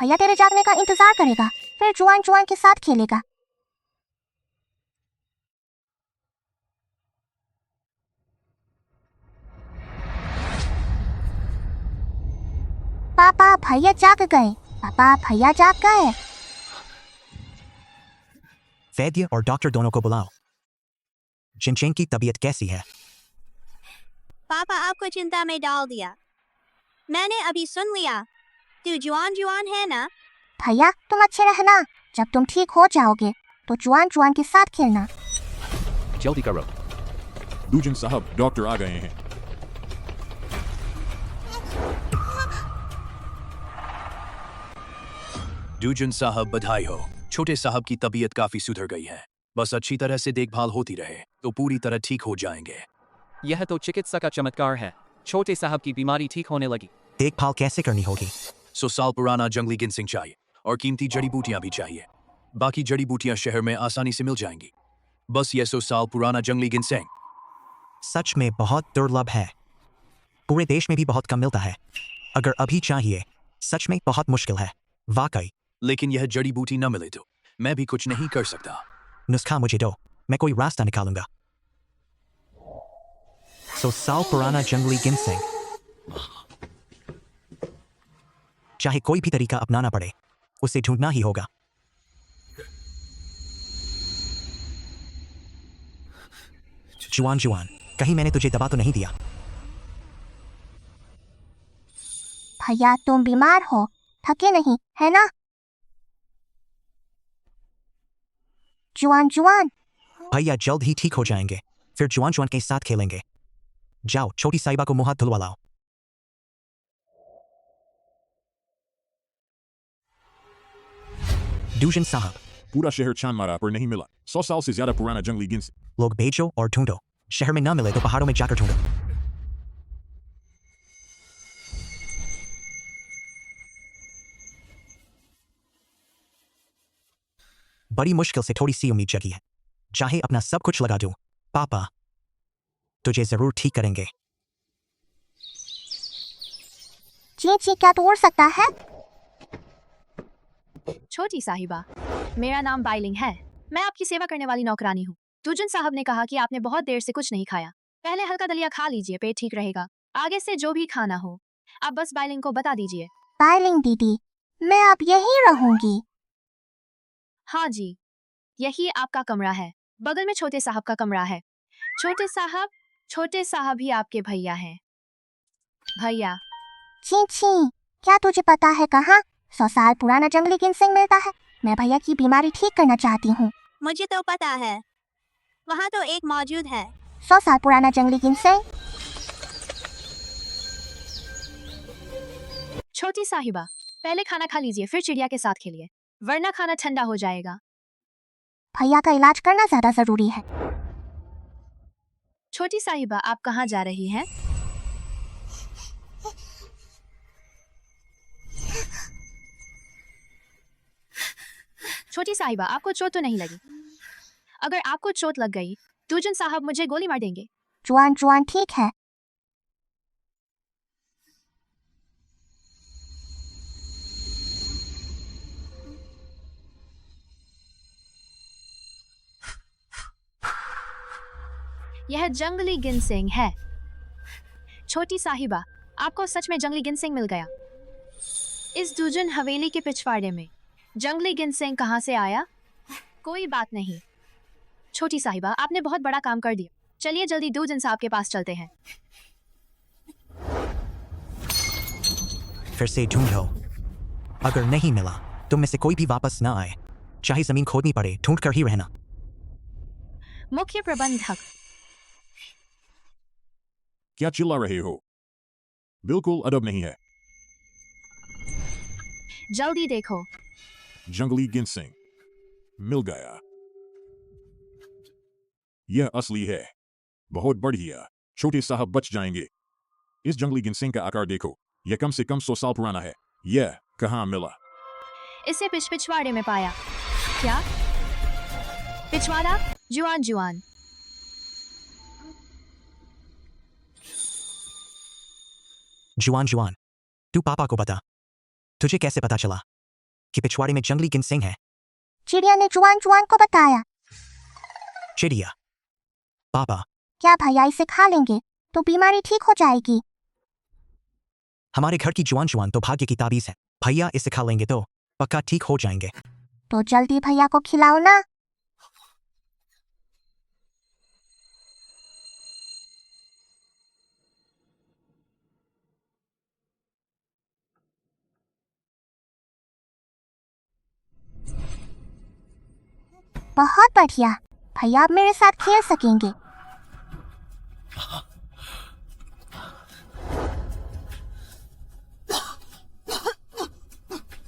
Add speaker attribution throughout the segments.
Speaker 1: भैया तेरे जागने का इंतजार करेगा, फिर जुआन जुआन के साथ खेलेगा। पापा भैया जाग गए। पापा भैया जाग गए।
Speaker 2: वैद्य और डॉक्टर दोनों को बुलाओ। जिनचेन की तबीयत कैसी है?
Speaker 3: पापा आपको चिंता में डाल दिया। मैंने अभी सुन लिया, तू जुआन जुआन है ना?
Speaker 1: भैया तुम अच्छे रहना, जब तुम ठीक हो जाओगे तो जुआन जुआन के साथ खेलना।
Speaker 4: जल्दी करो।
Speaker 5: दूजन साहब डॉक्टर आ गए हैं।
Speaker 4: दूजन साहब बधाई हो, छोटे साहब की तबीयत काफी सुधर गई है। बस अच्छी तरह से देखभाल होती रहे तो पूरी तरह ठीक हो जाएंगे।
Speaker 6: यह तो चिकित्सा का चमत्कार है, छोटे साहब की बीमारी ठीक होने लगी।
Speaker 2: देखभाल कैसे करनी होगी?
Speaker 4: 100 साल पुराना जंगली गिनसिंग चाहिए और कीमती जड़ी बूटियां भी चाहिए। बाकी जड़ी बूटियां शहर में आसानी से मिल जाएंगी। बस ये 100 साल पुराना जंगली गिनसिंग
Speaker 2: सच में बहुत दुर्लभ है, पूरे देश में भी बहुत कम मिलता है। अगर अभी चाहिए, सच में बहुत मुश्किल है, वाकई।
Speaker 4: लेकिन यह जड़ी बूटी न मिले तो मैं भी कुछ नहीं कर सकता।
Speaker 2: नुस्खा मुझे दो, मैं कोई रास्ता निकालूंगा। 100 साल पुराना जंगली गिनसिंग, चाहे कोई भी तरीका अपनाना पड़े, उसे ढूंढना ही होगा। जुआन जुआन, कहीं मैंने तुझे दबा तो नहीं दिया?
Speaker 1: भैया तुम बीमार हो, थके नहीं है ना? जुआन जुआन।
Speaker 2: भैया जल्द ही ठीक हो जाएंगे, फिर जुआन जुआन के साथ खेलेंगे। जाओ छोटी साहिबा को मुंह हाथ धुलवा लाओ। दूजन साहब,
Speaker 5: पूरा शहर छान मारा पर नहीं मिला। 100 साल से ज्यादा पुराना जंगली गिनसिंग।
Speaker 2: लोग भेजो और ढूंढो, शहर में ना मिले तो पहाड़ों में जाकर ढूंढो। बड़ी मुश्किल से थोड़ी सी उम्मीद जगी है, चाहे अपना सब कुछ लगा दूं, पापा तुझे जरूर ठीक करेंगे।
Speaker 1: जी जी क्या तोड़ सकता है?
Speaker 7: छोटी साहिबा, मेरा नाम बाइलिंग है, मैं आपकी सेवा करने वाली नौकरानी हूँ। दूजन साहब ने कहा कि आपने बहुत देर से कुछ नहीं खाया, पहले हल्का दलिया खा लीजिए, पेट ठीक रहेगा। आगे से जो भी खाना हो आप बस बाइलिंग को बता दीजिए।
Speaker 1: बाइलिंग दीदी, मैं अब यहीं रहूंगी।
Speaker 7: हाँ जी, यही आपका कमरा है, बगल में छोटे साहब का कमरा है। छोटे साहब ही आपके भैया हैं। भैया।
Speaker 1: छी छी, क्या तुझे पता है कहाँ 100 साल पुराना जंगली गिनसिंग मिलता है? मैं भैया की बीमारी ठीक करना चाहती हूँ।
Speaker 3: मुझे तो पता है, वहाँ तो एक मौजूद है।
Speaker 1: 100 साल पुराना जंगली गिनसिंग।
Speaker 7: छोटी साहिबा, पहले खाना खा लीजिए, फिर चिड़िया के साथ खेलिए, वरना खाना ठंडा हो जाएगा।
Speaker 1: भैया का इलाज करना ज्यादा जरूरी है।
Speaker 7: छोटी साहिबा, आप कहाँ जा रही हैं? छोटी साहिबा, आपको चोट तो नहीं लगी? अगर आपको चोट लग गई, दूजन साहब मुझे गोली मार देंगे।
Speaker 1: जुआन जुआन ठीक है।
Speaker 7: यह जंगली गिनसिंग है। छोटी साहिबा, आपको सच में जंगली गिनसिंग मिल गया। इस दूजन हवेली के पिछवाड़े में जंगली गिनसिंग कहाँ से आया? कोई बात नहीं। छोटी साहिबा, आपने बहुत बड़ा काम कर दिया, चलिए जल्दी दूजन साहब के पास चलते हैं।
Speaker 2: फिर से ढूंढो, अगर नहीं मिला तुम में से कोई भी वापस ना आए, चाहे जमीन खोदनी पड़े, ढूंढ कर ही रहना।
Speaker 7: मुख्य प्रबंधक।
Speaker 5: क्या चिल्ला रहे हो? बिल्कुल अदब नहीं है।
Speaker 7: जल्दी देखो।
Speaker 5: जंगली गिनसिंग मिल गया। यह असली है, बहुत बढ़िया। छोटे साहब बच जाएंगे। इस जंगली गिनसिंग का आकार देखो, यह कम से कम 100 साल पुराना है। यह कहाँ मिला?
Speaker 7: इसे पिछवाड़े में पाया। क्या पिछवाड़ा? जुआन जुआन।
Speaker 2: जुआन जुआन, तू पापा को बता, तुझे कैसे पता चला? कि पिछवाड़े में जंगली गिनसिंग है।
Speaker 1: चिड़िया ने जुआन जुआन को बताया।
Speaker 2: चिड़िया, पापा,
Speaker 1: क्या भैया इसे खा लेंगे तो बीमारी ठीक हो जाएगी?
Speaker 2: हमारे घर की जुआन जुआन तो भाग्य की ताबीज है। भैया इसे खा लेंगे तो पक्का ठीक हो जाएंगे।
Speaker 1: तो जल्दी भैया को खिलाओ ना। बहुत बढ़िया, भैया अब मेरे साथ खेल सकेंगे।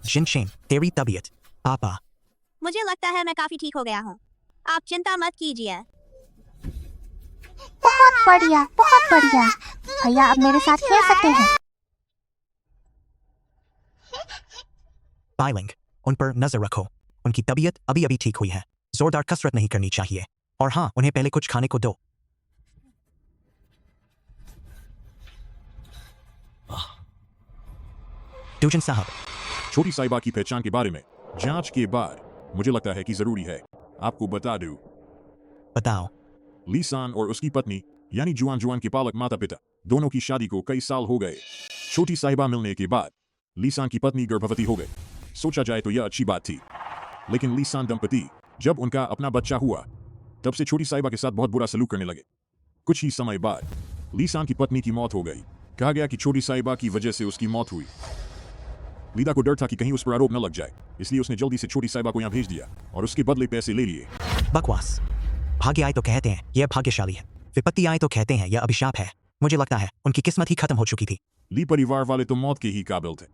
Speaker 2: जिनशेन, तेरी तबीयत? पापा,
Speaker 3: मुझे लगता है मैं काफी ठीक हो गया हूँ। आप चिंता मत कीजिए।
Speaker 1: बहुत बढ़िया, बहुत बढ़िया। भैया अब मेरे साथ खेल सकते हैं।
Speaker 2: बाइलिंग, उन पर नजर रखो। उनकी तबीयत अभी अभी ठीक हुई है। जोरदार कसरत नहीं करनी चाहिए। और हाँ, उन्हें पहले कुछ खाने को दो। दूजन साहब,
Speaker 5: छोटी साहिबा की पहचान के बारे में जांच के बाद मुझे लगता है कि जरूरी है आपको बता दूं।
Speaker 2: बताओ।
Speaker 5: लीसान और उसकी पत्नी यानी जुआन जुआन के पालक माता पिता दोनों की शादी को कई साल हो गए। छोटी साहिबा मिलने के बाद लीसान की पत्नी गर्भवती हो गई। सोचा जाए तो यह अच्छी बात थी, लेकिन लीसान दंपति जब उनका अपना बच्चा हुआ तब से छोटी साहिबा के साथ बहुत बुरा सलूक करने लगे। कुछ ही समय बाद लीसान की पत्नी की मौत हो गई। कहा गया कि छोटी साहिबा की वजह से उसकी मौत हुई। लीदा को डर था कि कहीं उस पर आरोप न लग जाए, इसलिए उसने जल्दी से छोटी साहिबा को यहाँ भेज दिया और उसके बदले पैसे ले लिए।
Speaker 2: बकवास। भाग्य आए तो कहते हैं यह भाग्यशाली है, विपत्ति आए तो कहते हैं यह अभिशाप है। मुझे लगता है उनकी किस्मत ही खत्म हो चुकी थी।
Speaker 5: ली परिवार वाले तो मौत के ही काबिल थे।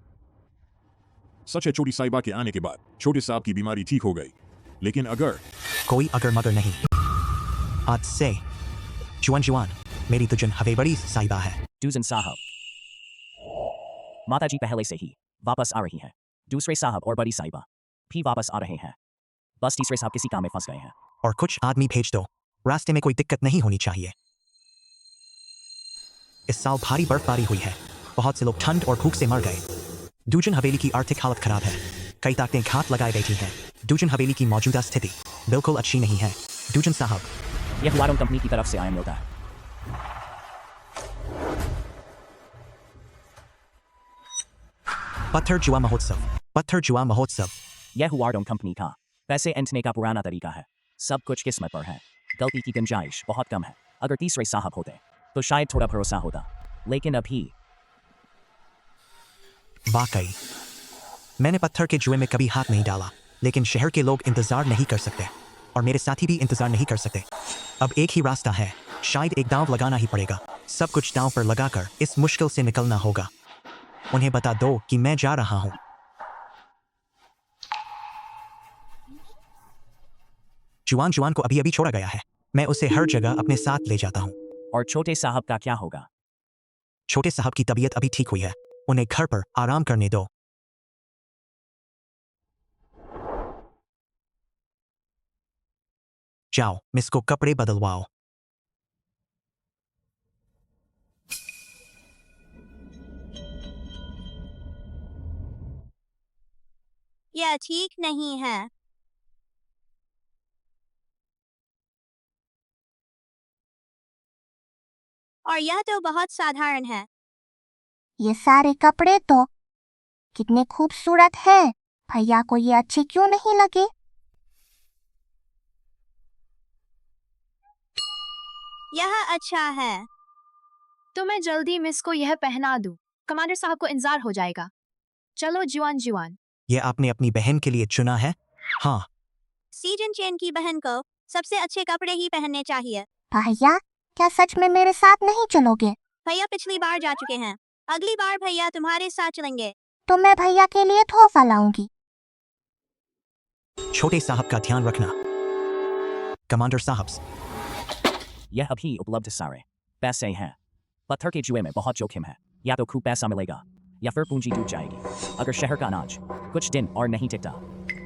Speaker 5: सच है, छोटी साहिबा के आने के बाद छोटे साहब की बीमारी ठीक हो गई, लेकिन अगर
Speaker 2: कोई अगर मगर नहीं। आज से जुआन जुआन मेरी तुझन हवे बड़ी साहिबा है।
Speaker 8: दूजन साहब, माताजी पहले से ही वापस आ रही है। दूसरे साहब और बड़ी साहिबा भी वापस आ रहे हैं। बस तीसरे साहब किसी काम में फंस गए हैं।
Speaker 2: और कुछ आदमी भेज दो, रास्ते में कोई दिक्कत नहीं होनी चाहिए। इस साल भारी बर्फबारी हुई है। बहुत से लोग ठंड और भूख से मर गए। दूजन हवेली की आर्थिक हालत खराब है। कई ताकतें घात लगाए बैठी हैं। दूजन हवेली की मौजूदा स्थिति बिल्कुल अच्छी नहीं है। दूजन साहब,
Speaker 8: यह हुआरों कंपनी की तरफ से आया मिलता है।
Speaker 2: पत्थर जुआ महोत्सव, पत्थर जुआ महोत्सव।
Speaker 8: यह हुआरों कंपनी का पैसे ऐंठने का पुराना तरीका है। सब कुछ किस्मत पर है। गलती की गुंजाइश बहुत कम है। अगर तीसरे साहब होते तो शायद थोड़ा भरोसा होता, लेकिन अभी
Speaker 2: वाकई मैंने पत्थर के जुए में कभी हाथ नहीं डाला, लेकिन शहर के लोग इंतजार नहीं कर सकते और मेरे साथी भी इंतजार नहीं कर सकते। अब एक ही रास्ता है, शायद एक दांव लगाना ही पड़ेगा। सब कुछ दांव पर लगाकर इस मुश्किल से निकलना होगा। उन्हें बता दो कि मैं जा रहा हूं। जुआन जुआन को अभी अभी छोड़ा गया है। मैं उसे हर जगह अपने साथ ले जाता हूं।
Speaker 8: और छोटे साहब का क्या होगा?
Speaker 2: छोटे साहब की तबीयत अभी ठीक हुई है। उन्हें घर पर आराम करने दो। जाओ, मिस को कपड़े बदलवाओ।
Speaker 3: यह ठीक नहीं है। और यह तो बहुत साधारण है।
Speaker 1: ये सारे कपड़े तो कितने खूबसूरत हैं। भैया को ये अच्छे क्यों नहीं लगे?
Speaker 3: यह अच्छा है।
Speaker 7: तो मैं जल्दी मिस को यह पहना दूं। कमांडर साहब को इंतजार हो जाएगा। चलो जुआन जुआन।
Speaker 2: ये आपने अपनी बहन के लिए चुना है? हाँ।
Speaker 3: सीजन चेन की बहन को सबसे अच्छे कपड़े ही पहनने चाहिए।
Speaker 1: भैया, क्या सच में मेरे साथ नहीं चलोगे?
Speaker 3: भैया पिछली बार जा चुके हैं। अगली बार भैया तुम्हारे साथ चलेंगे।
Speaker 1: तो मैं भैया के लिए तोहफा लाऊंगी।
Speaker 2: छोटे साहब का ध्यान रखना। कमांडर साहब,
Speaker 8: यह अभी उपलब्ध सारे पैसे हैं। पत्थर के जुए में बहुत जोखिम है। या तो खूब पैसा मिलेगा या फिर पूंजी डूब जाएगी। अगर शहर का अनाज कुछ दिन और नहीं टिकता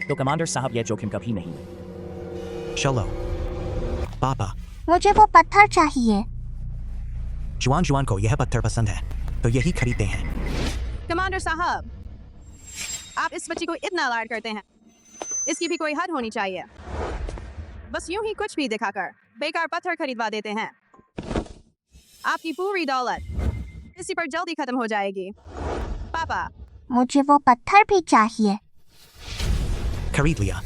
Speaker 8: तो कमांडर साहब यह जोखिम कभी नहीं ले।
Speaker 2: चलो। पापा,
Speaker 1: मुझे वो पत्थर चाहिए।
Speaker 2: जुआन जुआन को यह पत्थर पसंद है तो यही खरीदते हैं।
Speaker 9: कमांडर साहब, आप इस बच्ची को इतना लाड करते हैं, इसकी भी कोई हद होनी चाहिए। बस यूं ही कुछ भी दिखाकर बेकार पत्थर खरीदवा देते हैं। आपकी पूरी दौलत इसी पर जल्दी खत्म हो जाएगी। पापा,
Speaker 1: मुझे वो पत्थर भी चाहिए।
Speaker 2: खरीद लिया।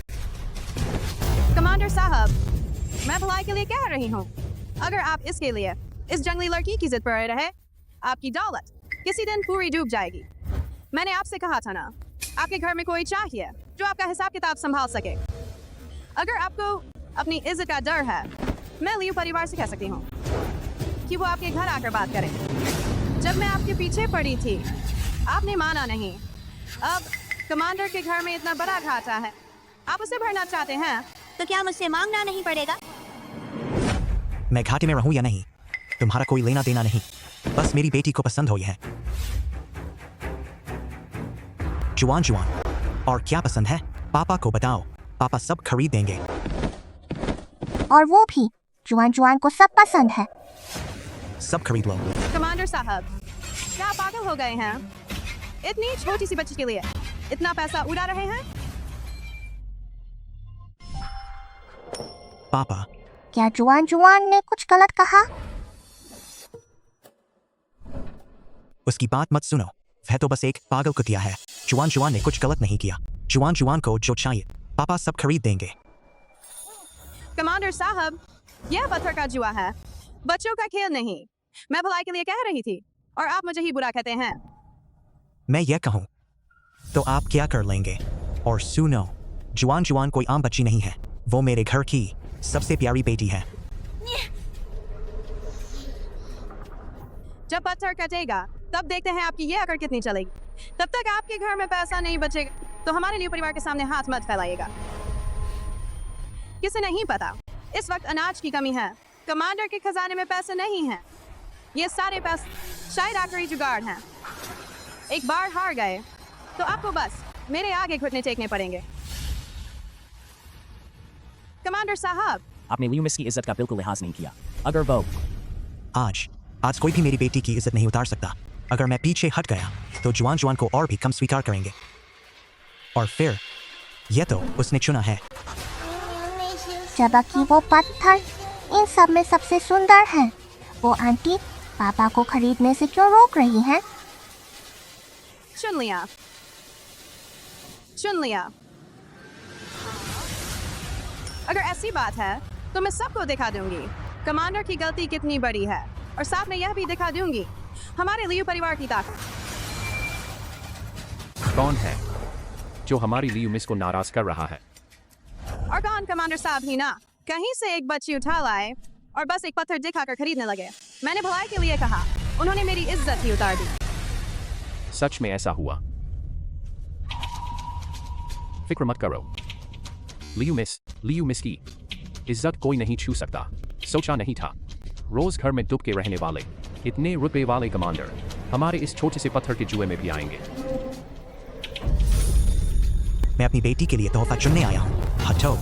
Speaker 9: कमांडर साहब, मैं भलाई के लिए कह रही हूँ, अगर आप इसके लिए इस जंगली लड़की की जिद पर रहे, आपकी दौलत किसी दिन पूरी डूब जाएगी। मैंने आपसे कहा था ना, आपके घर में कोई चाहिए जो आपका हिसाब किताब संभाल सके। अगर आपको अपनी इज्जत का डर है, मैं लियू परिवार से कह सकती हूँ कि वो आपके घर आकर बात करें। जब मैं आपके पीछे पड़ी थी, आपने माना नहीं। अब कमांडर के घर में इतना बड़ा घाटा है, आप उसे भरना चाहते हैं?
Speaker 3: तो क्या मुझसे मांगना नहीं पड़ेगा?
Speaker 2: मैं घाटे में रहूं या नहीं, तुम्हारा कोई लेना देना नहीं। बस मेरी बेटी को पसंद हो, यह है। जुआन जुआन, और क्या पसंद है? पापा को बताओ, पापा सब खरीद देंगे।
Speaker 1: और वो भी, जुआन जुआन को सब पसंद है।
Speaker 2: सब खरीद लो।
Speaker 9: कमांडर साहब, क्या आप पागल हो गए हैं? इतनी छोटी सी बच्ची के लिए इतना पैसा उड़ा रहे हैं?
Speaker 2: पापा,
Speaker 1: क्या जुआन जुआन ने कुछ गलत कहा?
Speaker 2: उसकी बात मत सुनो, वह तो बस एक पागल कुतिया है। जुआन जुआन ने कुछ गलत नहीं किया। जुआन जुआन को जो चाहिए पापा सब खरीद देंगे।
Speaker 9: कमांडर साहब, यह पत्थर का जुआ है, बच्चों का खेल नहीं। मैं भलाई के लिए कह रही थी और आप मुझे ही बुरा कहते हैं।
Speaker 2: मैं यह कहूं तो आप क्या कर लेंगे? और सुनो, जुआन जुआन कोई आम बच्ची नहीं है, वो मेरे घर की सबसे प्यारी बेटी है।
Speaker 9: जब पत्थर कटेगा तब देखते हैं आपकी ये अकड़ कितनी चलेगी। तब तक आपके घर में पैसा नहीं बचेगा तो हमारे लिए परिवार के सामने हाथ मत फैलाइएगा। किसे नहीं पता, इस वक्त अनाज की कमी है, कमांडर के खजाने में पैसे नहीं हैं। ये सारे पैसे शायद आखिरी जुगाड़ हैं। एक बार हार गए तो आपको बस मेरे आगे घुटने टेकने पड़ेंगे। कमांडर साहब,
Speaker 8: आपने लियू मिस की इज्जत का बिल्कुल लिहाज नहीं किया। अगर वो
Speaker 2: आज कोई भी मेरी बेटी की इज्जत नहीं उतार सकता। अगर मैं पीछे हट गया तो जुआन जुआन को और भी कम स्वीकार करेंगे। और फिर यह तो उसने चुना है।
Speaker 1: जबकि वो पत्थर इन सब में सबसे सुंदर है। वो आंटी पापा को खरीदने से क्यों रोक रही हैं?
Speaker 9: चुन लिया, चुन लिया। अगर ऐसी बात है तो मैं सबको दिखा दूंगी कमांडर की गलती कितनी बड़ी है, और साथ में यह भी दिखा दूंगी हमारे लियू परिवार की ताकत।
Speaker 10: कौन है जो हमारी लियू मिस को नाराज कर रहा है?
Speaker 9: और कौन? कमांडर साहब ही ना। कहीं से एक बच्ची उठा लाए और बस एक पत्थर दिखाकर खरीदने लगे। मैंने भलाई के लिए कहा, उन्होंने मेरी इज्जत ही उतार दी।
Speaker 10: सच में ऐसा हुआ? फिक्र मत करो, लियू मिस की इज्जत कोई नहीं छू सकता। सोचा नहीं था रोज घर में डूब के रहने वाले इतने रुपए वाले कमांडर हमारे इस छोटे से पत्थर के जुए में भी आएंगे।
Speaker 2: मैं अपनी बेटी के लिए तोहफा चुनने आया हूँ। हटो।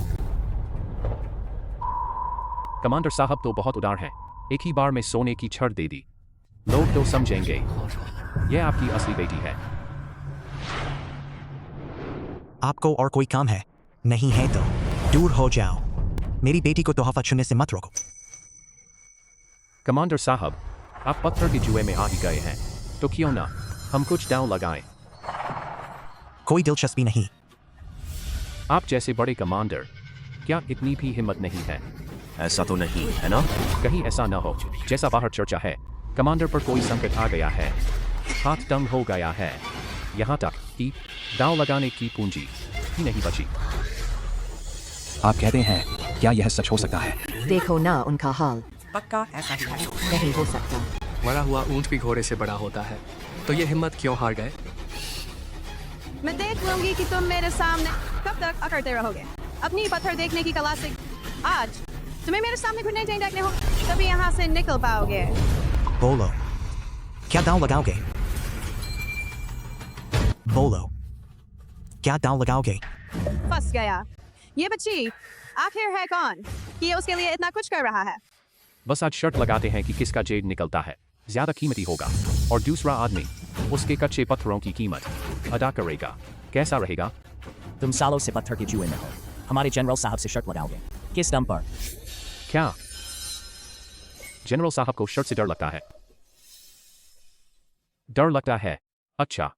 Speaker 10: कमांडर साहब तो बहुत उदार हैं, एक ही बार में सोने की छड़ दे दी। लोग तो समझेंगे यह आपकी असली बेटी है।
Speaker 2: आपको और कोई काम है? नहीं है तो दूर हो जाओ। मेरी बेटी को तोहफा चुनने से मत रोको।
Speaker 10: कमांडर साहब, आप पत्थर के जुए में आ ही गए हैं, तो क्यों ना हम कुछ दांव लगाएं?
Speaker 2: कोई दिलचस्पी नहीं।
Speaker 10: आप जैसे बड़े कमांडर, क्या इतनी भी हिम्मत नहीं है?
Speaker 11: ऐसा तो नहीं है ना?
Speaker 10: कहीं ऐसा न हो जैसा बाहर चर्चा है, कमांडर पर कोई संकट आ गया है, हाथ तंग हो गया है, यहाँ तक कि दांव लगाने की पूंजी ही नहीं बची।
Speaker 4: आप कहते हैं, क्या यह सच हो सकता है?
Speaker 12: देखो ना उनका हाल।
Speaker 13: पक्का ऐसा ही है।
Speaker 12: नहीं हो सकता।
Speaker 13: मरा हुआ ऊंट भी घोड़े से बड़ा होता है, तो ये हिम्मत क्यों हार गए?
Speaker 9: मैं देख लूंगी कि तुम मेरे सामने कब तक अकड़ते रहोगे अपनी पत्थर देखने की कला से। आज तुम्हें मेरे सामने घुटने नहीं टेकने हो, तभी यहाँ से निकल पाओगे।
Speaker 2: बोलो, क्या दांव लगाओगे? बोलो, क्या दांव लगाओगे?
Speaker 9: फंस गया। ये बच्ची आखिर है कौन कि ये उसके लिए इतना कुछ कर रहा है?
Speaker 10: बस आज शर्त लगाते हैं कि किसका जेड निकलता है ज्यादा कीमती होगा, और दूसरा आदमी उसके कच्चे पत्थरों की कीमत अदा करेगा। कैसा रहेगा?
Speaker 8: तुम सालों से पत्थर के जुए में हो, हमारे जनरल साहब से शर्त लगाओगे, किस दम पर?
Speaker 10: क्या जनरल साहब को शर्त से डर लगता है? डर लगता है? अच्छा,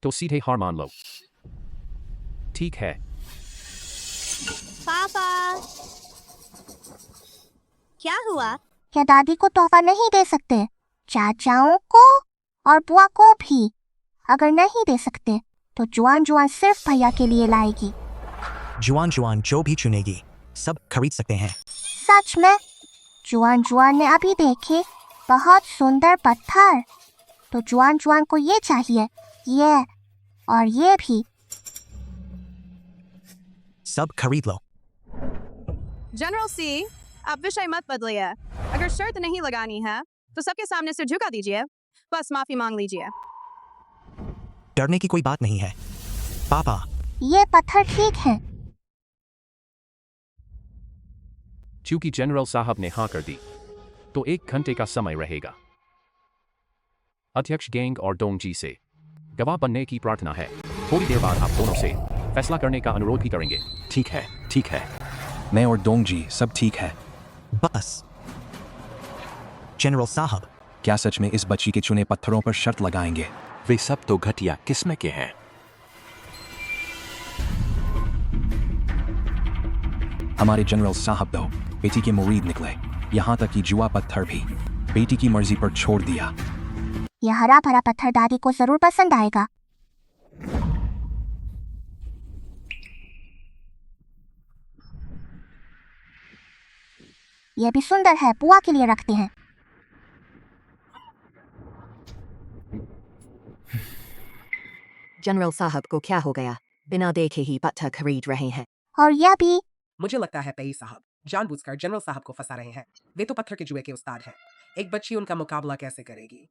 Speaker 10: तो सीधे हार मान लो। ठीक है।
Speaker 3: पापा क्या हुआ?
Speaker 1: क्या दादी को तोहफा नहीं दे सकते? चाचाओं को और बुआ को भी। अगर नहीं दे सकते तो जुआन जुआन सिर्फ भैया के लिए लाएगी।
Speaker 2: जुआन जुआन जो भी चुनेगी सब खरीद सकते हैं।
Speaker 1: सच में? जुआन जुआन ने अभी देखे बहुत सुंदर पत्थर, तो जुआन जुआन को ये चाहिए, ये और ये भी।
Speaker 2: सब खरीद लो।
Speaker 9: जनरल सी, आप विषय मत बदलिए। अगर शर्त नहीं लगानी है तो सबके सामने सिर झुका दीजिए, बस माफी मांग लीजिए।
Speaker 2: डरने की कोई बात नहीं है पापा।
Speaker 1: ये पत्थर ठीक है।
Speaker 10: चूंकि जनरल साहब ने हाँ कर दी, तो 1 घंटे का समय रहेगा। अध्यक्ष गैंग और डोंगजी से गवाह बनने की प्रार्थना है। थोड़ी देर बाद आप दोनों से फैसला करने का अनुरोध भी करेंगे।
Speaker 11: ठीक है। मैं और डोंगजी सब ठीक है।
Speaker 2: बस जनरल साहब,
Speaker 11: क्या सच में इस बच्ची के चुने पत्थरों पर शर्त लगाएंगे? वे सब तो घटिया किस्म के हैं। हमारे जनरल साहब तो बेटी के मुरीद निकले, यहाँ तक कि जुआ पत्थर भी बेटी की मर्जी पर छोड़ दिया।
Speaker 1: यह हरा भरा पत्थर दादी को जरूर पसंद आएगा। यह भी सुंदर है, बुआ के लिए रखते हैं।
Speaker 12: जनरल साहब को क्या हो गया? बिना देखे ही पत्थर खरीद रहे हैं।
Speaker 1: और यह भी।
Speaker 14: मुझे लगता है पेई साहब जानबूझकर जनरल साहब को फंसा रहे हैं। वे तो पत्थर के जुए के उस्ताद हैं। एक बच्ची उनका मुकाबला कैसे करेगी?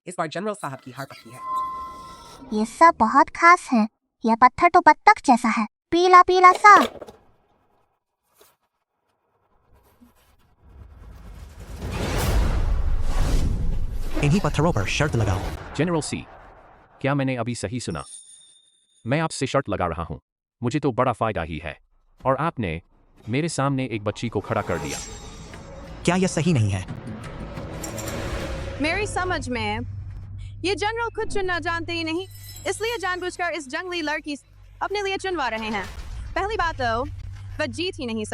Speaker 14: इस बार जनरल साहब की हार पक्की है।
Speaker 1: ये सब बहुत खास है। यह पत्थर तो बत्तख जैसा है, पीला पीला सा।
Speaker 2: इन्हीं पत्थरों पर शर्त लगाओ।
Speaker 10: जनरल सी, क्या मैंने अभी सही सुना? मैं आपसे शर्त लगा रहा हूं। मुझे तो बड़ा फायदा ही है, और आपने मेरे सामने एक बच्ची को खड़ा कर दिया।
Speaker 2: क्या यह सही नहीं है?
Speaker 9: मेरी समझ में ये जनरल खुद चुनना जानते ही नहीं, इसलिए जानबूझकर इस जंगली लड़की अपने लिए चुनवा रहे हैं। पहली बात तो वह जीत ही नहीं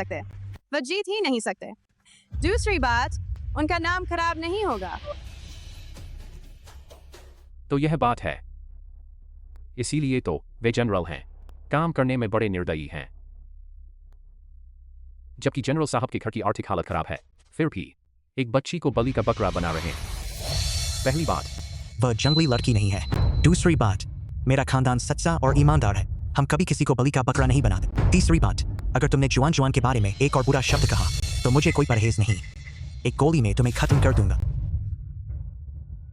Speaker 9: सकते। दूसरी बात, उनका नाम खराब नहीं होगा।
Speaker 10: तो यह बात है, इसीलिए तो वे जनरल हैं, काम करने में बड़े निर्दयी हैं। जबकि जनरल साहब के घर की आर्थिक हालत खराब है, फिर भी एक बच्ची को बलि का बकरा बना रहे हैं। पहली बात,
Speaker 2: वह जंगली लड़की नहीं है। दूसरी बात, मेरा खानदान सच्चा और ईमानदार है, हम कभी किसी को बलि का बकरा नहीं बनाते। तीसरी बात, अगर तुमने जुआन जुआन के बारे में एक और बुरा शब्द कहा तो मुझे कोई परहेज नहीं, एक गोली में तुम्हें खत्म कर दूंगा।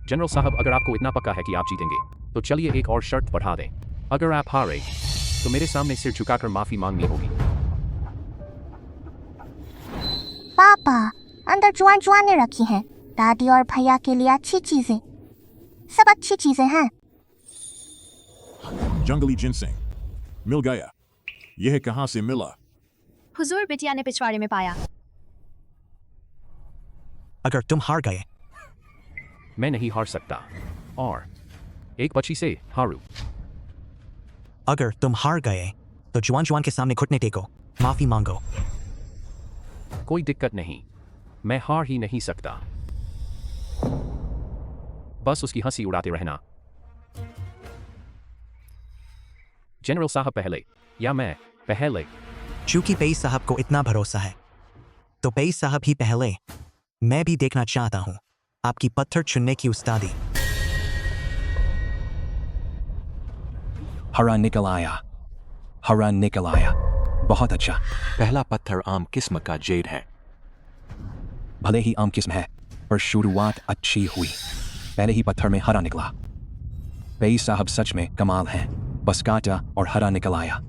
Speaker 10: जनरल साहब, अगर आपको इतना पक्का है कि आप जीतेंगे, तो चलिए एक और शर्त बढ़ा दें। अगर आप हारे तो मेरे सामने सिर झुकाकर माफी मांगनी होगी।
Speaker 1: पापा, अंदर जुआन जुआन ने रखी हैं। दादी और भैया के लिए अच्छी चीजें, सब अच्छी चीजें हैं।
Speaker 5: जंगली जिनसिंग मिल गया। यह कहां से मिला?
Speaker 7: हुजूर, बिटिया ने पिछवाड़े में पाया।
Speaker 2: अगर तुम हार गए?
Speaker 10: मैं नहीं हार सकता, और एक बच्ची से हारू।
Speaker 2: अगर तुम हार गए तो जुआन जुआन के सामने घुटने टेको, माफी मांगो।
Speaker 10: कोई दिक्कत नहीं, मैं हार ही नहीं सकता। बस उसकी हंसी उड़ाते रहना। जनरल साहब पहले या मैं पहले?
Speaker 2: चूंकि पेई साहब को इतना भरोसा है तो पेई साहब ही पहले। मैं भी देखना चाहता हूं आपकी पत्थर चुनने की उस्तादी।
Speaker 11: हरा निकल आया। बहुत अच्छा। पहला पत्थर आम किस्म का जेड है। भले ही आम किस्म है, पर शुरुआत अच्छी हुई। पहले ही पत्थर में हरा निकला। पेई साहब सच में कमाल हैं, बस काटा और हरा निकल आया।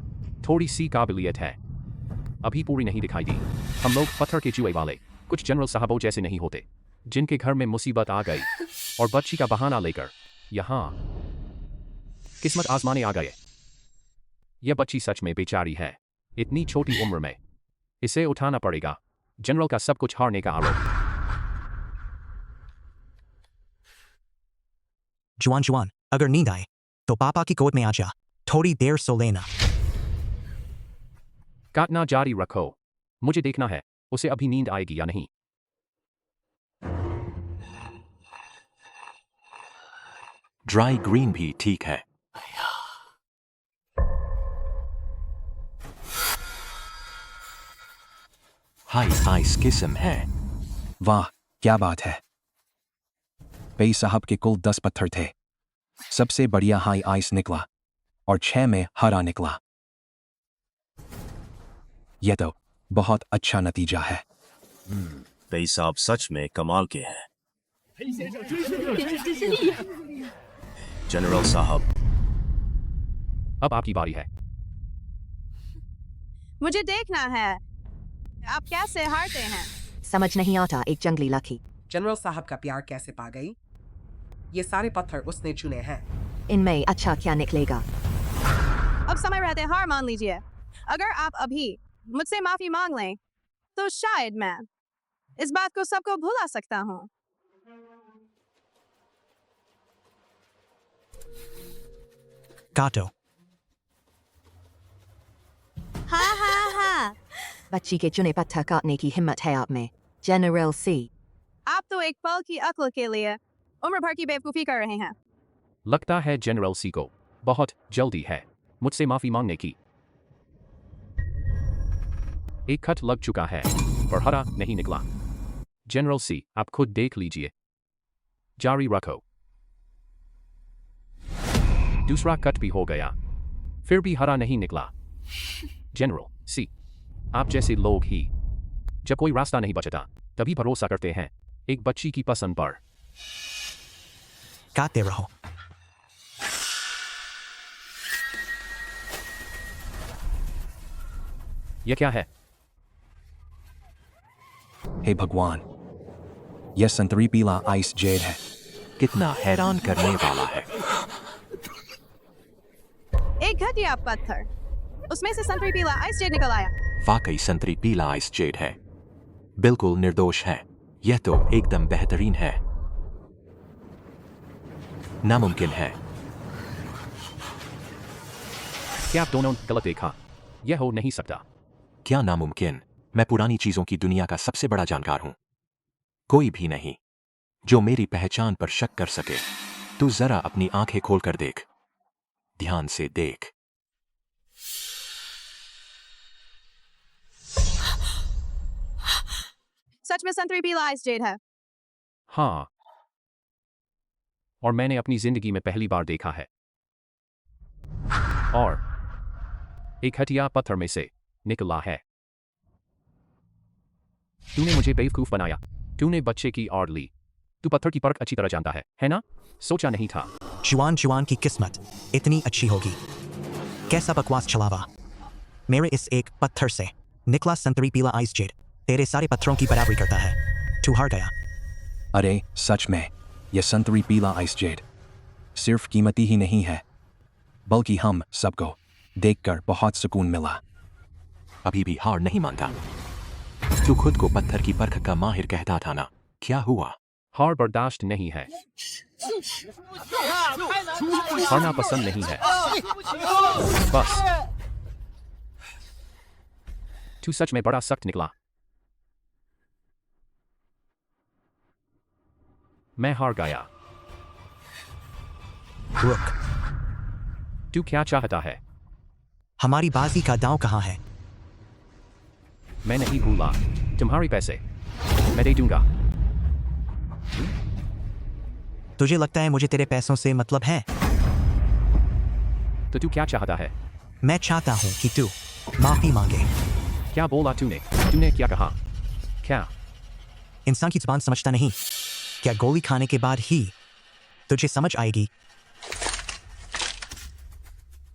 Speaker 10: थोड़ी सी काबिलियत है, अभी पूरी नहीं दिखाई दी। हम लोग पत्थर के जुए वाले कुछ जनरल साहबों जैसे नहीं होते, जिनके घर में मुसीबत आ गई और बच्ची का बहाना लेकर यहाँ किस्मत आजमाने आ गए। यह बच्ची सच में बेचारी है, इतनी छोटी उम्र में। इसे उठाना पड़ेगा। जनरल का सब कुछ हारने का आरोप।
Speaker 2: जुआन जुआन, अगर नींद आए तो पापा की गोद में आ जा, थोड़ी देर सो लेना।
Speaker 10: काटना जारी रखो, मुझे देखना है उसे अभी नींद आएगी या नहीं।
Speaker 11: ड्राई ग्रीन भी ठीक है। हाई आइस किस्म है। वाह क्या बात है। बेई साहब के कुल 10 पत्थर थे, सबसे बढ़िया हाई आइस निकला और 6 में हरा निकला। यह तो बहुत अच्छा नतीजा है।
Speaker 15: बेई साहब सच में कमाल के हैं। जनरल साहब,
Speaker 10: अब आपकी बारी है।
Speaker 9: मुझे देखना है आप कैसे हारते हैं।
Speaker 12: समझ नहीं आता एक जंगली लकी।
Speaker 14: जनरल साहब का प्यार कैसे पा गई? ये सारे पत्थर उसने चुने हैं।
Speaker 12: इनमें अच्छा क्या निकलेगा?
Speaker 9: अब समय रहते हार मान लीजिए। अगर आप अभी मुझसे माफी मांग लें तो शायद मैं इस बात को सबको भुला सकता हूँ।
Speaker 2: काटो।
Speaker 3: हाँ हाँ हाँ।
Speaker 12: बच्ची के चुने पत्थर काटने की हिम्मत है आप में, जनरल सी।
Speaker 9: आप तो एक पल की अक्ल के लिए उम्र भर की बेवकूफी कर रहे हैं।
Speaker 10: लगता है जनरल सी को बहुत जल्दी है मुझसे माफी मांगने की। एक खत लग चुका है पर हरा नहीं निकला। जनरल सी आप खुद देख लीजिए। जारी रखो। दूसरा कट भी हो गया, फिर भी हरा नहीं निकला। जनरल सी आप जैसे लोग ही जब कोई रास्ता नहीं बचता तभी भरोसा करते हैं एक बच्ची की पसंद पर।
Speaker 2: काटते रहो।
Speaker 10: यह क्या है?
Speaker 11: हे भगवान, यह संतरी पीला आइस जेड है। कितना हैरान करने वाला है।
Speaker 9: एक घटिया पत्थर, उसमें से संतरी पीला आइस जेड निकल आया।
Speaker 11: वाकई संतरी पीला आइस जेड है, बिल्कुल निर्दोष है। यह तो एकदम बेहतरीन है। नामुमकिन है।
Speaker 10: क्या आप दोनों गलत देखा? यह हो नहीं सकता।
Speaker 11: क्या नामुमकिन? मैं पुरानी चीजों की दुनिया का सबसे बड़ा जानकार हूं। कोई भी नहीं जो मेरी पहचान पर शक कर सके। तू जरा अपनी आंखें खोलकर देख, ध्यान से देख।
Speaker 9: सच में संतरी पीला आइस जेड है।
Speaker 10: हाँ, और मैंने अपनी जिंदगी में पहली बार देखा है। और एक हटिया पत्थर में से निकला है। तूने मुझे बेवकूफ बनाया। तूने बच्चे की आड़ ली। तू पत्थर की परख अच्छी तरह जानता है ना? सोचा नहीं था।
Speaker 2: जुआन जुआन की किस्मत इतनी अच्छी होगी। कैसा बकवास छलावा। मेरे इस एक पत्थर से निकला संतरी पीला आइस जेड तेरे सारे पत्थरों की बराबरी करता है। तू हार गया।
Speaker 11: अरे सच में यह संतरी पीला आइस जेड सिर्फ कीमती ही नहीं है, बल्कि हम सबको देखकर बहुत सुकून मिला। अभी भी हार नहीं मानता। तू खुद को पत्थर की परख का माहिर कहता था ना? क्या हुआ?
Speaker 10: हार बर्दाश्त नहीं है। हारना पसंद नहीं है। बस तू सच में बड़ा सख्त निकला। मैं हार गया।
Speaker 2: रुक।
Speaker 10: तू क्या चाहता है?
Speaker 2: हमारी बाजी का दांव कहाँ है?
Speaker 10: मैं नहीं भूला। तुम्हारे पैसे मैं दे दूंगा।
Speaker 2: तुझे लगता है मुझे तेरे पैसों से मतलब है?
Speaker 10: तो तू क्या चाहता है?
Speaker 2: मैं चाहता हूं कि तू माफी मांगे।
Speaker 10: क्या बोला तूने? तूने क्या कहा? क्या
Speaker 2: इंसान की जुबान समझता नहीं? क्या गोली खाने के बाद ही तुझे समझ आएगी?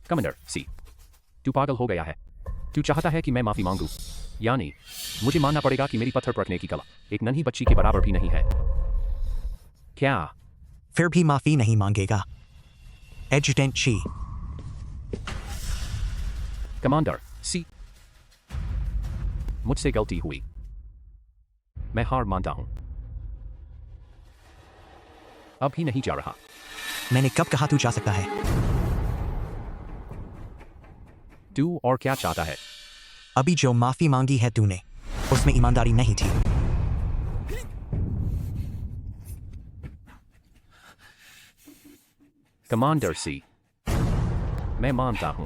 Speaker 10: कमांडर सी, तू पागल हो गया है। तू चाहता है कि मैं माफी मांगू? यानी मुझे मानना पड़ेगा कि मेरी पत्थर परखने की कला एक नन्ही बच्ची के बराबर भी नहीं है। क्या?
Speaker 2: फिर भी माफी नहीं मांगेगा? एजुटेंट ची,
Speaker 10: कमांडर सी, मुझसे गलती हुई, मैं हार मानता हूं, अभी नहीं जा रहा।
Speaker 2: मैंने कब कहा तू जा सकता है?
Speaker 10: तू और क्या चाहता है?
Speaker 2: अभी जो माफी मांगी है तूने, उसमें ईमानदारी नहीं थी।
Speaker 10: कमांडर सी, मैं मानता हूं,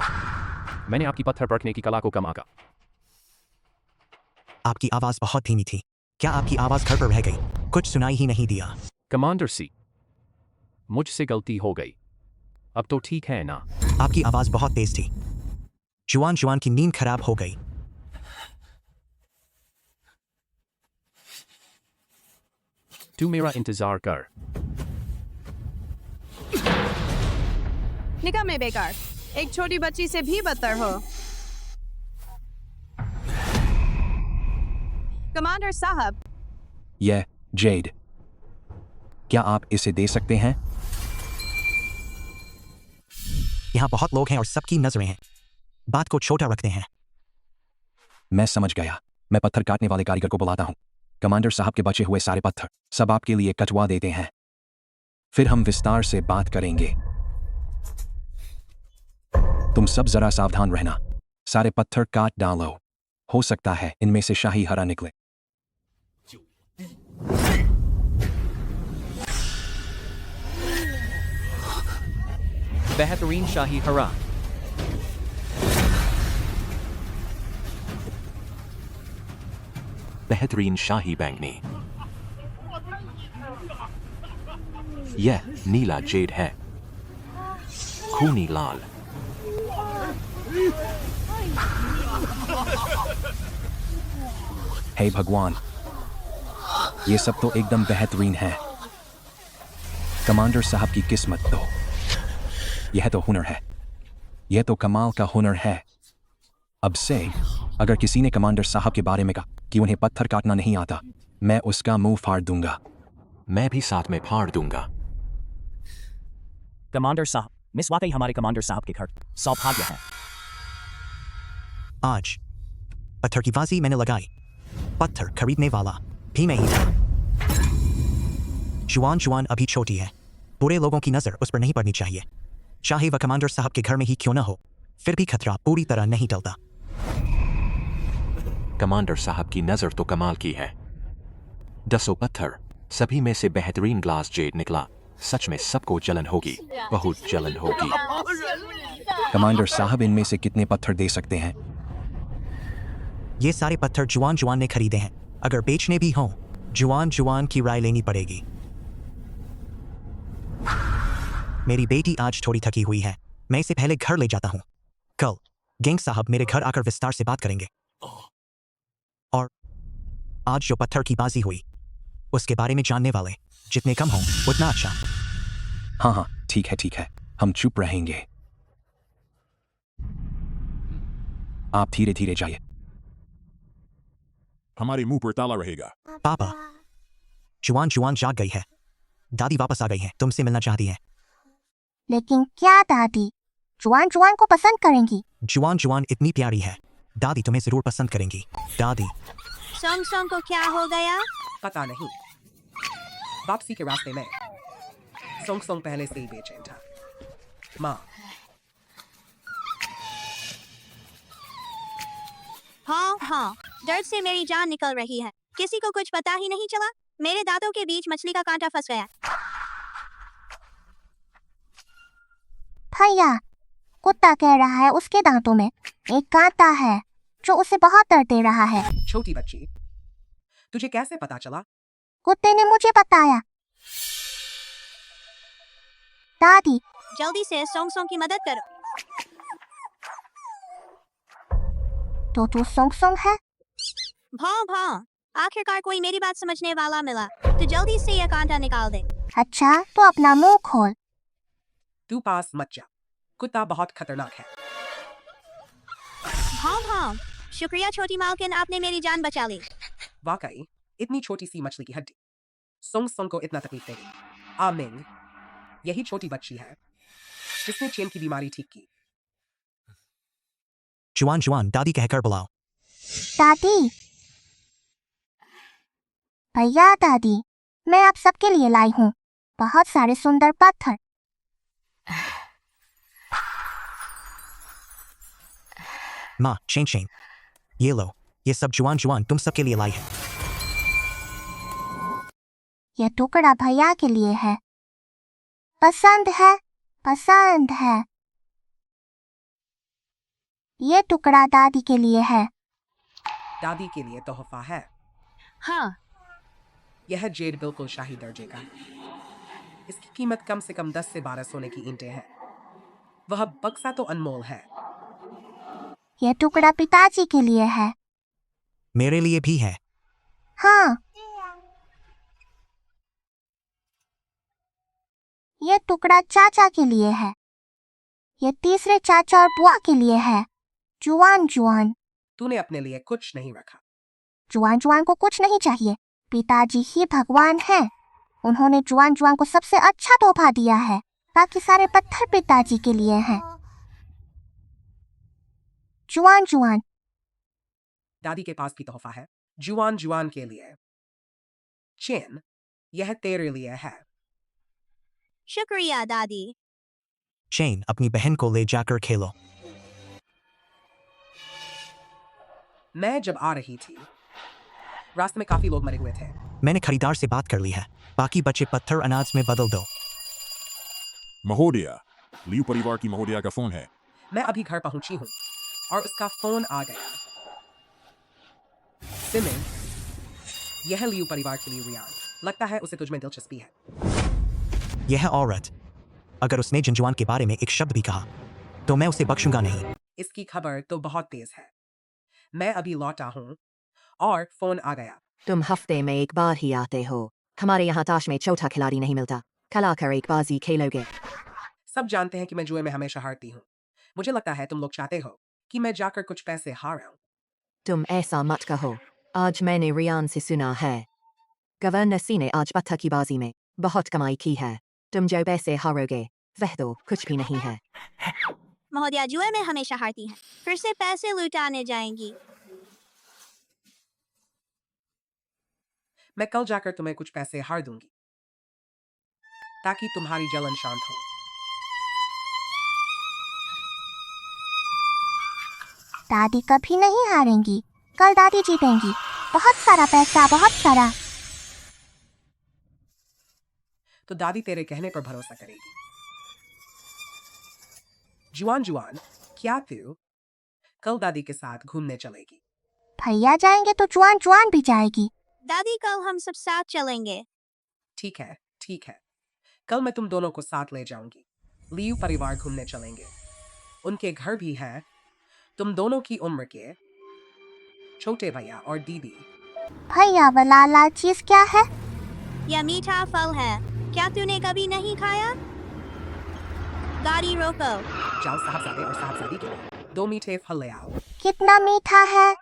Speaker 10: मैंने आपकी पत्थर परखने की कला को कम आंका।
Speaker 2: आपकी आवाज बहुत धीमी थी। क्या आपकी आवाज घर पर रह गई? कुछ सुनाई ही नहीं दिया।
Speaker 10: कमांडर सी, मुझसे गलती हो गई, अब तो ठीक है ना?
Speaker 2: आपकी आवाज बहुत तेज थी। जुआन जुआन की नींद खराब हो गई।
Speaker 10: तू मेरा इंतजार कर।
Speaker 9: निकम्मे बेकार, एक छोटी बच्ची से भी बदतर हो। कमांडर साहब,
Speaker 11: यह जेड, क्या आप इसे दे सकते हैं?
Speaker 2: यहाँ बहुत लोग हैं और सबकी नजरें हैं। बात को छोटा रखते हैं।
Speaker 11: मैं समझ गया, मैं पत्थर काटने वाले कारीगर को बुलाता हूं। कमांडर साहब के बचे हुए सारे पत्थर सब आपके लिए कटवा देते हैं, फिर हम विस्तार से बात करेंगे। तुम सब जरा सावधान रहना, सारे पत्थर काट डालो, हो सकता है इनमें से शाही हरा निकले।
Speaker 6: बेहतरीन शाही हरा।
Speaker 11: बेहतरीन शाही बैंगनी। यह नीला जेड है, खूनी लाल। हे भगवान, ये सब तो एकदम बेहतरीन है। कमांडर साहब की किस्मत तो, यह तो हुनर है, यह तो कमाल का हुनर है। अब से अगर किसी ने कमांडर साहब के बारे में कहा कि उन्हें पत्थर काटना नहीं आता, मैं उसका मुंह फाड़ दूंगा। मैं भी साथ में फाड़ दूंगा।
Speaker 8: कमांडर साहब, मिस वाकई हमारे कमांडर साहब के घर सौभाग्य है।
Speaker 2: आज पत्थर की बाजी मैंने लगाई, पत्थर खरीदने वाला भी मैं ही था। जुआन जुआन अभी छोटी है, बुरे लोगों की नजर उस पर नहीं पड़नी चाहिए, चाहे वह कमांडर साहब के घर में ही क्यों न हो। फिर भी खतरा पूरी तरह नहीं टलता।
Speaker 11: कमांडर साहब की नजर तो कमाल की है। 10 पत्थर, सभी में से बेहतरीन ग्लास जेड निकला। सच में सबको जलन होगी, बहुत जलन होगी। कमांडर साहब, इनमें से कितने पत्थर दे सकते हैं?
Speaker 2: ये सारे पत्थर जुआन जुआन ने खरीदे हैं। अगर बेचने भी हों, जुआन जुआन की राय लेनी पड़ेगी। मेरी बेटी आज थोड़ी थकी हुई है, मैं इसे पहले घर ले जाता हूं। कल गैंग साहब मेरे घर आकर विस्तार से बात करेंगे। और आज जो पत्थर की बाजी हुई, उसके बारे में जानने वाले जितने कम हों उतना अच्छा।
Speaker 11: हाँ हाँ, ठीक है, हम चुप रहेंगे। आप धीरे धीरे जाइए।
Speaker 5: हमारे मुंह पर ताला रहेगा।
Speaker 2: पापा, जुआन जुआन जाग गई है। दादी वापस आ गई है, तुमसे मिलना चाहती है।
Speaker 1: लेकिन क्या दादी जुआन जुआन को पसंद करेंगी?
Speaker 2: जुआन जुआन इतनी प्यारी है, दादी तुम्हें जरूर पसंद करेंगी। दादी,
Speaker 3: सोंग सोंग को क्या हो गया?
Speaker 14: पता नहीं, वापसी के रास्ते में सोंग सोंग पहले से ही बेचैन था। माँ,
Speaker 3: हाँ, दर्द से मेरी जान निकल रही है। किसी को कुछ पता ही नहीं चला, मेरे दांतों के बीच मछली का कांटा फंस गया।
Speaker 1: भैया, कुत्ता कह रहा है उसके दांतों में एक कांटा है जो उसे बहुत दर्द दे रहा है।
Speaker 14: छोटी बच्ची, तुझे कैसे पता चला?
Speaker 1: कुत्ते ने मुझे बताया। दादी,
Speaker 3: जल्दी से सोंग सोंग की मदद करो।
Speaker 1: तो तू सोंग सोंग है?
Speaker 3: भाव, आखिरकार कोई मेरी बात समझने वाला मिला, तो जल्दी से यह कांटा निकाल दे।
Speaker 1: अच्छा, तो अपना मुंह खोल।
Speaker 14: तू पास मत जा, कुत्ता बहुत खतरनाक है।
Speaker 3: भाव, शुक्रिया छोटी मालकिन, आपने मेरी जान बचा ली।
Speaker 14: वाकई, इतनी छोटी सी मछली की हड्डी सोंग सोंग को इतना तकलीफ देगी। आमिंग, यही छोटी बच्ची है जिसने चेन की बीमारी ठीक की।
Speaker 2: जुआन जुआन दादी कहकर बुलाओ।
Speaker 1: दादी, भैया दादी, मैं आप सबके लिए लाई हूँ बहुत सारे सुंदर पत्थर।
Speaker 2: माँ शेन शेन, ये लो, ये सब जुआन जुआन तुम सबके लिए लाई है।
Speaker 1: ये टुकड़ा भैया के लिए है। पसंद है, पसंद है। ये टुकड़ा दादी के लिए है।
Speaker 14: दादी के लिए तोहफा है।
Speaker 7: हाँ।
Speaker 14: यह जेड बिल्कुल शाही दर्जे का है। इसकी कीमत कम से कम 10 से 12 सोने की ईंटें हैं। वह बक्सा तो अनमोल है।
Speaker 1: यह टुकड़ा पिताजी के लिए है।
Speaker 2: मेरे लिए भी है।
Speaker 1: हाँ। यह टुकड़ा चाचा के लिए है। यह तीसरे चाचा और बुआ के लिए है। जुआन जुआन।
Speaker 14: तूने अपने लिए कुछ नहीं रखा।
Speaker 1: जुआन जुआन को कुछ नहीं चाहिए। पिताजी ही भगवान हैं। उन्होंने जुआन जुआन को सबसे अच्छा तोहफा दिया है। बाकी सारे पत्थर पिताजी के लिए हैं। जुआन जुआन।
Speaker 14: दादी के पास भी तोहफा है। जुआन जुआन के लिए। चेन, यह तेरे लिए है।
Speaker 3: शुक्रिया दादी।
Speaker 2: चेन, अपनी बहन को ले जाकर खेलो।
Speaker 14: मैं जब आ रही थी, रास्ते में काफी लोग मरे हुए थे।
Speaker 2: मैंने खरीदार से बात कर ली है। बाकी बचे पत्थर अनाज में बदल दो।
Speaker 5: महोदया, लियू परिवार की महोदया का फोन है।
Speaker 14: मैं अभी घर पहुंची हूँ और उसका फोन आ गया। सिमिन, यह लियू परिवार के लिए रियान। लगता है उसे तुझमें दिलचस्पी है।
Speaker 2: यह औरत, अगर उसने जिनजुआन के बारे में एक शब्द भी कहा तो मैं उसे बख्शूंगा नहीं।
Speaker 14: इसकी खबर तो बहुत तेज है। मैं अभी लौटा हूँ और फोन आ गया।
Speaker 12: तुम हफ्ते में एक बार ही आते हो। हमारे यहाँ ताश में चौथा खिलाड़ी नहीं मिलता। कल आकर एक बाजी खेलोगे?
Speaker 14: सब जानते हैं कि मैं जुए में हमेशा हारती हूँ। मुझे लगता है तुम लोग चाहते हो कि मैं जाकर कुछ पैसे हाराऊं।
Speaker 12: तुम ऐसा मत कहो। आज मैंने रियान से सुना है गवर्नर सी ने आज पत्थर की बाजी में बहुत कमाई की है। तुम जो पैसे हारोगे वह तो कुछ भी नहीं है।
Speaker 3: महोदया जुए में हमेशा हारती हैं। फिर से पैसे लुटाने जाएंगी।
Speaker 14: मैं कल जाकर तुम्हें कुछ पैसे हार दूंगी ताकि तुम्हारी जलन शांत हो।
Speaker 1: दादी कभी नहीं हारेंगी। कल दादी जीतेंगी। बहुत सारा पैसा, बहुत सारा।
Speaker 14: तो दादी तेरे कहने पर भरोसा करेगी। जुआन जुआन, क्या तू कल दादी के साथ घूमने चलेगी?
Speaker 1: भैया जाएंगे तो जुआन जुआन भी जाएगी।
Speaker 3: दादी कल हम सब साथ चलेंगे।
Speaker 14: ठीक है, ठीक है। कल मैं तुम दोनों को साथ ले जाऊंगी। लियू परिवार घूमने चलेंगे। उनके घर भी है तुम दोनों की उम्र के छोटे भैया और दीदी।
Speaker 1: भैया वाला लाल चीज क्या है?
Speaker 3: यह मीठा फल है। क्या तूने कभी नहीं खाया? गाड़ी रोको।
Speaker 14: जाओ साहबजादे और साहबजादी के लिए 2 मीठे फल ले आओ।
Speaker 1: कितना मीठा है?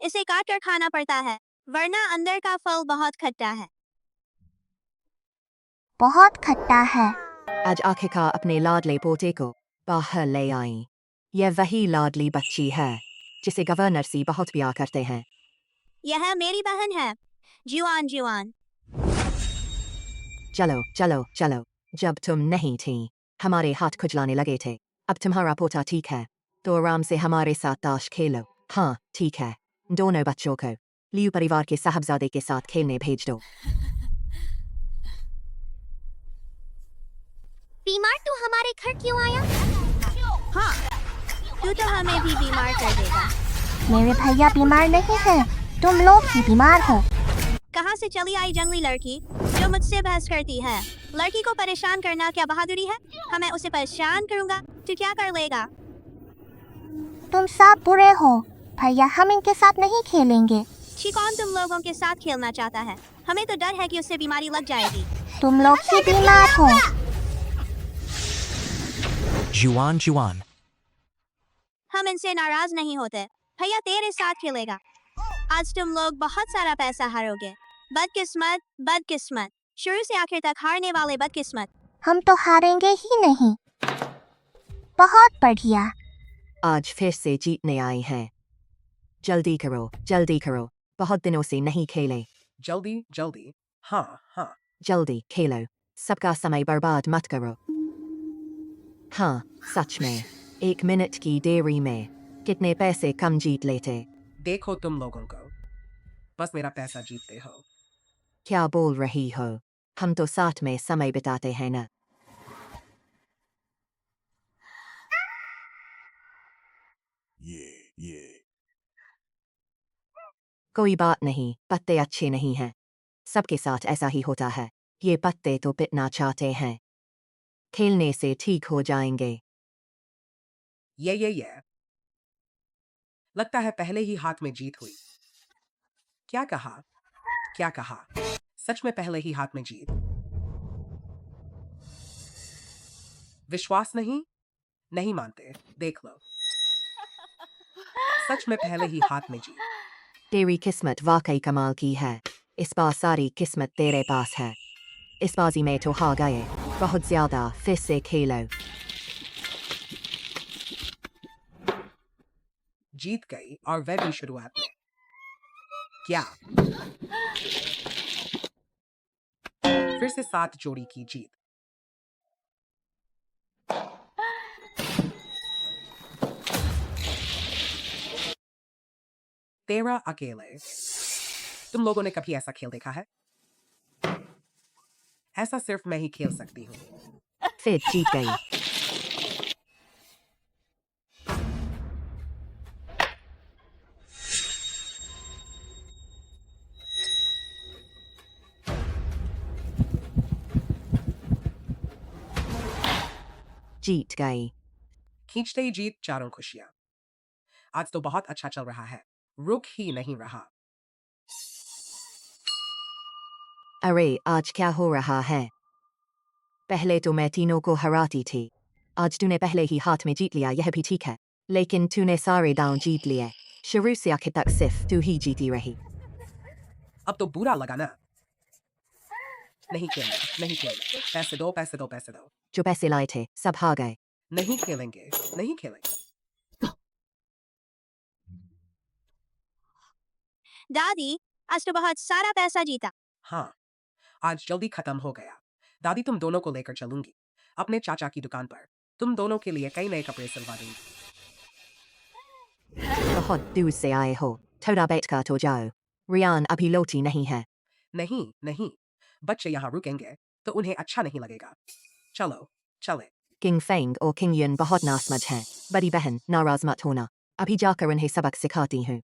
Speaker 3: इसे काट कर खाना पड़ता है वरना अंदर का फल बहुत खट्टा है।
Speaker 1: बहुत खट्टा है।
Speaker 12: आज आखिरकार अपने लाडले पोते को बाहर ले आई। यह वही लाडली बच्ची है जिसे गवर्नर सी बहुत प्यार करते हैं।
Speaker 3: यह मेरी बहन है जुआन जुआन।
Speaker 12: चलो चलो चलो। जब तुम नहीं थी हमारे हाथ खुजलाने लगे थे। अब तुम्हारा पोता ठीक है तो आराम से हमारे साथ ताश खेलो। हाँ ठीक है। दोनों बच्चों को लियू परिवार के साहबजादे के साथ खेलने भेज दो।
Speaker 1: बीमार तू हमारे घर क्यों आया?
Speaker 3: हाँ, तू तो हमें भी बीमार कर देगा।
Speaker 1: मेरे भैया बीमार नहीं हैं। तुम लोग ही बीमार हो।
Speaker 3: कहाँ से चली आई जंगली लड़की जो मुझसे बहस करती है? लड़की को परेशान करना क्या बहादुरी है? हाँ, मैं उसे परेशान करूँगा। तू क्या कर लेगा?
Speaker 1: तुम सब बुरे हो। भैया हम इनके साथ नहीं खेलेंगे।
Speaker 3: छी, कौन तुम लोगों के साथ खेलना चाहता है? हमें तो डर है कि उससे बीमारी लग जाएगी।
Speaker 1: तुम लोग ही बीमार हो।
Speaker 2: जुआन जुआन,
Speaker 3: हम इनसे नाराज नहीं होते। भैया तेरे साथ खेलेगा। आज तुम लोग बहुत सारा पैसा हारोगे। बदकिस्मत, बदकिस्मत। शुरू से आखिर तक हारने वाले बदकिस्मत।
Speaker 1: हम तो हारेंगे ही नहीं। बहुत बढ़िया।
Speaker 12: आज फिर से जीतने आए हैं। जल्दी करो, बहुत दिनों से नहीं खेले।
Speaker 14: जल्दी जल्दी, हाँ हाँ।
Speaker 12: जल्दी खेलो, सबका समय बर्बाद मत करो। हाँ, सच में 1 मिनट की देरी में कितने पैसे कम जीत लेते।
Speaker 14: देखो तुम लोगों को, बस मेरा पैसा जीतते हो।
Speaker 12: क्या बोल रही हो? हम तो साथ में समय बिताते हैं ना।
Speaker 5: ये
Speaker 12: कोई बात नहीं, पत्ते अच्छे नहीं हैं। सबके साथ ऐसा ही होता है। ये पत्ते तो पिटना चाहते हैं। खेलने से ठीक हो जाएंगे।
Speaker 14: ये लगता है पहले ही हाथ में जीत हुई। क्या कहा? सच में पहले ही हाथ में जीत। विश्वास नहीं मानते, देख लो। सच में पहले ही हाथ में जीत।
Speaker 12: तेरी किस्मत वाकई कमाल की है। इस बार सारी किस्मत तेरे पास है। इस बाजी में तो हार गए, बहुत ज्यादा। फिर से खेलो।
Speaker 14: जीत गई, और वह भी शुरुआत में। क्या फिर से 7 जोड़ी की जीत। तेरा अकेले। तुम लोगों ने कभी ऐसा खेल देखा है? ऐसा सिर्फ मैं ही खेल सकती हूँ।
Speaker 12: फिर जीत गई। जीत गई।
Speaker 14: खींचते ही जीत, चारों खुशियां। आज तो बहुत अच्छा चल रहा है, रुक ही नहीं रहा।
Speaker 12: अरे आज क्या हो रहा है? पहले तो मैं तीनों को हराती थी। आज तूने पहले ही हाथ में जीत लिया, यह भी ठीक है। लेकिन तूने सारे दांव जीत लिए। शुरू से आखिर तक सिर्फ तू ही जीती रही।
Speaker 14: अब तो बुरा लगा ना। नहीं खेलना। पैसे दो।
Speaker 12: जो पैसे लाए थे सब हार गए।
Speaker 14: नहीं खेलेंगे।
Speaker 3: दादी, आज तो बहुत सारा पैसा जीता।
Speaker 14: हाँ, आज जल्दी खत्म हो गया। दादी तुम दोनों को लेकर चलूंगी अपने चाचा की दुकान पर। तुम दोनों के लिए कई नए कपड़े सिलवा दूंगी।
Speaker 12: बहुत दूर से आए हो, थोड़ा बैठकर तो जाओ। रियान अभी लौटी नहीं है।
Speaker 14: नहीं, बच्चे यहाँ रुकेंगे तो उन्हें अच्छा नहीं लगेगा। चले।
Speaker 12: किंग फेंग और किंग युन बहुत नासमझ हैं। बड़ी बहन, नाराज मत होना, अभी जाकर उन्हें सबक सिखाती हूँ।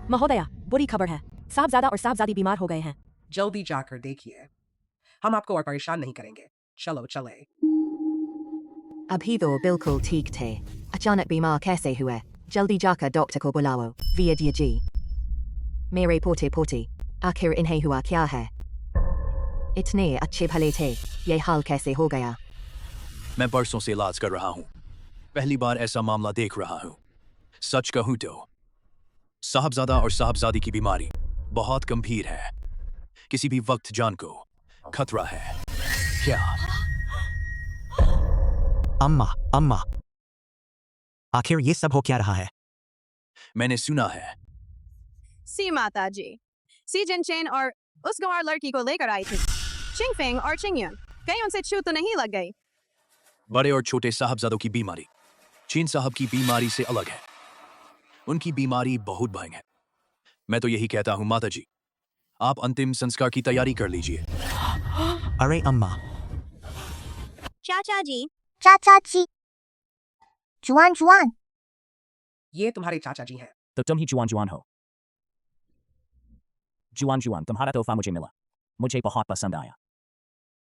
Speaker 16: महोदया, बुरी खबर है। साहबजादा और साहबजादी बीमार हो गए हैं।
Speaker 14: जल्दी जाकर देखिए, हम आपको और परेशान नहीं करेंगे। चले।
Speaker 12: अभी तो बिल्कुल ठीक थे, अचानक बीमार कैसे हुए? जल्दी जाकर डॉक्टर को बुलाओ। वियडिया जी, मेरे पोते पोती, आखिर इन्हें हुआ क्या है? इतने अच्छे भले थे, ये हाल कैसे हो गया?
Speaker 4: मैं बरसों से इलाज कर रहा हूँ, पहली बार ऐसा मामला देख रहा हूँ। सच कहूँ तो साहबजादा और साहबजादी की बीमारी बहुत गंभीर है। किसी भी वक्त जान को खतरा है। क्या?
Speaker 2: अम्मा, आखिर ये सब हो क्या रहा है?
Speaker 4: मैंने सुना है
Speaker 9: सी माता जी, सी जिनचेन और उस गंवार लड़की को लेकर आई थी। चिंगफेंग और चिंगयुन, कहीं उनसे छू तो नहीं लग गई?
Speaker 4: बड़े और छोटे साहबजादों की बीमारी चीन साहब की बीमारी से अलग है। उनकी बीमारी बहुत भयंकर है। मैं तो यही कहता हूँ माता जी, आप अंतिम संस्कार की तैयारी कर लीजिए।
Speaker 2: अरे अम्मा।
Speaker 3: चाचा जी,
Speaker 1: जुआन,
Speaker 14: ये तुम्हारे चाचा जी हैं।
Speaker 8: तो तुम ही जुआन हो। जुआन, तुम्हारा तोहफा मुझे मिला, मुझे बहुत पसंद आया।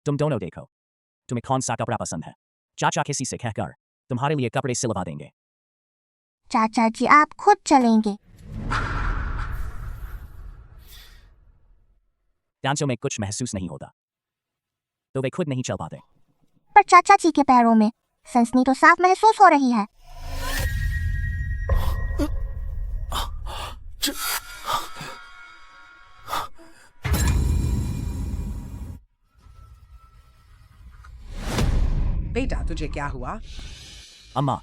Speaker 8: तुम दोनों देखो, तुम्हें कौन सा कपड़ा पसंद है? चाचा किसी से कहकर तुम्हारे लिए कपड़े सिलवा देंगे।
Speaker 1: चाचा जी आप खुद चलेंगे।
Speaker 8: डांसों में कुछ महसूस नहीं होता, तो वे खुद नहीं चल पाते।
Speaker 1: पर चाचा जी के पैरों में सनसनी तो साफ महसूस हो रही है।
Speaker 14: बेटा तुझे क्या हुआ?
Speaker 8: अम्मा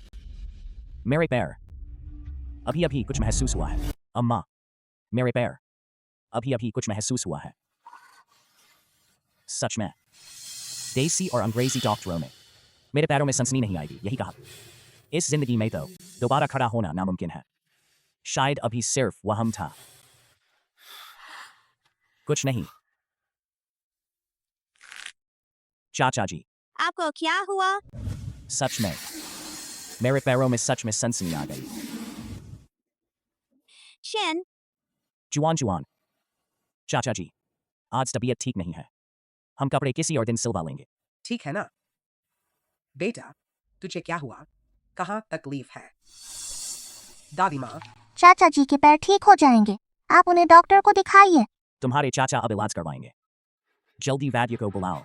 Speaker 8: मेरे पैर अभी अभी कुछ महसूस हुआ है। अम्मा मेरे पैर अभी अभी कुछ महसूस हुआ है। सच में देसी और अंग्रेजी डॉक्टरों ने मेरे पैरों में सनसनी नहीं आएगी यही कहा। इस जिंदगी में तो दोबारा खड़ा होना नामुमकिन है। शायद अभी सिर्फ वहम था। कुछ नहीं। चाचा जी
Speaker 3: आपको क्या हुआ?
Speaker 8: सच में मेरे पैरों में सच में सनसनी आ गई।
Speaker 3: शेन
Speaker 8: जुआन जुआन चाचा जी आज तबीयत ठीक नहीं है। हम कपड़े किसी और दिन सिलवा लेंगे।
Speaker 14: ठीक है ना बेटा, तुझे क्या हुआ? कहाँ तकलीफ है? दादी माँ,
Speaker 1: चाचा जी के पैर ठीक हो जाएंगे, आप उन्हें डॉक्टर को दिखाइए।
Speaker 8: तुम्हारे चाचा अब इलाज करवाएंगे। जल्दी वैद्य को बुलाओ।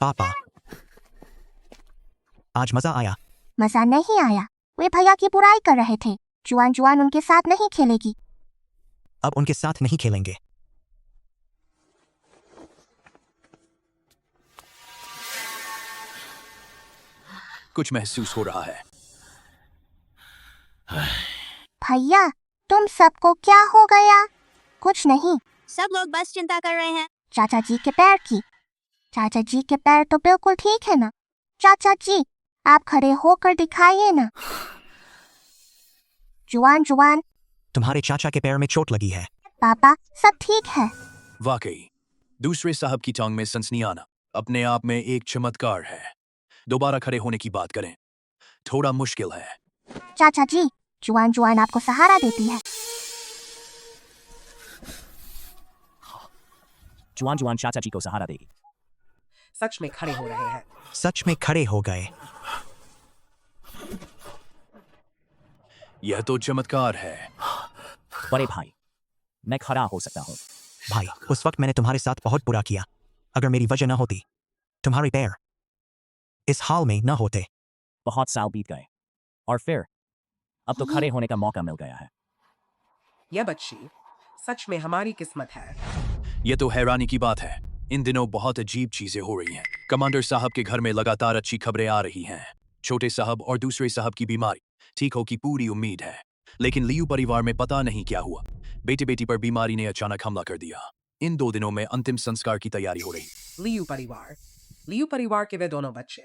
Speaker 2: पापा आज मजा आया।
Speaker 1: मजा नहीं आया, वे भैया की बुराई कर रहे थे। जुआन जुआन उनके साथ नहीं खेलेगी।
Speaker 2: अब उनके साथ नहीं खेलेंगे।
Speaker 4: कुछ महसूस हो रहा है।
Speaker 1: भैया तुम सबको क्या हो गया? कुछ नहीं,
Speaker 3: सब लोग बस चिंता कर रहे हैं।
Speaker 1: चाचा जी के पैर की। चाचा जी के पैर तो बिल्कुल ठीक है ना। चाचा जी आप खड़े होकर दिखाइए ना। जुआन जुआन
Speaker 2: तुम्हारे चाचा के पैर में चोट लगी है।
Speaker 1: पापा सब ठीक है।
Speaker 4: वाकई दूसरे साहब की टांग में सनसनी आना अपने आप में एक चमत्कार है। दोबारा खड़े होने की बात करें, थोड़ा मुश्किल है।
Speaker 1: चाचा जी जुआन जुआन आपको सहारा देती है।
Speaker 8: जुआन जुआन चाचा जी को सहारा देगी।
Speaker 14: सच में खड़े हो रहे हैं।
Speaker 2: सच में खड़े हो गए।
Speaker 4: यह तो चमत्कार है।
Speaker 8: बड़े भाई मैं खड़ा हो सकता हूँ।
Speaker 2: भाई उस वक्त मैंने तुम्हारे साथ बहुत बुरा किया। अगर मेरी वजह न होती तुम्हारे पैर इस हाल में न होते।
Speaker 8: बहुत साल बीत गए और फिर अब तो खड़े होने का मौका मिल गया है।
Speaker 14: यह बच्ची सच में हमारी किस्मत है।
Speaker 4: यह तो हैरानी की बात है। इन दिनों बहुत अजीब चीजें हो रही हैं। कमांडर साहब के घर में लगातार अच्छी खबरें आ रही हैं। छोटे साहब और दूसरे साहब की बीमारी ठीक हो की पूरी उम्मीद है, लेकिन लियू परिवार में पता नहीं क्या हुआ। बेटे बेटी पर बीमारी ने अचानक हमला कर दिया। इन 2 दिनों में अंतिम संस्कार की तैयारी हो रही।
Speaker 14: लियू परिवार के वे दोनों बच्चे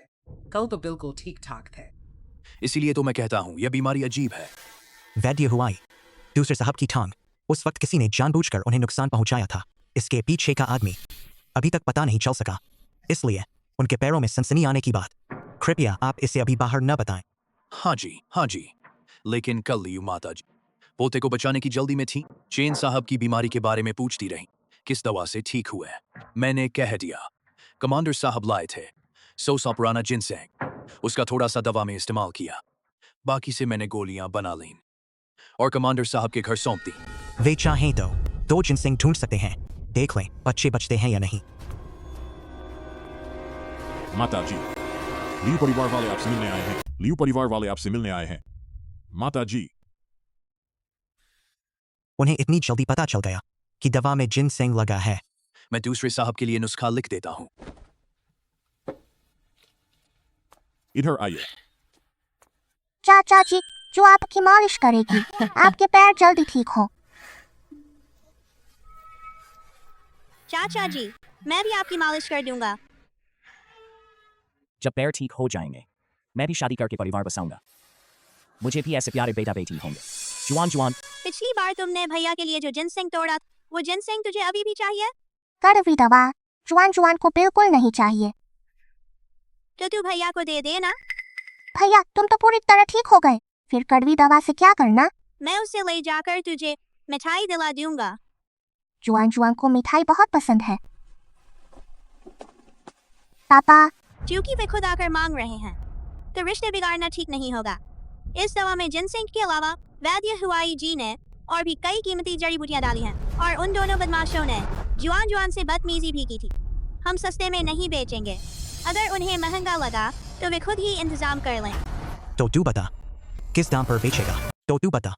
Speaker 14: कल तो बिल्कुल ठीक ठाक थे।
Speaker 4: इसीलिए तो मैं कहता हूँ यह बीमारी अजीब है।
Speaker 2: वैद्य हुआई दूसरे साहब की टांग। उस वक्त किसी ने जानबूझकर उन्हें नुकसान पहुंचाया था। इसके पीछे का आदमी अभी तक पता नहीं चल सका, इसलिए उनके पैरों में सनसनी आने की बात। कृपया आप इसे अभी बाहर न बताएं।
Speaker 4: हाँ जी, लेकिन कल लियू माता जी पोते को बचाने की जल्दी में थी। चेन साहब की बीमारी के बारे में पूछती रही, किस दवा से ठीक हुए। मैंने कह दिया कमांडर साहब लाए थे 100 साल पुराना जिनसेंग। उसका थोड़ा सा दवा में इस्तेमाल किया, बाकी से मैंने गोलियां बना लीं और कमांडर साहब के घर सौंप दी।
Speaker 2: वे चाहें तो 2 जिनसेंग ढूंढ सकते हैं, देख लें बच्चे बचते हैं या नहीं।
Speaker 5: माता जी लियू परिवार वाले आपसे मिलने आए हैं। लियू परिवार वाले आपसे मिलने आए हैं। माता जी
Speaker 2: उन्हें इतनी जल्दी पता चल गया कि दवा में जिनसेंग लगा है।
Speaker 4: मैं दूसरे साहब के लिए नुस्खा लिख देता हूँ।
Speaker 5: इधर आइए।
Speaker 1: चाचा जी जो आपकी मालिश करेगी, आपके पैर जल्दी ठीक हो।
Speaker 3: चाचा जी मैं भी आपकी मालिश कर दूंगा।
Speaker 8: जब पैर ठीक हो जाएंगे मैं भी शादी करके परिवार बसाऊंगा। मुझे भी ऐसे प्यारे बेटा बेटी होंगे। जुआन जुआन
Speaker 3: पिछली बार तुमने भैया के लिए जो जिनसेंग तोड़ा, वो जिनसेंग तुझे अभी भी चाहिए?
Speaker 1: कड़वी दवा जुआन जुआन को बिल्कुल नहीं चाहिए।
Speaker 3: तो तू भैया को दे देना।
Speaker 1: भैया तुम तो पूरी तरह ठीक हो गए, फिर कड़वी दवा से क्या करना?
Speaker 3: मैं उसे ले जाकर तुझे मिठाई दिला दूंगा।
Speaker 1: जुआन जुआन को मिठाई बहुत पसंद है। पापा
Speaker 3: क्योंकि वे खुद आकर मांग रहे हैं तो रिश्ते बिगाड़ना ठीक नहीं होगा। इस दवा में जिनसेंग के अलावा वैद्य हुआई जी ने और भी कई कीमती जड़ी बूटियां डाली हैं, और उन दोनों बदमाशों ने जुआन जुआन से बदतमीजी भी की थी। हम सस्ते में नहीं बेचेंगे। अगर उन्हें महंगा लगा तो वे खुद ही इंतजाम कर लें।
Speaker 2: तो तू बता किस दाम पर बेचेगा? तो तू बता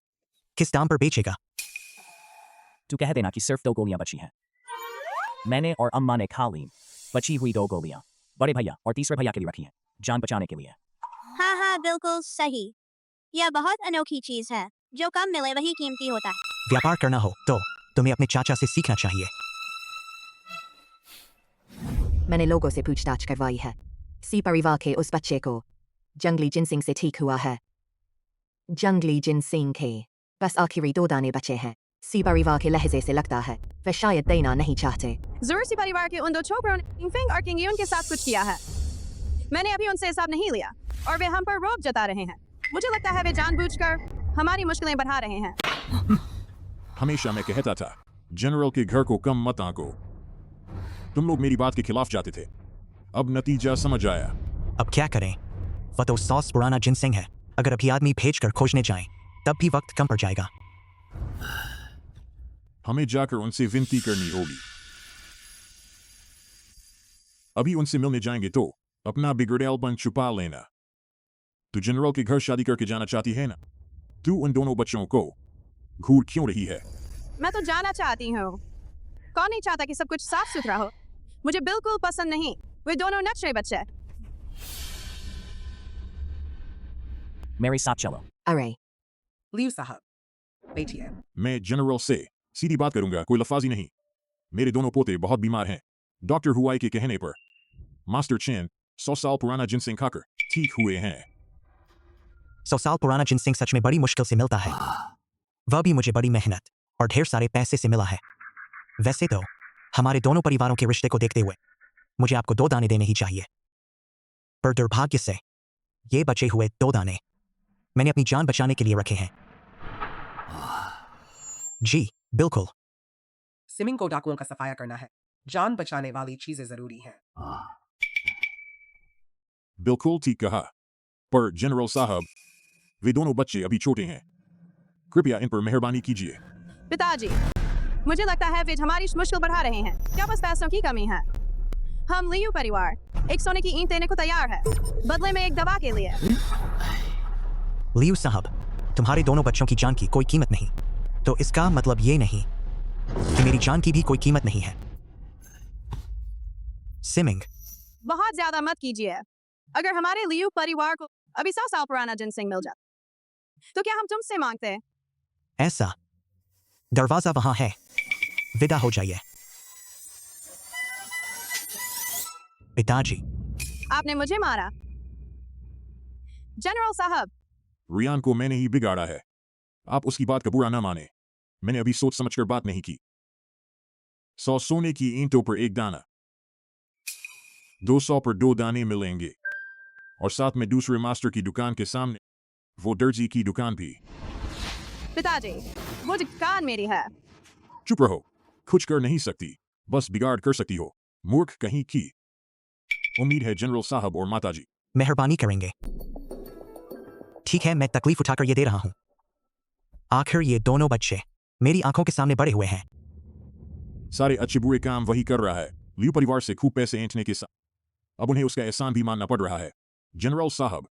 Speaker 2: किस दाम पर बेचेगा?
Speaker 8: तू कह देना कि सिर्फ 2 गोलियां बची हैं। मैंने और अम्मा ने खा ली बची हुई 2 गोलियां बड़े भैया और तीसरे भैया के लिए रखी हैं। जान बचाने के लिए।
Speaker 3: हाँ हाँ बिल्कुल सही। यह बहुत अनोखी चीज है, जो कम मिले वही कीमती होता है।
Speaker 2: व्यापार करना हो तो तुम्हें अपने चाचा से सीखना चाहिए।
Speaker 12: मैंने लोगों से पूछताछ करवाई है। सी परिवार के उस बच्चे को जंगली जिनसिंग से ठीक हुआ है। जंगली जिनसिंग के बस आखिरी 2 दाने बचे हैं। सी परिवार के लहजे से लगता है वे शायद देना नहीं चाहते।
Speaker 9: जरूर सी परिवार के उन 2 छोकरों ने किंगफिंग और किंगयून के साथ कुछ किया है। मैंने अभी उनसे हिसाब नहीं लिया और वे हम पर रोब जता रहे हैं। मुझे लगता है वे जानबूझकर हमारी मुश्किलें बढ़ा रहे हैं।
Speaker 5: हमेशा मैं कहता था जनरल के घर को कम मत आंको। तुम लोग मेरी बात के खिलाफ जाते थे। अब नतीजा समझ आया।
Speaker 2: अब क्या करें? वह तो 100 पुराना जिनसिंग है। अगर अभी आदमी भेजकर खोजने जाएं, तब भी वक्त कम पड़ जाएगा।
Speaker 5: हमें जाकर उनसे विनती करनी होगी। अभी उनसे मिलने जाएंगे तो अपना बिगड़ैलपन छुपा लेना। तू जनरल के घर शादी करके जाना चाहती है ना? तू उन दोनों बच्चों को घूर क्यों रही है?
Speaker 9: मैं तो जाना चाहती हूँ। कौन नहीं चाहता कि सब कुछ साफ सुथरा हो? मुझे बिल्कुल पसंद नहीं वे दोनों नक्शे बच्चे।
Speaker 8: मेरे साथ चलो।
Speaker 12: अरे
Speaker 14: लियू साहब, बैठिए।
Speaker 5: मैं जनरल से सीधी बात करूंगा, कोई लफाजी नहीं। मेरे दोनों पोते बहुत बीमार हैं। डॉक्टर हुआई के कहने पर मास्टर चेन 100 साल पुराना जिनसिंग खाकर ठीक हुए हैं।
Speaker 2: 100 साल पुराना जिनसिंग सच में बड़ी मुश्किल से मिलता है। वह भी मुझे बड़ी मेहनत और ढेर सारे पैसे से मिला है। वैसे तो हमारे दोनों परिवारों के रिश्ते को देखते हुए मुझे आपको 2 दाने देने ही चाहिए, पर दुर्भाग्य से ये बचे हुए 2 दाने मैंने अपनी जान बचाने के लिए रखे हैं। जी बिल्कुल।
Speaker 14: सिमिंग को डाकुओं का सफाया करना है। जान बचाने वाली चीजें जरूरी हैं।
Speaker 5: बिल्कुल ठीक कहा। पर जनरल साहब, वे दोनों बच्चे अभी छोटे हैं। कृपया इन पर मेहरबानी कीजिए।
Speaker 9: पिताजी, मुझे लगता है वे हमारी मुश्किल बढ़ा रहे हैं। क्या बस पैसों की कमी है? हम लियू परिवार एक सोने की ईंट देने को तैयार है, बदले में एक दवा के लिए।
Speaker 2: लियू साहब, तुम्हारे दोनों बच्चों की जान की कोई कीमत नहीं, तो इसका मतलब ये नहीं कि मेरी जान की भी कोई कीमत नहीं है। सिमिंग,
Speaker 9: बहुत ज्यादा मत कीजिए। अगर हमारे लियू परिवार को अभी 100 साल पुराना जिनसिंग मिल जाए तो क्या हम तुमसे मांगते हैं?
Speaker 2: ऐसा दरवाजा वहां है, विदा हो जाइए। पिताजी,
Speaker 9: आपने मुझे मारा। जनरल साहब,
Speaker 5: रियान को मैंने ही बिगाड़ा है। आप उसकी बात का बुरा ना माने। मैंने अभी सोच समझकर बात नहीं की। 100 सोने की ईंटों पर 1 दाना, 200 पर 2 दाने मिलेंगे, और साथ में दूसरे मास्टर की दुकान के सामने वो दर्जी की दुकान भी।
Speaker 9: पिताजी, वो दुकान मेरी है।
Speaker 5: चुप रहो। कुछ कर नहीं सकती, बस बिगाड़ कर सकती हो, मूर्ख कहीं की। उम्मीद है जनरल साहब और माताजी
Speaker 2: मेहरबानी करेंगे। ठीक है, मैं तकलीफ उठाकर ये दे रहा हूं। आखिर ये दोनों बच्चे मेरी आंखों के सामने बड़े हुए हैं।
Speaker 5: सारे अच्छे बुरे काम वही कर रहा है। लियू परिवार से खूब पैसे ऐंठने के साथ अब उन्हें उसका एहसान भी मानना पड़ रहा है। जनरल साहब,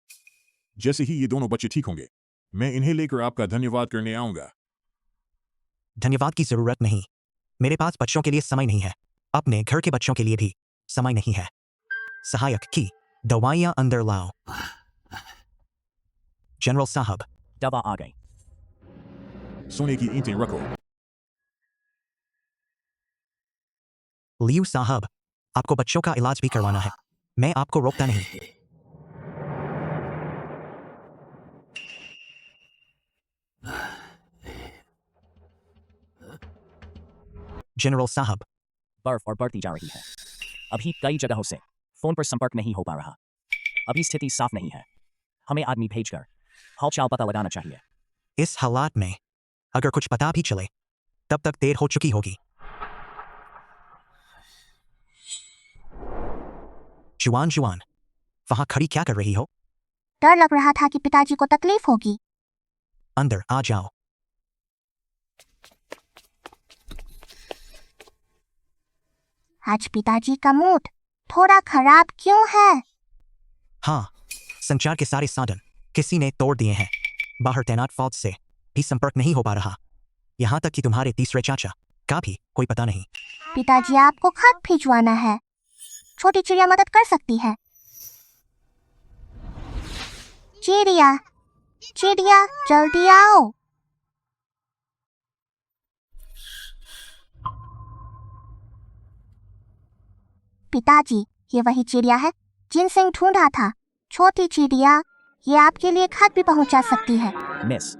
Speaker 5: जैसे ही ये दोनों बच्चे ठीक होंगे, मैं इन्हें लेकर आपका धन्यवाद करने आऊंगा।
Speaker 2: धन्यवाद की जरूरत नहीं। मेरे पास बच्चों के लिए समय नहीं है। अपने घर के बच्चों के लिए भी समय नहीं है। सहायक की दवाइयां अंदर लाओ। जनरल साहब,
Speaker 8: दवा आ गई।
Speaker 5: सोने की ईंटें रखो।
Speaker 2: लियू साहब, आपको बच्चों का इलाज भी करवाना है। मैं आपको रोकता नहीं। जनरल साहब,
Speaker 8: बर्फ और बढ़ती जा रही है। अभी कई जगहों से फोन पर संपर्क नहीं हो पा रहा। अभी स्थिति साफ नहीं है। हमें आदमी भेजकर हालचाल पता लगाना चाहिए।
Speaker 2: इस हालात में अगर कुछ पता भी चले, तब तक देर हो चुकी होगी। जुआन जुआन, वहां खड़ी क्या कर रही हो?
Speaker 1: डर लग रहा था कि पिताजी को तकलीफ होगी।
Speaker 2: अंदर आ जाओ।
Speaker 1: आज पिताजी का मूड थोड़ा खराब क्यों है?
Speaker 2: हाँ, संचार के सारे साधन किसी ने तोड़ दिए हैं। बाहर तैनात फौज से भी संपर्क नहीं हो पा रहा। यहाँ तक कि तुम्हारे तीसरे चाचा का भी कोई पता नहीं।
Speaker 1: पिताजी, आपको खत भिजवाना है। छोटी चिड़िया मदद कर सकती है। चिड़िया चिड़िया जल्दी आओ। पिताजी, ये वही चिड़िया है जिनसिंह ढूंढा था। छोटी चिड़िया, ये आपके लिए खत भी पहुंचा सकती है।
Speaker 8: मिस,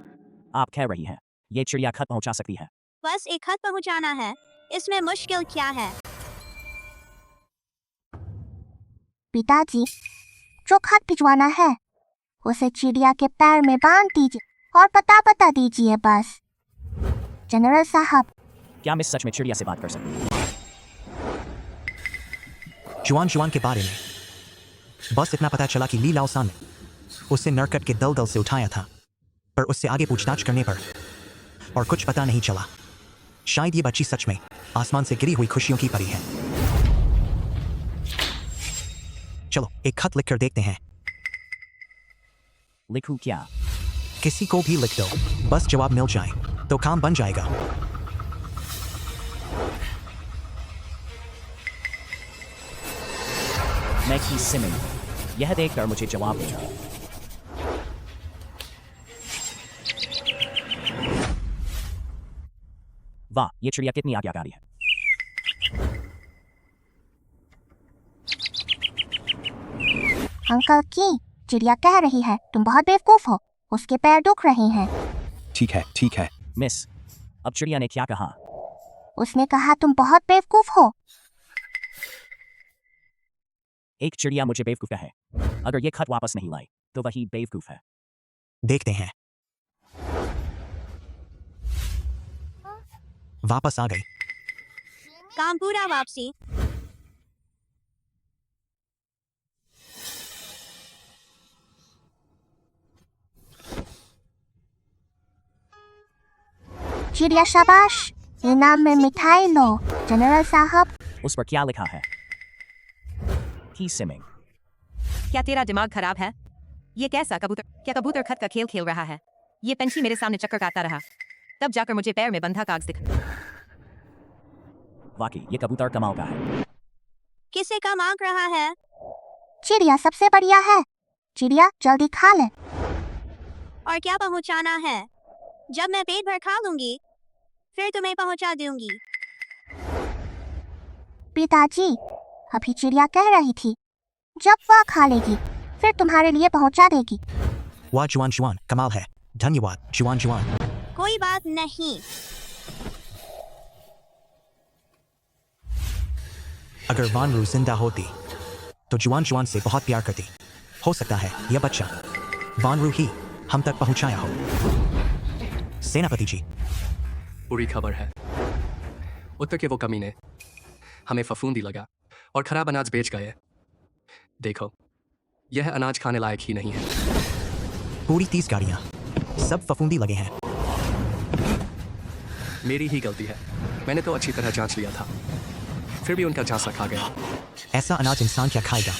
Speaker 8: आप कह रही हैं ये चिड़िया खत पहुंचा सकती है?
Speaker 3: बस एक खत पहुंचाना है, इसमें मुश्किल क्या है?
Speaker 1: पिताजी, जो खत भिजवाना है उसे चिड़िया के पैर में बांध दीजिए और पता बता दीजिए बस। जनरल साहब।
Speaker 8: क्या मिस सच में चिड़िया से बात कर सकती है?
Speaker 2: जुआन के बारे में बस इतना पता चला कि ली लाओसान ने उसे नरकट के दलदल से उठाया था, पर उससे आगे पूछताछ करने पर और कुछ पता नहीं चला। शायद ये बच्ची सच में आसमान से गिरी हुई खुशियों की परी है। चलो एक खत लिखकर देखते हैं।
Speaker 8: लिखूं क्या?
Speaker 2: किसी को भी लिख दो, बस जवाब मिल जाए तो काम बन जाएगा।
Speaker 8: मैं की सिमिंग, यह देखकर मुझे जवाब देगा। वाह, ये चिड़िया कितनी आज्ञाकारी है।
Speaker 1: अंकल की चिड़िया कह रही है तुम बहुत बेवकूफ हो, उसके पैर दुख रहे हैं।
Speaker 11: ठीक है।
Speaker 8: मिस, अब चिड़िया ने क्या कहा?
Speaker 1: उसने कहा तुम बहुत बेवकूफ हो।
Speaker 8: एक चिड़िया मुझे बेवकूफ है। अगर ये खत वापस नहीं लाई तो वही बेवकूफ है।
Speaker 2: देखते हैं। वापस आ गई।
Speaker 3: काम पूरा, वापसी।
Speaker 1: चिड़िया शाबाश, इनाम में मिठाई लो। जनरल साहब।
Speaker 8: उस पर क्या लिखा है? की सिमिंग।
Speaker 16: क्या तेरा दिमाग खराब है? ये कैसा कबूतर? क्या कबूतर खत का खेल खेल रहा है? ये पंछी मेरे सामने चक्कर काटता रहा, तब जाकर मुझे पैर में बंधा कागज दिखा।
Speaker 8: वाकई ये कबूतर कमाल का है।
Speaker 3: किसे का मांग रहा है?
Speaker 1: चिड़िया सबसे बढ़िया है। चिड़िया जल्दी खा ले।
Speaker 3: और क्या पहुंचाना है? जब मैं पेट भर खा लूंगी फिर तुम्हें पहुंचा दूंगी।
Speaker 1: पिताजी, अभी चिड़िया कह रही थी जब वह खा लेगी फिर तुम्हारे लिए पहुंचा देगी।
Speaker 2: वाह जुआन, कमाल है। धन्यवाद जुआन।
Speaker 3: कोई बात नहीं।
Speaker 2: अगर वानरू जिंदा होती तो जुआन से बहुत प्यार करती। हो सकता है यह बच्चा वानरू ही हम तक पहुंचाया हो। सेनापति जी,
Speaker 13: बुरी खबर है। उत्तर के वो कमीने हमें फफूंदी लगा और खराब अनाज बेच गए। देखो, यह अनाज खाने लायक ही नहीं है।
Speaker 2: पूरी 30 गाड़ियां, सब फफूंदी लगे हैं।
Speaker 13: मेरी ही गलती है। मैंने तो अच्छी तरह जांच लिया था, फिर भी उनका झांसा खा गया।
Speaker 2: ऐसा अनाज इंसान क्या खाएगा?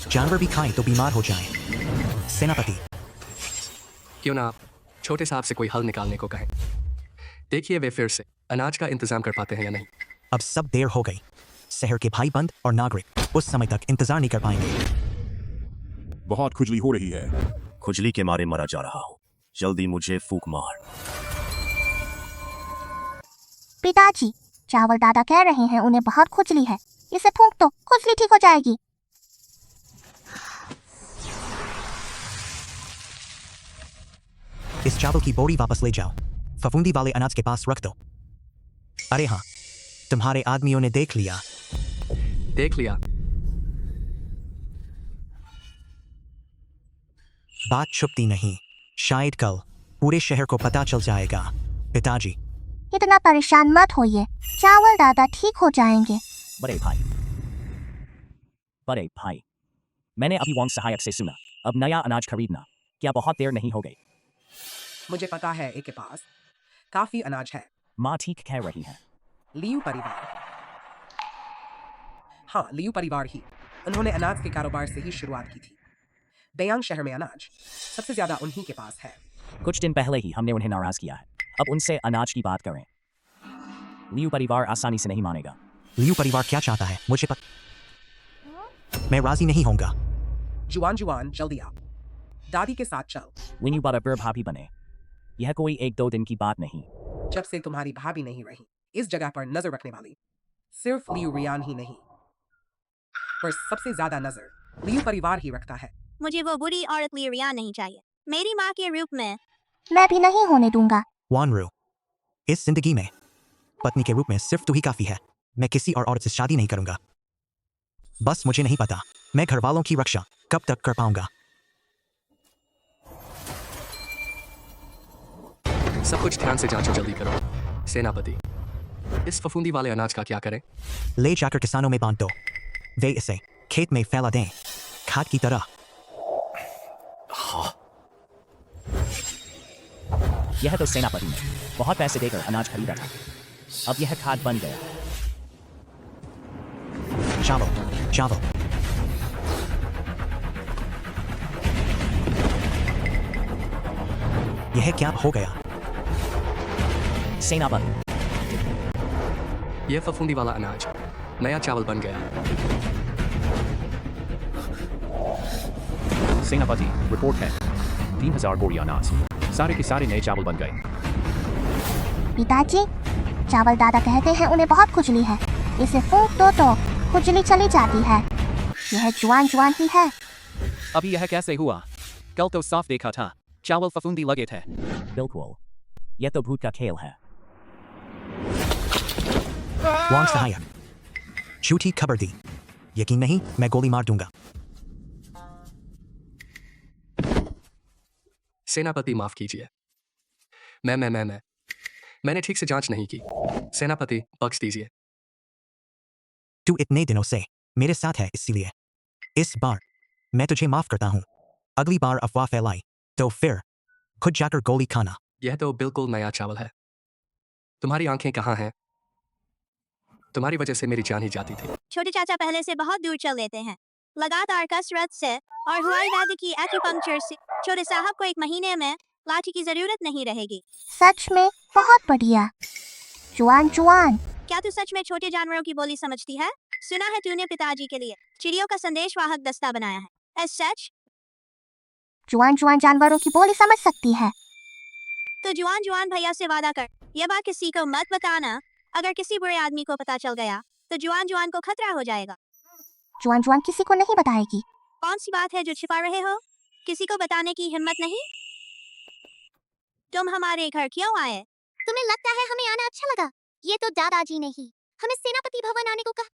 Speaker 2: जानवर भी खाएं तो बीमार हो जाएं। सेनापति,
Speaker 13: क्यों ना आप छोटे साहब से कोई हल निकालने को कहें। देखिए वे फिर से अनाज का इंतजाम कर पाते हैं या नहीं।
Speaker 2: अब सब देर हो गई। शहर के भाई बंद और नागरिक उस समय तक इंतजार नहीं कर पाएंगे।
Speaker 5: बहुत खुजली हो रही है।
Speaker 15: खुजली के मारे मरा जा रहा हूँ, जल्दी मुझे फूक मार।
Speaker 1: पिताजी, चावल दादा कह रहे हैं उन्हें बहुत खुजली है, इसे फूंक दो, खुजली ठीक हो जाएगी।
Speaker 2: इस चावल की बोरी वापस ले जाओ, फफूंदी वाले अनाज के पास रख दो। अरे हाँ, तुम्हारे आदमियों ने देख लिया। बात छुपती नहीं, शायद कल पूरे शहर को पता चल जाएगा। पिताजी,
Speaker 1: इतना परेशान मत होइए, चावल दादा ठीक हो जाएंगे।
Speaker 8: बड़े भाई, मैंने अभी वांग सहायक से सुना, अब नया अनाज खरीदना। क्या बहुत देर नहीं हो गई?
Speaker 14: मुझे पता है एक के पास काफी अनाज है।
Speaker 8: माँ ठीक कह रही है।
Speaker 14: लियू परिवार, हाँ लियू परिवार ही। उन्होंने अनाज के कारोबार से ही शुरुआत की थी। बेयांग शहर में अनाज सबसे ज्यादा उन्हीं के पास है।
Speaker 8: कुछ दिन पहले ही हमने उन्हें नाराज किया है, अब उनसे अनाज की बात करें। लियू परिवार आसानी से नहीं मानेगा।
Speaker 2: लियू परिवार क्या चाहता है मुझे पता। मैं राजी नहीं होऊंगा।
Speaker 14: जुआन जल्दी आओ। दादी के साथ चल।
Speaker 8: लियू बराबर भाभी बने। यह कोई 1-2 दिन की बात नहीं।
Speaker 14: जब से तुम्हारी भाभी नहीं रही, इस जगह पर नजर रखने वाली सिर्फ लियू रियान ही नहीं, पर सबसे ज्यादा नजर लियू परिवार ही रखता है।
Speaker 3: मुझे वो बुरी औरत लियू रियान नहीं चाहिए। मेरी माँ के रूप में
Speaker 1: मैं भी नहीं होने दूंगा।
Speaker 2: वानरू, इस जिंदगी में पत्नी के रूप में सिर्फ तू ही काफी है। मैं किसी और औरत से शादी नहीं करूंगा। बस मुझे नहीं पता मैं घर वालों की रक्षा कब तक कर पाऊंगा।
Speaker 13: सब कुछ ध्यान से जांचो, जल्दी करो। सेनापति, इस फफूंदी वाले अनाज का क्या करें?
Speaker 2: ले जाकर किसानों में बांट दो। वे इसे खेत में फैला दें, खाद की तरह।
Speaker 8: यह तो सेनापति ने बहुत पैसे देकर अनाज खरीदा था। अब यह खाद बन गया।
Speaker 2: चावल, चावल। यह क्या हो गया?
Speaker 8: सेनापति,
Speaker 13: यह फफूंदी वाला अनाज नया चावल बन गया।
Speaker 10: सेनापति, रिपोर्ट है 3000 बोरी अनाज, सारे के सारे नए चावल बन गए।
Speaker 1: पिताजी, चावल दादा कहते हैं उन्हें बहुत खुजली है। इसे फूंक दो तो खुजली चली जाती है। यह जुआन जुआन ही है।
Speaker 6: अभी यह कैसे हुआ? कल तो साफ देखा था, चावल फफूंदी लगे थे।
Speaker 8: बिल्कुल, यह तो भूत का खेल है।
Speaker 2: वांग सहायक, झूठी खबर दी। यकीन नहीं, मैं गोली मार दूंगा।
Speaker 13: सेनापति, माफ कीजिए। मैंने ठीक से जांच नहीं की। सेनापति, बख्श दीजिए।
Speaker 2: तू इतने दिनों से मेरे साथ है, इसीलिए इस बार मैं तुझे माफ करता हूँ। अगली बार अफवाह फैलाई तो फिर खुद जाकर गोली खाना।
Speaker 13: यह तो बिल्कुल नया चावल है। तुम्हारी आंखें कहाँ हैं? तुम्हारी वजह से मेरी जान ही जाती थी।
Speaker 3: छोटे चाचा पहले से बहुत दूर चल लेते हैं, लगातार कसरत से और हुआई वैद्य की एक्यूपंक्चर से छोटे साहब को 1 महीने में लाठी की जरूरत नहीं रहेगी।
Speaker 1: सच में बहुत बढ़िया। जुआन जुआन।
Speaker 3: क्या तू सच में छोटे जानवरों की बोली समझती है? सुना है तूने पिताजी के लिए चिड़ियों का संदेशवाहक दस्ता बनाया है। सच?
Speaker 1: जुआन जुआन जानवरों की बोली समझ सकती है।
Speaker 3: तो जुआन जुआन भैया से वादा कर, यह बात किसी को मत बताना। अगर किसी बुरे आदमी को पता चल गया तो जुआन जुआन को खतरा हो जाएगा।
Speaker 1: जुआन जुआन किसी को नहीं बताएगी।
Speaker 3: कौन सी बात है जो छिपा रहे हो? किसी को बताने की हिम्मत नहीं? तुम हमारे घर क्यों आए?
Speaker 1: तुम्हें लगता है हमें आना अच्छा लगा? ये तो दादाजी ने ही हमें सेनापति भवन आने को कहा।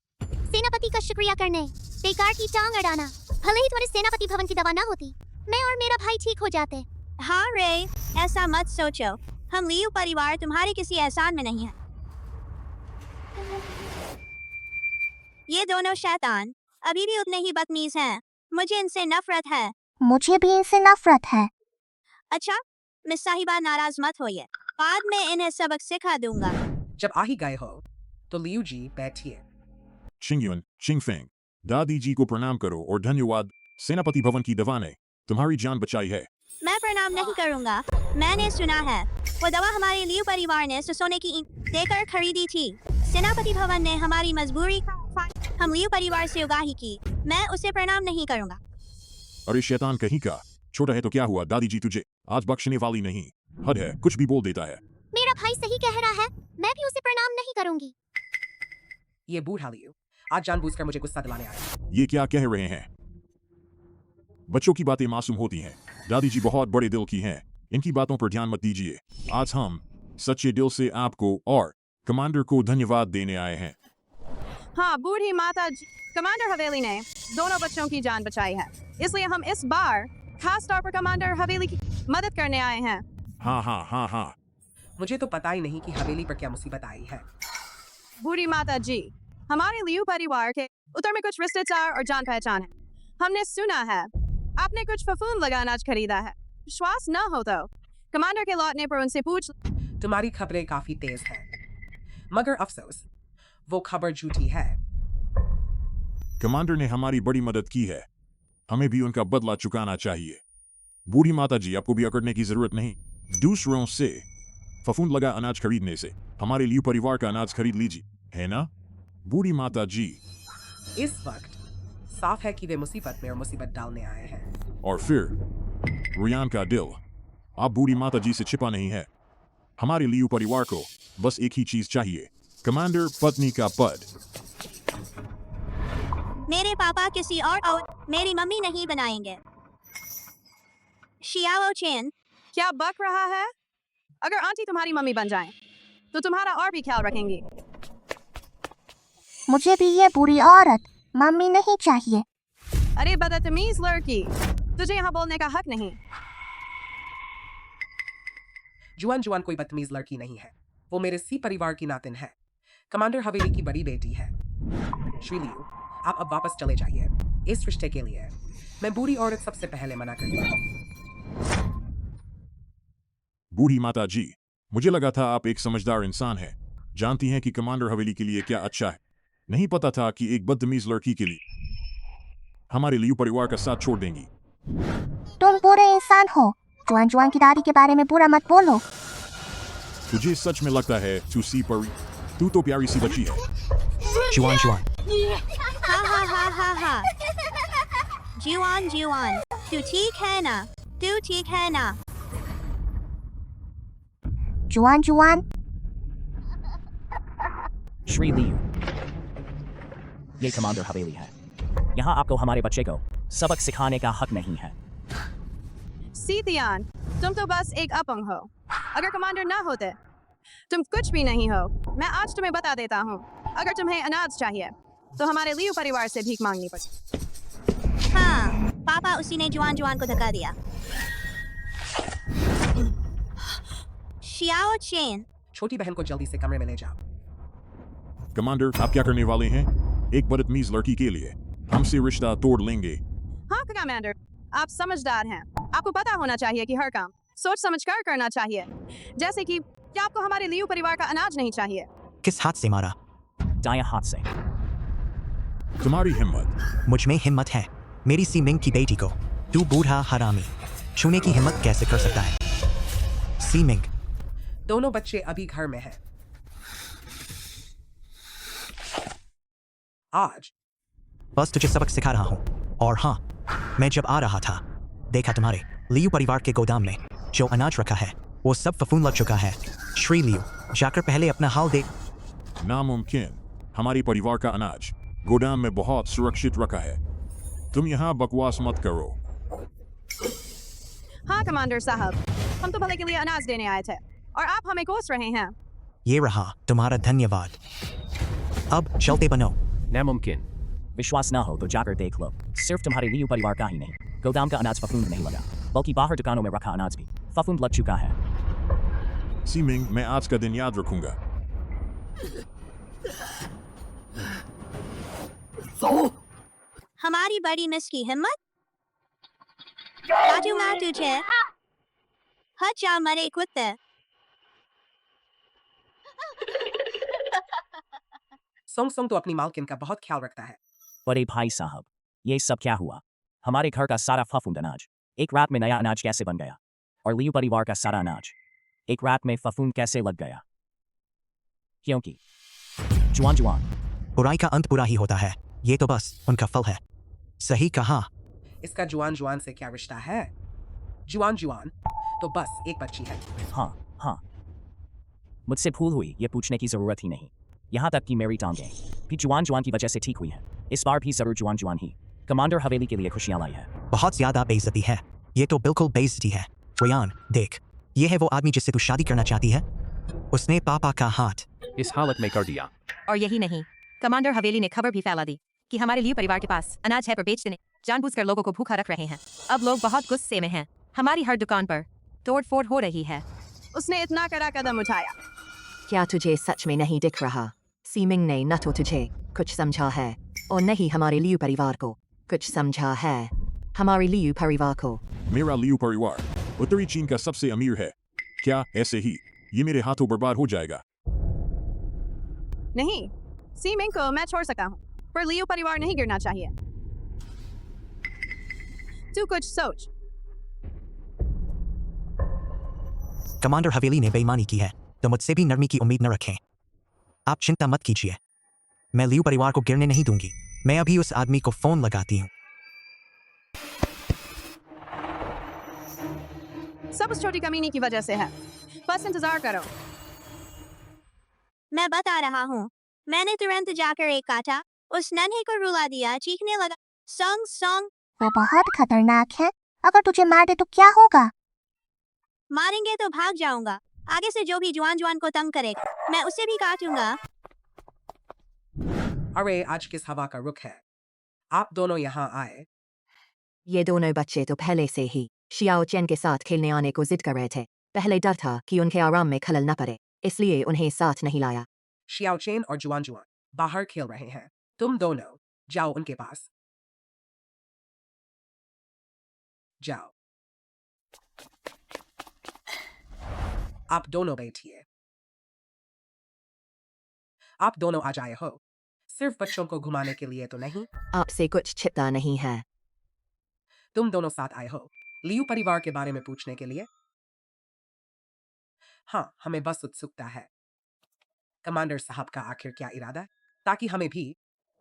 Speaker 1: सेनापति का शुक्रिया करने बेकार की टांग अड़ाना। भले ही तुम्हारे सेनापति भवन की दवा ना होती, मैं और मेरा भाई ठीक हो जाते।
Speaker 3: हाँ रे, ऐसा मत सोचो। हम लियू परिवार तुम्हारे किसी एहसान में नहीं है। ये दोनों शैतान अभी भी उतने ही बदतमीज हैं। मुझे इनसे नफरत है।
Speaker 1: मुझे भी इनसे नफरत है।
Speaker 3: अच्छा, मिस साहिबा नाराज मत होइए, बाद में इन्हें सबक सिखा दूंगा।
Speaker 14: जब आ ही गए हो तो लियू जी बैठिए।
Speaker 5: चिंगयुन, चिंगफेंग, दादी जी को प्रणाम करो और धन्यवाद। सेनापति भवन की दवा ने तुम्हारी जान बचाई है।
Speaker 3: मैं प्रणाम नहीं करूंगा। मैंने सुना है वो दवा हमारे लियू परिवार ने सोने की ईंट देकर खरीदी थी। सेनापति भवन ने हमारी मजबूरी हम लियू परिवार से उगाही की। मैं उसे प्रणाम नहीं करूंगा।
Speaker 5: अरे शैतान कहीं का, छोटा है तो क्या हुआ? दादी जी तुझे आज बख्शने वाली नहीं। हद है, कुछ भी बोल देता है।
Speaker 1: मेरा भाई सही कह रहा है, मैं भी उसे प्रणाम नहीं करूंगी।
Speaker 14: ये बूढ़ा लियू आज जानबूझकर मुझे गुस्सा दिलाने आया।
Speaker 5: ये क्या कह रहे हैं? बच्चों की बातें मासूम होती हैं। दादी जी बहुत बड़े दिल की हैं। इनकी बातों पर ध्यान मत दीजिए। आज हम सच्चे दिल से आपको और कमांडर को धन्यवाद देने आए हैं।
Speaker 9: हाँ, बूढ़ी माता जी, कमांडर हवेली ने दोनों बच्चों की जान बचाई है, इसलिए हम इस बार खास तौर पर कमांडर हवेली की मदद करने आए हैं।
Speaker 5: हाँ।
Speaker 14: मुझे तो पता ही नहीं कि हवेली पर क्या मुसीबत आई है।
Speaker 9: बूढ़ी माता जी, हमारे लियू परिवार के उत्तर में कुछ रिश्तेदार और जान पहचान है। हमने सुना है आपने कुछ फफूंद लगा अनाज खरीदा है। विश्वास न हो तो कमांडर के लौटने पर उनसे पूछ।
Speaker 14: तुम्हारी खबरें काफी तेज हैं, मगर अफसोस वो खबर झूठी है।
Speaker 5: कमांडर ने हमारी बड़ी मदद की है, हमें भी उनका बदला चुकाना चाहिए। बूढ़ी माता जी, आपको भी अकड़ने की जरूरत नहीं। दूसरों से फफूंद लगा अनाज खरीदने से हमारे लियू परिवार का अनाज खरीद लीजिए, है ना बूढ़ी माता जी?
Speaker 14: इस वक्त साफ है कि वे मुसीबत में और मुसीबत डालने आए हैं।
Speaker 5: और फिर रुयान का दिल आप बूढ़ी माता जी से छिपा नहीं है। हमारे लियू परिवार को बस एक ही चीज चाहिए, कमांडर पत्नी का पद।
Speaker 3: मेरे पापा किसी और मेरी मम्मी नहीं बनाएंगे। शियाओ चेन,
Speaker 9: क्या बक रहा है? अगर आंटी तुम्हारी मम्मी बन जाएं, तो तुम्हारा और भी ख्याल रखेंगी।
Speaker 1: मुझे भी ये बुरी औरत मम्मी नहीं चाहिए।
Speaker 9: अरे बदतमीज लड़की, तुझे यहाँ बोलने का हक नहीं।
Speaker 14: जुआन जुआन कोई बदतमीज लड़की नहीं है, वो मेरे सी परिवार की नातिन है, कमांडर हवेली की बड़ी बेटी है। श्री लियू, आप अब वापस चले जाइए। इस रिश्ते के लिए मैं बूढ़ी औरत सबसे पहले मना करती हूँ।
Speaker 5: बूढ़ी माता जी, मुझे लगा था आप एक समझदार इंसान हैं, जानती हैं कि कमांडर हवेली के लिए क्या अच्छा है। नहीं पता था कि एक बदतमीज लड़की के लिए हमारे लियू परिवार का साथ छोड़ देंगी।
Speaker 1: तुम बुरे इंसान हो। जुआन जुआन की दादी के बारे में बुरा मत बोलो।
Speaker 5: तुझे सच में लगता है तू सी परी? तू तो प्यारी सी बच्ची है।
Speaker 2: जुआन जुआन,
Speaker 3: हा हा हा हा हा। जुआन जुआन, तू ठीक है ना? तू ठीक है ना?
Speaker 1: जुआन जुआन,
Speaker 8: श्री लियू, ये कमांडर हवेली है। यहाँ आपको हमारे बच्चे को सबक सिखाने का हक नहीं है।
Speaker 9: सीतियान, तुम तो बस एक अपंग हो। अगर कमांडर ना होते, तुम कुछ भी नहीं हो। मैं आज तुम्हें बता देता हूँ, अगर तुम्हें अनाज चाहिए, तो हमारे लियू परिवार से भीख मांगनी पड़ती।
Speaker 3: हाँ, पापा उसी ने जुआन जुआन को धक्का दिया। शियाओ चेन,
Speaker 14: छोटी बहन को जल्दी से कमरे में ले जाओ।
Speaker 5: कमांडर, आप क्या करने वाले हैं? एक बदतमीज लड़की के लिए हमसे रिश्ता तोड़ लेंगे?
Speaker 9: हाँ कमांडर, आप समझदार हैं। आपको पता होना चाहिए कि हर काम सोच समझकर करना चाहिए। जैसे कि क्या आपको हमारे लियू परिवार का अनाज नहीं चाहिए?
Speaker 2: किस हाथ से मारा?
Speaker 8: दायां हाथ से।
Speaker 5: तुम्हारी हिम्मत?
Speaker 2: मुझ में हिम्मत है। मेरी सीमिंग की बेटी को तू बूढ़ा हरामी छूने की हिम्मत कैसे कर सकता है? सीमिंग,
Speaker 14: दोनों बच्चे अभी घर में हैं। आज
Speaker 2: बस तुझे सबक सिखा रहा हूँ। और हाँ, मैं जब आ रहा था, देखा तुम्हारे लियू परिवार के गोदाम में जो अनाज रखा है वो सब फफूंद लग चुका है। श्री लियू, जाकर पहले अपना हाल देख।
Speaker 5: नामुमकिन, हमारे परिवार का अनाज गोदाम में बहुत सुरक्षित रखा है। तुम यहाँ बकवास मत करो।
Speaker 9: हाँ कमांडर साहब, हम तो भले के लिए अनाज देने आए थे और आप हमें कोस रहे हैं।
Speaker 2: ये रहा तुम्हारा धन्यवाद। अब चलते बनो।
Speaker 10: नामुमकिन।
Speaker 8: विश्वास ना हो तो जाकर देख लो। सिर्फ तुम्हारे लियू परिवार का ही नहीं, गोदाम का अनाज फफूंद नहीं लगा, बल्कि बाहर दुकानों में रखा अनाज भी फफूंद लग चुका है।
Speaker 5: सीमिंग, मैं आज का दिन याद रखूंगा।
Speaker 3: हमारी बड़ी मिस की हिम्मत। काटूंगा तुझे। हट जा मरे कुत्ते।
Speaker 14: सोंग सोंग तो अपनी मालकिन का बहुत ख्याल रखता है।
Speaker 8: बड़े भाई साहब, ये सब क्या हुआ? हमारे घर का सारा फफूंद अनाज एक रात में नया अनाज कैसे बन गया? और लियू परिवार का सारा अनाज एक रात में फफूंद कैसे लग गया? क्योंकि जुआन जुआन,
Speaker 2: बुराई का अंत बुरा ही होता है। ये तो बस उनका फल है। सही कहा।
Speaker 14: इसका जुआन जुआन से क्या रिश्ता है? जुआन जुआन तो बस एक बच्ची है।
Speaker 8: हाँ, मुझसे भूल हुई, ये पूछने की जरूरत ही नहीं। यहाँ तक कि मेरी टांगें भी जुआन जुआन की वजह से ठीक हुई है। इस बार भी जरूर जुआन जुआन ही कमांडर हवेली के लिए खुशियां लाई है।
Speaker 2: बहुत ज्यादा बेइज्जती है। ये तो बिल्कुल बेइज्जती है। रियान, देख, ये है वो आदमी जिससे तू शादी करना चाहती है। उसने पापा का हाथ
Speaker 10: इस हालत में कर दिया।
Speaker 16: और यही नहीं, कमांडर हवेली ने खबर भी फैला दी कि हमारे लियू परिवार के पास अनाज है पर बेच देने जानबूझकर लोगों को भूखा रख रहे हैं। अब लोग बहुत गुस्से में हैं। हमारी हर दुकान पर तोड़ फोड़ हो रही है।
Speaker 9: उसने इतना कड़ा कदम उठाया।
Speaker 12: क्या तुझे सच में नहीं दिख रहा? सीमिंग ने न तो तुझे कुछ समझा है और न ही हमारे लियू परिवार को कुछ समझा है। हमारे लियू परिवार को
Speaker 5: मेरा लियू परिवार उत्तरी चीन का सबसे अमीर है। क्या ऐसे ही ये मेरे हाथों बर्बाद हो जाएगा?
Speaker 9: नहीं, सीमिंग को मैं छोड़ सका हूँ, पर लियू परिवार नहीं गिरना चाहिए। तू कुछ सोच।
Speaker 2: कमांडर हवेली ने बेईमानी की है तो मुझसे भी नरमी की उम्मीद न रखें। आप चिंता मत कीजिए, मैं लियू परिवार को गिरने नहीं दूंगी। मैं अभी उस आदमी को फोन लगाती हूँ।
Speaker 9: सब उस छोटी कमीनी की वजह से है। बस इंतजार करो।
Speaker 3: मैं बता रहा हूँ, मैंने तुरंत जाकर एक काटा, उस नन्हे को रुला दिया, चीखने लगा, सोंग सोंग।
Speaker 1: वो बहुत खतरनाक है, अगर तुझे मार दे तो क्या होगा?
Speaker 3: मारेंगे तो भाग जाऊंगा। आगे से जो भी जुआन को तंग करेगा, मैं उसे भी काटूंगा।
Speaker 14: अरे आज किस हवा का रुख है? आप दोनों यहाँ आए।
Speaker 12: ये दोनों बच्चे तो पहले से ही शियाओ चेन के साथ खेलने आने को जिद कर रहे थे। पहले डर था कि उनके आराम में खलल न पड़े, इसलिए उन्हें साथ नहीं लाया।
Speaker 14: शियाओ चेन और जुआन बाहर खेल रहे हैं। तुम दोनों जाओ उनके पास। जाओ। आप दोनों बैठिए। आप दोनों आ जाए हो, सिर्फ बच्चों को घुमाने के लिए तो नहीं।
Speaker 12: आपसे कुछ छिपता नहीं है।
Speaker 14: तुम दोनों साथ आए हो लियू परिवार के बारे में पूछने के लिए? हाँ, हमें बस उत्सुकता है। कमांडर साहब का आखिर क्या इरादा, ताकि हमें भी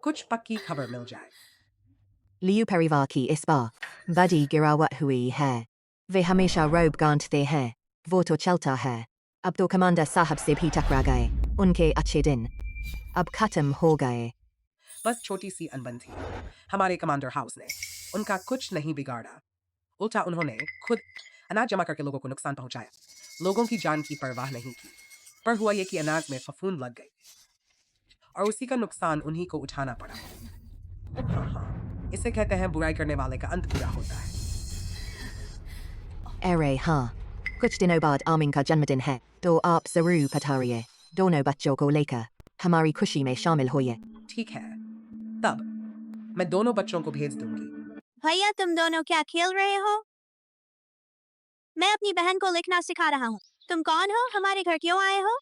Speaker 14: कुछ पक्की खबर मिल जाए।
Speaker 12: लियू परिवार की इस बार बड़ी गिरावट हुई है। वे हमेशा रोब गांठते हैं, वो तो चलता है। अब तो कमांडर साहब से भी टकरा गए। उनके अच्छे दिन अब खत्म हो गए।
Speaker 14: बस छोटी सी अनबन थी। हमारे कमांडर हाउस ने उनका कुछ नहीं बिगाड़ा, उल्टा उन्होंने खुद अनाज जमा करके लोगों को नुकसान पहुंचाया। लोगों की जान की परवाह नहीं की, पर हुआ ये कि अनाज में फफूंद लग गई और उसी का नुकसान उन्हीं को उठाना पड़ा। हाँ, इसे कहते हैं बुराई करने वाले का अंत बुरा होता है।
Speaker 12: अरे हाँ, कुछ दिनों बाद आमिन का जन्मदिन है, तो आप जरूर पधारिए। दोनों बच्चों को लेकर हमारी खुशी में शामिल होइए।
Speaker 14: ठीक है, तब मैं दोनों बच्चों को भेज दूंगी।
Speaker 3: भैया तुम दोनों क्या खेल रहे हो? मैं अपनी बहन को लिखना सिखा रहा हूँ। तुम कौन हो? हमारे घर क्यों आए हो?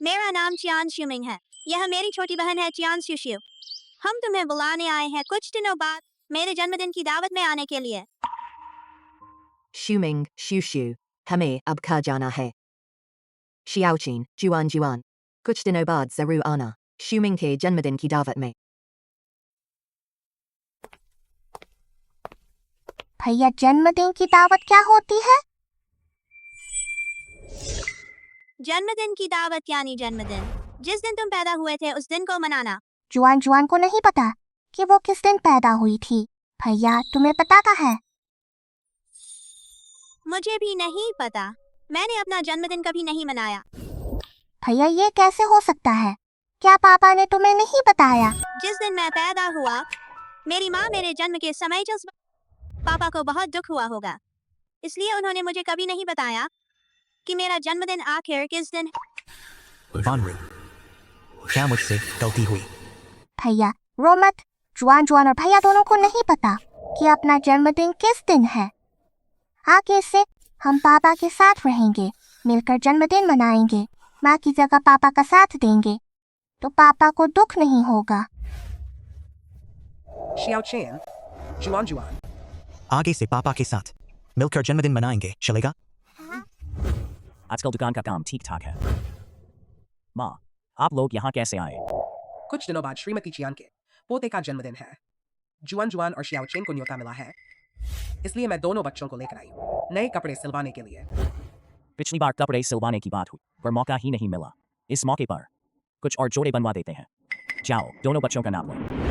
Speaker 3: मेरा नाम चियान शुमिंग है। यह मेरी छोटी बहन है चियान शुशियो। हम तुम्हें बुलाने आए हैं कुछ दिनों बाद मेरे जन्मदिन की दावत में आने के लिए।
Speaker 12: शुमिंग शुशु, हमें अब खा जाना है। शियाओचीन जुआन, कुछ दिनों बाद जरूर आना शुमिंग के जन्मदिन की दावत में।
Speaker 1: भैया जन्मदिन की दावत क्या होती है?
Speaker 3: जन्मदिन की दावत यानी जन्मदिन जिस दिन तुम पैदा हुए थे उस दिन को मनाना।
Speaker 1: जुआन को नहीं पता कि वो किस दिन पैदा हुई थी। भैया तुम्हें पता था है?
Speaker 3: मुझे भी नहीं पता, मैंने अपना जन्मदिन कभी नहीं मनाया।
Speaker 1: भैया ये कैसे हो सकता है? क्या पापा ने तुम्हें नहीं बताया?
Speaker 3: जिस दिन मैं पैदा हुआ मेरी माँ मेरे जन्म के समय पापा को बहुत दुख हुआ होगा, इसलिए उन्होंने मुझे कभी नहीं बताया कि मेरा जन्मदिन आखिर किस दिन।
Speaker 2: वानरू, क्या मुझसे गलती हुई?
Speaker 1: भैया रो मत। जुआन और भैया दोनों को नहीं पता कि अपना जन्मदिन किस दिन है। आगे से हम पापा के साथ रहेंगे, मिलकर जन्मदिन मनाएंगे, माँ की जगह पापा का साथ देंगे, तो पापा को दुख नहीं होगा।
Speaker 14: शियाओचेन, जुआन,
Speaker 2: आगे से पापा के साथ मिलकर जन्मदिन मनाएंगे, चलेगा?
Speaker 8: आजकल दुकान का काम ठीक ठाक है। माँ, आप लोग यहाँ कैसे आए?
Speaker 14: कुछ दिनों बाद श्रीमती चियान के पोते का जन्मदिन है। जुआन और शियाओचेन को न्योता मिला है, इसलिए मैं दोनों बच्चों को लेकर आई हूँ नए कपड़े सिलवाने के लिए।
Speaker 8: पिछली बार कपड़े सिलवाने की बात हुई पर मौका ही नहीं मिला। इस मौके पर कुछ और जोड़े बनवा देते हैं। जाओ, दोनों बच्चों का नाम लो।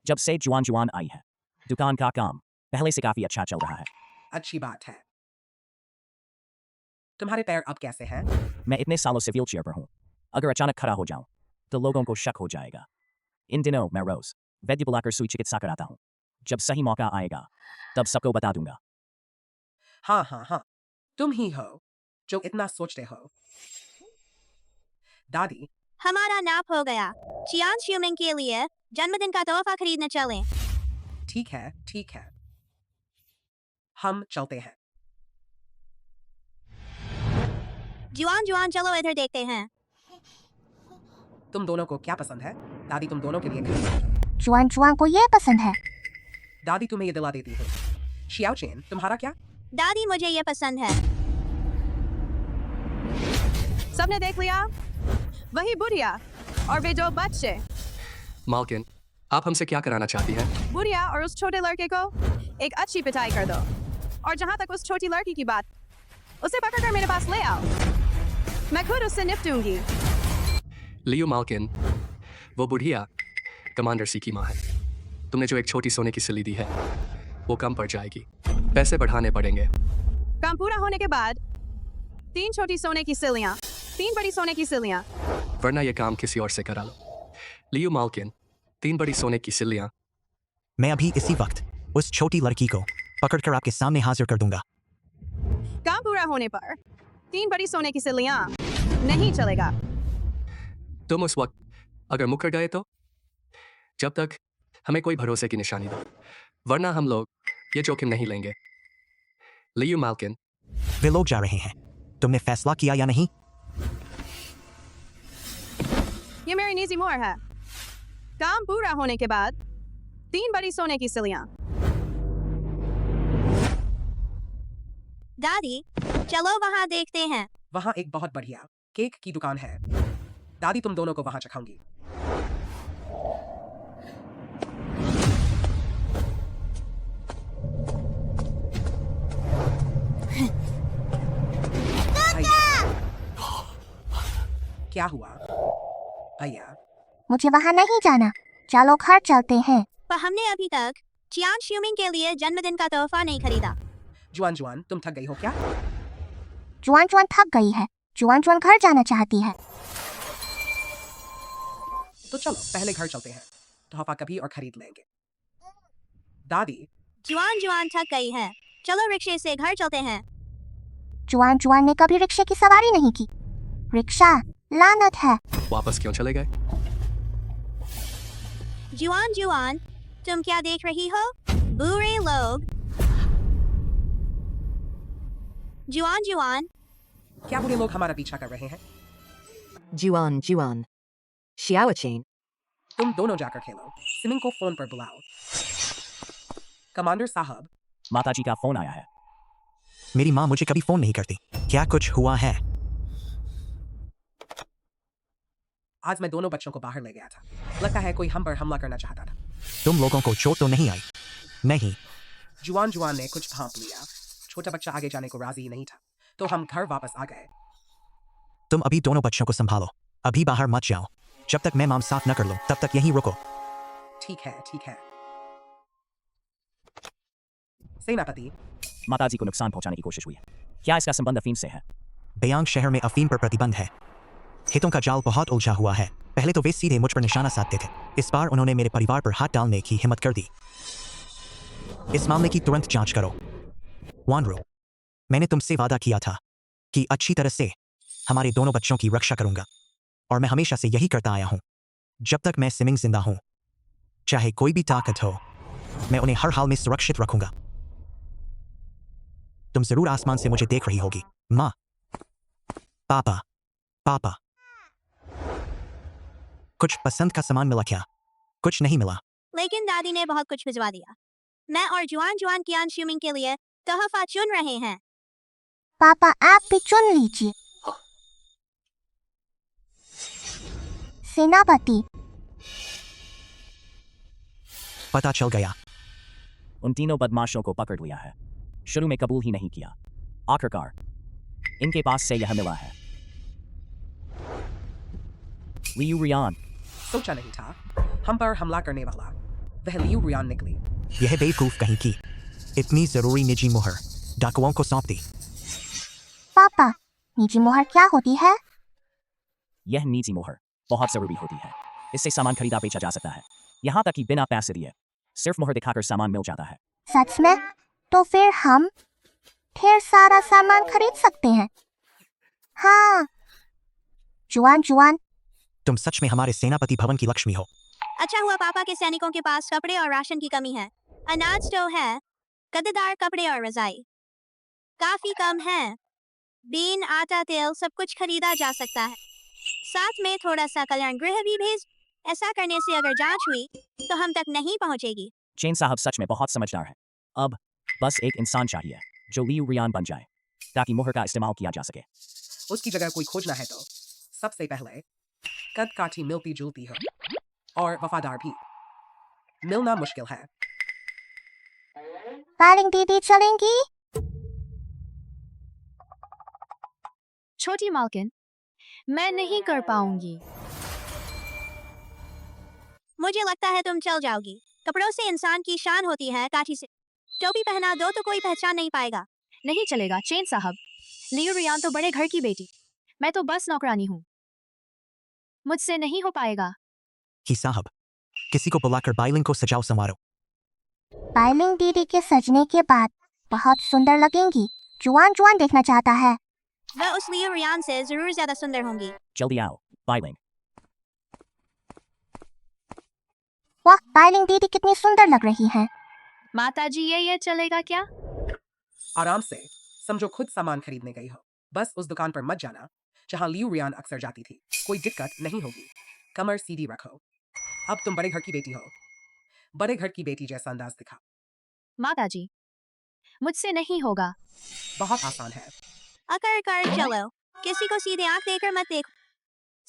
Speaker 8: जब से जुआन आई है, दुकान का काम पहले से काफी अच्छा चल रहा है।
Speaker 14: अच्छी बात है। तुम्हारे पैर अब कैसे हैं?
Speaker 8: मैं इतने सालों से व्हीलचेयर पर हूँ। अगर अचानक खड़ा हो जाऊं तो लोगों को शक हो जाएगा। इन दिनों मैं रोज वैद्य बुलाकर सुई चिकित्सा कराता हूँ। जब सही मौका आएगा तब सबको बता दूंगा।
Speaker 14: हाँ, तुम ही हो जो इतना सोचते हो। दादी,
Speaker 3: हमारा नाप हो गया। चियान शुमिंग के लिए जन्मदिन का तोहफा खरीदने चलें।
Speaker 14: ठीक है, हम चलते हैं।
Speaker 3: जुआन चलो इधर देखते हैं।
Speaker 14: तुम दोनों को क्या पसंद है? दादी तुम दोनों के लिए खरीद।
Speaker 1: जुआन को ये पसंद है।
Speaker 14: दादी तुम्हें ये दिला देती है। शियाओचेन, तुम्हारा क्या?
Speaker 3: दादी मुझे ये पसंद है।
Speaker 9: सबने देख लिया? वही बुढ़िया और वे दो बच्चे।
Speaker 13: मालकिन, आप हमसे क्या कराना चाहती हैं?
Speaker 9: बुढ़िया और उस छोटे लड़के को एक अच्छी पिटाई कर दो। और जहां तक उस छोटी लड़की की बात, उसे पकड़कर मेरे पास ले आओ। मैं खुद उससे निपटूंगी।
Speaker 13: लियो मालकिन, वो बुढ़िया कमांडर सी की माँ है। तुमने जो एक छोटी सोने की सिल्ली दी है वो कम पड़ जाएगी। पैसे बढ़ाने पड़ेंगे।
Speaker 9: काम पूरा होने के बाद 3 छोटी सोने की सिल्लियां, 3 बड़ी सोने की सिल्लियां।
Speaker 13: वरना ये काम किसी और से करा लो। लियो मालकिन, 3 बड़ी सोने की सिल्लियां।
Speaker 2: मैं अभी इसी वक्त उस छोटी लड़की को पकड़कर आपके सामने हाजिर कर दूंगा।
Speaker 9: काम पूरा होने पर 3 बड़ी सोने की सिल्लियां नहीं चलेगा।
Speaker 13: तुम उस वक्त अगर मुकर गए तो? जब तक हमें कोई भरोसे की निशानी दो, वरना हम लोग ये जोखिम नहीं लेंगे। लियो मालकिन,
Speaker 2: वे लोग जा रहे हैं। तुमने फैसला किया या नहीं?
Speaker 9: ये मेरी निजी मोहर है। काम पूरा होने के बाद 3 बड़ी सोने की सिल्लियां।
Speaker 3: दादी, चलो वहाँ देखते हैं।
Speaker 14: वहाँ एक बहुत बढ़िया केक की दुकान है। दादी तुम दोनों को वहाँ चखाऊंगी। क्या हुआ भैया?
Speaker 1: मुझे वहाँ नहीं जाना, चलो घर चलते हैं।
Speaker 3: पर हमने अभी तक चियान श्यूमिंग के लिए जन्मदिन का तोहफा नहीं खरीदा।
Speaker 14: जुआन जुआन, तुम थक गई हो क्या?
Speaker 1: जुआन जुआन थक गई है। जुआन जुआन घर जाना चाहती है।
Speaker 14: तो चलो पहले घर चलते हैं, तोहफा कभी और खरीद लेंगे। दादी,
Speaker 3: जुआन जुआन थक गई है, चलो रिक्शे से घर चलते हैं।
Speaker 1: जुआन जुआन ने कभी रिक्शे की सवारी नहीं की। रिक्शा लानत है।
Speaker 13: वापस क्यों चले गए?
Speaker 3: जुआन जुआन, तुम क्या देख रही हो? बुरे लोग। जुआन जुआन,
Speaker 14: क्या बुरे लोग हमारा पीछा कर रहे हैं?
Speaker 12: जुआन जुआन, शियाओचेन,
Speaker 14: तुम दोनों जाकर खेलो। सिमिंग को फोन पर बुलाओ। कमांडर साहब,
Speaker 8: माताजी का फोन आया है।
Speaker 2: मेरी माँ मुझे कभी फोन नहीं करती। क्या कुछ हुआ है?
Speaker 14: आज मैं दोनों बच्चों को बाहर ले गया था। लगता है कोई हम पर हमला करना चाहता था।
Speaker 2: तुम लोगों को चोट तो नहीं आई? नहीं।
Speaker 14: जुआन जुआन ने कुछ भांप लिया। छोटा बच्चा आगे जाने को राजी नहीं था, तो हम घर वापस आ गए।
Speaker 2: तुम अभी दोनों बच्चों को संभालो, अभी बाहर मत जाओ। जब तक मैं माम साफ न कर लूं तब तक यहीं रुको।
Speaker 14: ठीक है, ठीक है। सेनापति,
Speaker 8: माताजी को नुकसान पहुंचाने की कोशिश हुई है। क्या इसका संबंध अफीम से है?
Speaker 2: बयांग शहर में अफीम पर प्रतिबंध है। हितों का जाल बहुत उलझा हुआ है। पहले तो वे सीधे मुझ पर निशाना साधते थे। इस बार उन्होंने मेरे परिवार पर हाथ डालने की हिम्मत कर दी। इस मामले की तुरंत जांच करो। वानरू, मैंने तुमसे वादा किया था कि अच्छी तरह से हमारे दोनों बच्चों की रक्षा करूंगा, और मैं हमेशा से यही करता आया हूं। जब तक मैं सिमिंग जिंदा हूं, चाहे कोई भी ताकत हो, मैं उन्हें हर हाल में सुरक्षित रखूंगा। तुम जरूर आसमान से मुझे देख रही होगी। माँ, पापा, पापा, कुछ पसंद का सामान मिला क्या? कुछ नहीं मिला।
Speaker 3: लेकिन दादी ने बहुत कुछ भिजवा दिया। मैं और जुआन जुआन कियान श्यूमिंग के लिए तोहफा चुन रहे हैं।
Speaker 1: पापा आप भी चुन लीजिए। सेनापति,
Speaker 2: पता चल गया।
Speaker 8: उन तीनों बदमाशों को पकड़ लिया है। शुरू में कबूल ही नहीं किया, आखिरकार इनके पास से यह मिला है। लियू रियान,
Speaker 14: सोचा नहीं था हम पर हमला करने वाला वह लियू रियान निकली।
Speaker 2: यह बेवकूफ कहीं की इतनी जरूरी निजी मोहर डाकुओं को सौंप दी।
Speaker 1: पापा, निजी मोहर क्या होती है?
Speaker 8: यह निजी मोहर बहुत जरूरी होती है। इससे सामान खरीदा बेचा जा सकता है, यहाँ तक कि बिना पैसे दिए। सिर्फ मोहर दिखाकर सामान मिल जाता है।
Speaker 1: सच में? तो फिर हम ढेर सारा सामान खरीद सकते हैं। हाँ। जुआन जुआन,
Speaker 2: तुम सच में हमारे सेनापति भवन की लक्ष्मी हो।
Speaker 3: अच्छा हुआ पापा के सैनिकों के पास कपड़े और राशन की कमी है। अनाज तो है, गद्देदार कपड़े और रजाई काफी कम है। बीन, आटा, तेल सब कुछ खरीदा जा सकता है। साथ में थोड़ा सा कल्याण गृह भी भेज। ऐसा करने से अगर जांच हुई तो हम तक नहीं पहुंचेगी।
Speaker 8: चेन साहब सच में बहुत समझदार है। अब बस एक इंसान चाहिए जो लियू रियान बन जाए, ताकि मोहर का इस्तेमाल किया जा सके।
Speaker 14: उसकी जगह कोई खोजना है तो सबसे पहले कद काठी मिलती जुलती हो और वफादार भी। मिलना मुश्किल है।
Speaker 1: पालिंग दीदी चलेंगी?
Speaker 7: छोटी मालकिन, मैं नहीं कर पाऊंगी।
Speaker 3: मुझे लगता है तुम चल जाओगी। कपड़ों से इंसान की शान होती है, काठी से टोपी पहना दो तो कोई पहचान नहीं पाएगा।
Speaker 7: नहीं चलेगा चेन साहब। लियू रियान तो बड़े घर की बेटी, मैं तो बस नौकरानी हूँ, मुझसे नहीं हो पाएगा।
Speaker 2: कि साहब, किसी को बुलाकर बाइलिंग को सजाओ संवारो।
Speaker 1: पालिंग दीदी के सजने के बाद बहुत सुंदर लगेंगी। जुआन जुआन देखना चाहता है।
Speaker 3: वह उस लियू रियान से जरूर ज्यादा सुंदर होंगी।
Speaker 8: जल्दी आओ, बाइलिंग।
Speaker 1: वाह, पालिंग दीदी कितनी सुंदर लग रही हैं।
Speaker 7: माताजी ये चलेगा क्या?
Speaker 14: आराम से, समझो खुद सामान खरीदने गई हो। बस उस दुकान पर मत जाना जहां लियू रियान अक्सर जाती थी। कोई दिक्कत नहीं होगी। कमर सीधी रखो। अब तुम बड़े घर की बेटी हो। बड़े घर की बेटी जैसा अंदाज दिखा।
Speaker 7: माताजी, मुझसे नहीं होगा।
Speaker 14: बहुत आसान है।
Speaker 3: अकर कर चलो, किसी को सीधे आंख देकर मत देखो।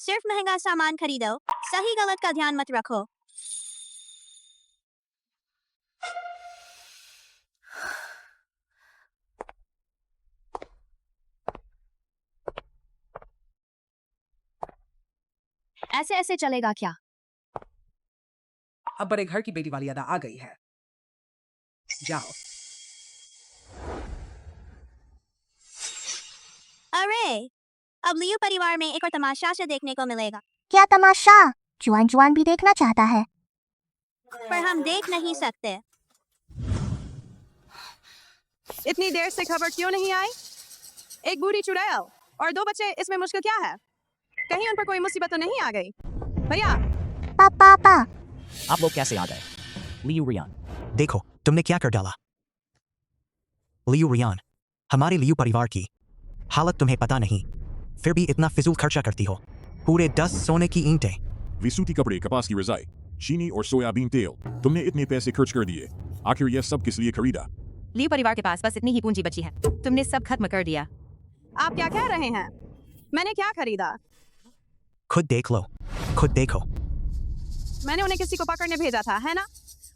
Speaker 3: सिर्फ महंगा सामान खरीदो, सही गलत का ध्यान मत रखो।
Speaker 7: ऐसे ऐसे चलेगा क्या?
Speaker 14: अब बड़े घर की बेटी वाली अदा आ गई है। जाओ।
Speaker 3: अरे, अब लियू परिवार में एक और तमाशा से देखने को मिलेगा।
Speaker 1: क्या तमाशा? जुआन जुआन भी देखना चाहता है।
Speaker 3: पर हम देख नहीं सकते।
Speaker 9: इतनी देर से खबर क्यों नहीं आई? एक बूढ़ी चुड़ैल और 2 बच्चे, इसमें मुश्किल क्या है? कहीं उन पर कोई मुसीबत तो नहीं आ गई? भैया,
Speaker 1: पापा।
Speaker 8: आप लोग कैसे आ गए? लियू रियान,
Speaker 2: देखो तुमने क्या कर डाला। लियू रियान, हमारे लियू परिवार की हालत तुम्हें पता नहीं, फिर भी इतना फिजूल खर्चा करती हो। पूरे 10 सोने की ईंटें,
Speaker 5: विसूती कपड़े, कपास की रजाई, चीनी और सोयाबीन तेल। तुमने इतने पैसे खर्च कर दिए, आखिर यह सब किस लिए खरीदा?
Speaker 16: लियू परिवार के पास बस इतनी ही पूंजी बची है, तुमने सब खत्म कर दिया।
Speaker 9: आप क्या कह रहे हैं? मैंने क्या खरीदा?
Speaker 2: खुद देख लो, खुद देखो।
Speaker 9: मैंने उन्हें किसी को पकड़ने भेजा था, है ना?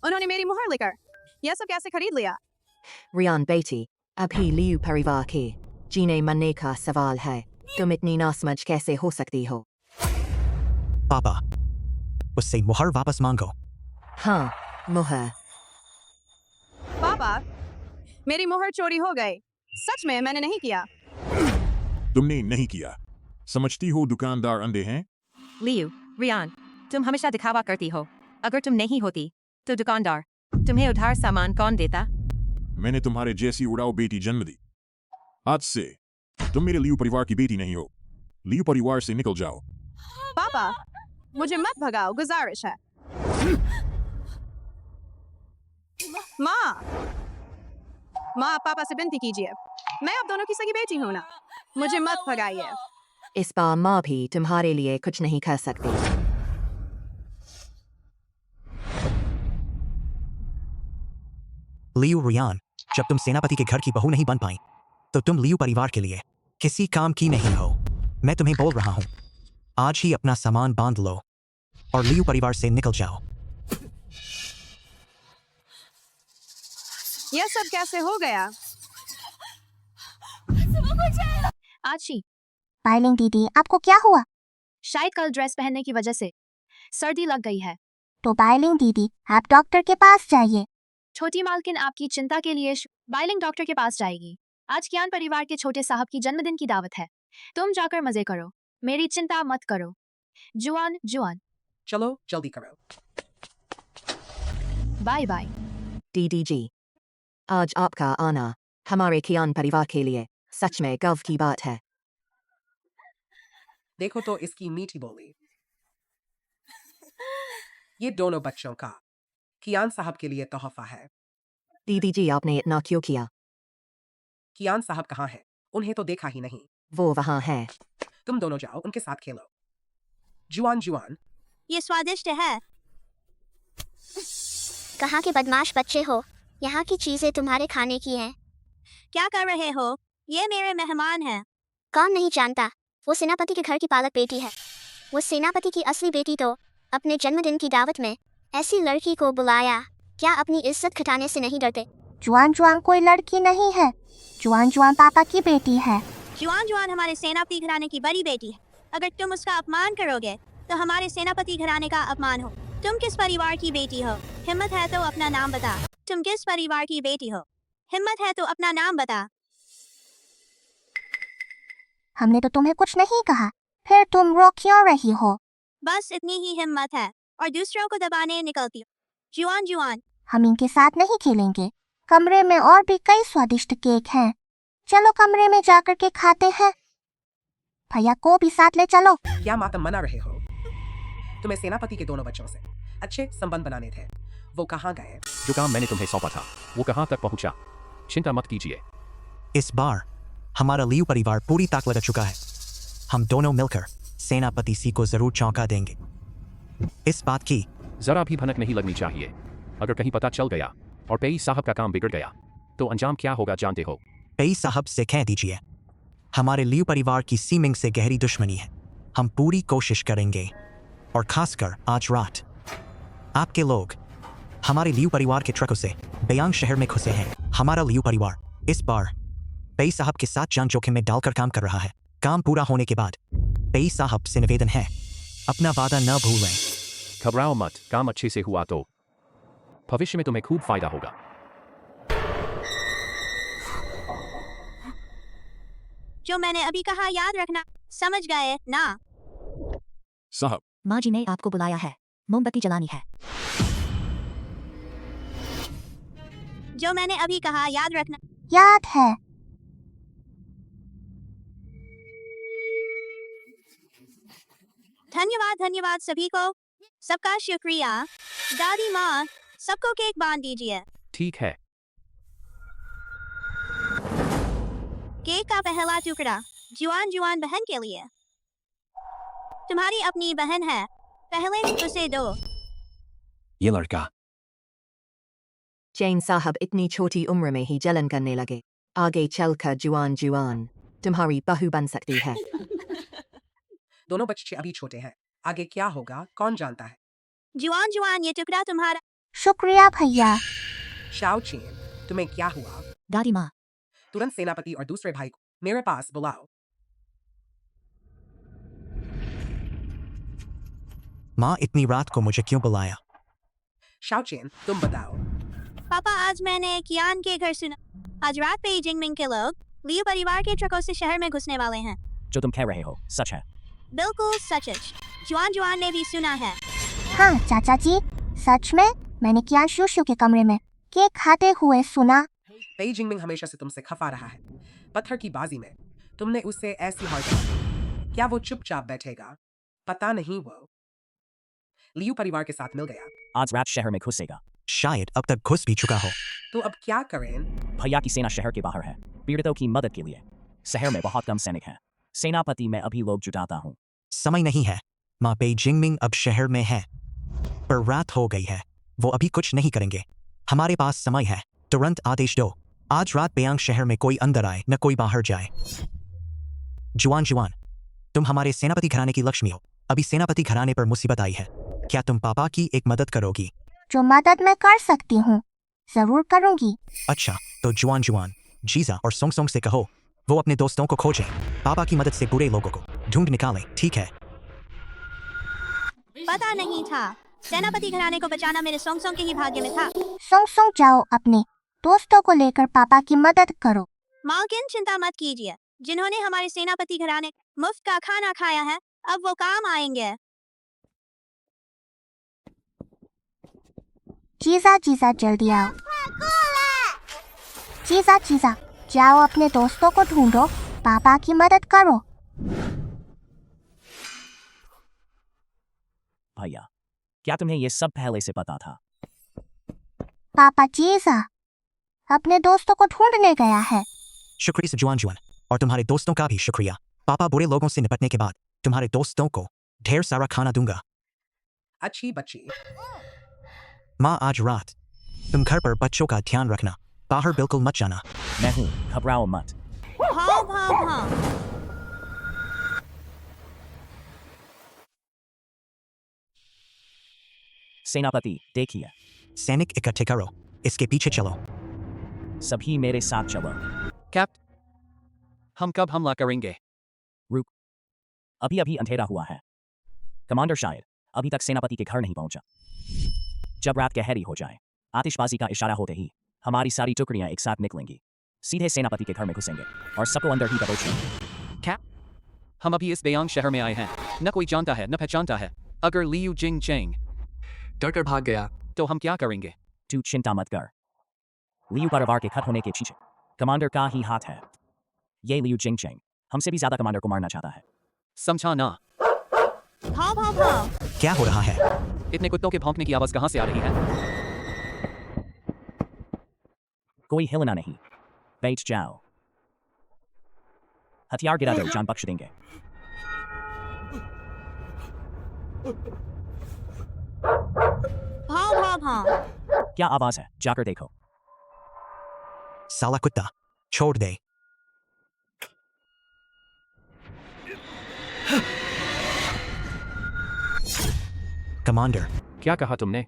Speaker 9: उन्होंने मेरी मुहर लेकर यह सब कैसे खरीद लिया?
Speaker 12: रियान बेटी, अभी लियू परिवार के जीने मरने का सवाल है। तुम इतनी नासमझ कैसे हो सकती हो?
Speaker 2: पापा, उससे मुहर वापस मांगो।
Speaker 12: हाँ, मुहर।
Speaker 9: पापा, मेरी मुहर चोरी हो गई। सच में मैंने नहीं किया।
Speaker 5: तुमने नहीं किया। समझती हो दुकानदार अंधे हैं?
Speaker 16: लियू रियान, तुम हमेशा दिखावा करती हो। अगर तुम नहीं होती तो दुकानदार तुम्हें उधार सामान कौन देता?
Speaker 5: मैंने तुम्हारे जैसी उड़ाऊ बेटी जन्म दी। आज से तुम मेरे लियू परिवार की बेटी नहीं हो। लियू परिवार से निकल जाओ।
Speaker 9: पापा, मुझे मत भगाओ, गुजारिश है। माँ, आप पापा से विनती कीजिए। मैं आप दोनों की सगी बेटी हूँ ना, मुझे मत भगाइए।
Speaker 12: इस बार माँ भी तुम्हारे लिए कुछ नहीं कर सकती।
Speaker 2: लियू रियान, जब तुम सेनापति के घर की बहू नहीं बन पाई तो तुम लियू परिवार के लिए किसी काम की नहीं हो। मैं तुम्हें बोल रहा हूँ, आज ही अपना सामान बांध लो और लियू परिवार से निकल जाओ।
Speaker 9: यह सब कैसे हो गया?
Speaker 7: आची,
Speaker 1: पालिंग दीदी, आपको क्या हुआ?
Speaker 7: शायद कल ड्रेस पहनने की वजह से सर्दी लग गई है।
Speaker 1: तो पालिंग दीदी, आप डॉक्टर के पास जाइए।
Speaker 7: छोटी मालकिन आपकी चिंता के लिए बाइलिंग डॉक्टर के पास जाएगी। आज कियान परिवार के छोटे साहब की जन्मदिन की दावत है। तुम जाकर मजे करो, मेरी चिंता मत करो। जुआन जुआन,
Speaker 14: चलो जल्दी करो।
Speaker 7: Bye bye.
Speaker 12: DDG, आज आपका आना हमारे कियान परिवार के लिए सच में गर्व की बात है।
Speaker 14: देखो तो इसकी मीठी बोली। ये दोनों बच्चों का कियान साहब के लिए तोहफा है।
Speaker 12: DDG, आपने इतना क्यों किया?
Speaker 14: कियान साहब कहाँ हैं? उन्हें तो देखा ही नहीं।
Speaker 12: वो वहाँ है।
Speaker 14: तुम दोनों जाओ, उनके साथ खेलो। जुआन जुआन,
Speaker 3: ये स्वादिष्ट है।
Speaker 1: कहाँ के बदमाश बच्चे हो? यहाँ की चीजें तुम्हारे खाने की हैं।
Speaker 3: क्या कर रहे हो? ये मेरे मेहमान हैं।
Speaker 1: कौन नहीं जानता, वो सेनापति के घर की पालक बेटी है। वो सेनापति की असली बेटी तो अपने जन्मदिन की दावत में ऐसी लड़की को बुलाया। क्या अपनी इज्जत घटाने से नहीं डरते? जुआन जुआन कोई लड़की नहीं है, जुआन जुआन पापा की बेटी है।
Speaker 3: जुआन जुआन हमारे सेनापति घराने की बड़ी बेटी है। अगर तुम उसका अपमान करोगे तो हमारे सेनापति घराने का अपमान हो। तुम किस परिवार की बेटी हो? हिम्मत है तो अपना नाम बता। तुम किस परिवार की बेटी हो? हिम्मत है तो अपना नाम बता।
Speaker 1: हमने तो तुम्हें कुछ नहीं कहा, फिर तुम रो क्यों रही हो?
Speaker 3: बस इतनी ही हिम्मत है और दूसरों को दबाने निकलती हो। जुआन जुआन,
Speaker 1: हम इनके साथ नहीं खेलेंगे। कमरे में और भी कई स्वादिष्ट केक हैं। चलो कमरे में जाकर के खाते हैं। भैया को भी साथ ले चलो।
Speaker 14: क्या मातम मना रहे हो? तुम्हें सेनापति के दोनों बच्चों से अच्छे संबंध बनाने थे, वो कहाँ गए?
Speaker 10: जो काम मैंने तुम्हें सौंपा था वो कहाँ तक पहुँचा? चिंता मत कीजिए।
Speaker 2: इस बार हमारा लियू परिवार पूरी ताकत लगा चुका है। हम दोनों मिलकर सेनापति सी को जरूर चौंका देंगे। इस बात की
Speaker 10: जरा भी भनक नहीं लगनी चाहिए। अगर कहीं पता चल गया और पेई साहब का काम बिगड़ गया तो अंजाम क्या होगा जानते हो?
Speaker 2: पेई साहब से कह दीजिए हमारे लियू परिवार की सीमिंग से गहरी दुश्मनी है। हम पूरी कोशिश करेंगे, और खासकर आज रात आपके लोग हमारे लियू परिवार के ट्रकों से बयांग शहर में घुसे हैं। हमारा लियू परिवार इस बार पेई साहब के साथ जान जोखिम में डालकर काम कर रहा है। काम पूरा होने के बाद पेई साहब से निवेदन है, अपना वादा न भूलें।
Speaker 10: घबराओ मत, काम अच्छे से हुआ तो भविष्य में तुम्हें खूब फायदा होगा।
Speaker 3: जो मैंने अभी कहा याद रखना, समझ गए ना?
Speaker 5: साहब,
Speaker 16: माँ जी ने आपको बुलाया है, मोमबत्ती जलानी है।
Speaker 3: जो मैंने अभी कहा याद रखना।
Speaker 1: याद है।
Speaker 3: धन्यवाद धन्यवाद सभी को, सबका शुक्रिया। दादी माँ, सबको केक बांध दीजिए।
Speaker 10: ठीक है।
Speaker 3: केक का पहला टुकड़ा जुआन जुआन बहन के लिए। तुम्हारी अपनी बहन है, पहले उसे दो।
Speaker 11: ये लड़का
Speaker 12: जैन साहब इतनी छोटी उम्र में ही जलन करने लगे। आगे चलकर जुआन जुआन तुम्हारी बहू बन सकती है।
Speaker 14: दोनों बच्चे अभी छोटे हैं, आगे क्या होगा कौन जानता है।
Speaker 3: जुआन जुआन, ये टुकड़ा तुम्हारा।
Speaker 1: शुक्रिया भैया।
Speaker 14: शाओ चीन, तुम्हें क्या हुआ?
Speaker 16: दादी माँ,
Speaker 14: तुरंत सेनापति और दूसरे भाई को मेरे पास बुलाओ।
Speaker 2: माँ, इतनी रात को मुझे क्यों बुलाया?
Speaker 14: शाओ चीन, तुम बताओ।
Speaker 3: पापा, आज मैंने कियान के घर सुना। आज रात पे जिंगमिंग के लोग लियू परिवार के ट्रकों से शहर में घुसने वाले हैं।
Speaker 8: जो तुम कह रहे हो सच है?
Speaker 3: बिल्कुल सच। जुआन जुआन ने भी सुना है।
Speaker 1: हाँ चाचा जी, सच में मैंने कियान शूशू के कमरे में केक खाते हुए सुना।
Speaker 14: पेई जिंगमिंग हमेशा से तुमसे खफा रहा है। पत्थर की बाजी में तुमने उससे ऐसी हार दिलाई। क्या वो चुपचाप बैठेगा? पता नहीं, वो लियू परिवार के साथ मिल गया।
Speaker 8: आज रात शहर में घुसेगा।
Speaker 2: शायद अब तक घुस भी चुका हो।
Speaker 14: तो अब क्या करें?
Speaker 8: भैया की सेना शहर के बाहर है, पीड़ितों की मदद के लिए। शहर में बहुत कम सैनिक हैं। सेनापति मैं अभी लोग जुटाता हूँ।
Speaker 2: समय नहीं है माँ, पेई जिंगमिंग अब शहर में है, पर रात हो गई है। वो अभी कुछ नहीं करेंगे। हमारे पास समय है, तुरंत आदेश दो। आज रात बयांग शहर में कोई अंदर आए न कोई बाहर जाए। जुआन जुआन, तुम हमारे सेनापति घराने की लक्ष्मी हो। अभी सेनापति घराने पर मुसीबत आई है, क्या तुम पापा की एक मदद करोगी?
Speaker 1: जो मदद मैं कर सकती हूँ जरूर करूँगी।
Speaker 2: अच्छा, तो जुआन जुआन, जीजा और सोंग सोंग से कहो वो अपने दोस्तों को खोजें। पापा की मदद से बुरे लोगों को ढूंढ निकालें, ठीक है?
Speaker 3: पता नहीं था, सेनापति घराने को बचाना मेरे सोंग सोंग के ही भाग्य में था।
Speaker 1: सोंग सोंग, जाओ अपने दोस्तों को लेकर पापा की मदद करो।
Speaker 3: मालकिन, चिंता मत कीजिए। जिन्होंने हमारे सेनापति घराने मुफ्त का खाना खाया है, अब वो काम आएंगे।
Speaker 1: जीजा जीजा, जल्दी आओ। जीजा जीजा, जाओ अपने दोस्तों को ढूंढो, पापा की मदद करो।
Speaker 8: भैया, क्या तुम्हें ये सब पहले से पता था?
Speaker 1: पापा जीजा अपने दोस्तों को ढूंढने गया है।
Speaker 2: शुक्रिया जुआन जुआन, और तुम्हारे दोस्तों का भी शुक्रिया। पापा बुरे लोगों से निपटने के बाद तुम्हारे दोस्तों को ढेर सारा खाना दूंगा।
Speaker 14: अच्छी बच्ची।
Speaker 2: माँ, आज रात तुम घर पर बच्चों का ध्यान रखना, बाहर बिल्कुल मत जाना।
Speaker 8: मैं हूँ, घबराओ मत।
Speaker 3: हाँ हाँ हाँ।
Speaker 8: सेनापति देखिए।
Speaker 2: सैनिक इकट्ठे करो, इसके पीछे चलो।
Speaker 8: सभी मेरे साथ चलो।
Speaker 6: कैप्ट, हम कब हमला करेंगे?
Speaker 8: रुक, अभी अभी अंधेरा हुआ है। कमांडर शायद अभी तक सेनापति के घर नहीं पहुंचा। जब रात गहरी हो जाए, आतिशबाजी का इशारा होते ही हमारी सारी टुकड़ियां एक साथ निकलेंगी, सीधे सेनापति के घर में घुसेंगे और सबको अंदर ही दबोचेंगे।
Speaker 6: कैप्ट, हम अभी इस बेयांग शहर में आए हैं, न कोई जानता है न पहचानता है। अगर लियू जिंगचेंग
Speaker 13: डर कर भाग गया
Speaker 6: तो हम क्या करेंगे?
Speaker 8: तू चिंता मत कर। लियू परिवार के खत्म होने के पीछे कमांडर का ही हाथ है। ये लियू जिंगचेंग हमसे भी ज्यादा कमांडर को मारना चाहता है।
Speaker 6: समझा ना?
Speaker 3: भाव भाव भाव।
Speaker 2: क्या हो रहा है?
Speaker 6: इतने कुत्तों के भौंकने की आवाज कहां से आ रही है?
Speaker 8: कोई हिलना नहीं, बैठ जाओ। हथियार गिरा दो, जान बख्श देंगे।
Speaker 3: भाव भाव भाव।
Speaker 8: क्या आवाज है? जाकर देखो।
Speaker 2: साला कुत्ता, छोड़ दे। कमांडर,
Speaker 10: क्या कहा तुमने?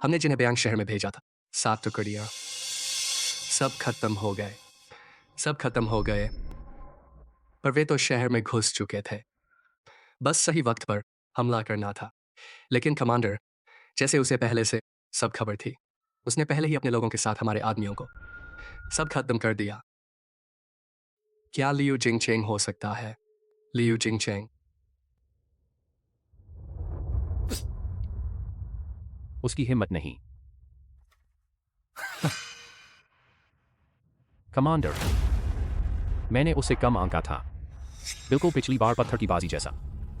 Speaker 13: हमने जिन्हें बयांग शहर में भेजा था, 7 टुकड़ियां, सब खत्म हो गए, सब खत्म हो गए। पर वे तो शहर में घुस चुके थे। बस सही वक्त पर हमला करना था। लेकिन कमांडर, जैसे उसे पहले से सब खबर थी, उसने पहले ही अपने लोगों के साथ हमारे आदमियों को सब खत्म कर दिया। क्या लियू जिंगचेंग हो सकता है? लियू जिंगचेंग।
Speaker 10: उसकी हिम्मत नहीं। कमांडर, मैंने उसे कम आंका था। बिल्कुल पिछली बार पत्थर की बाजी जैसा।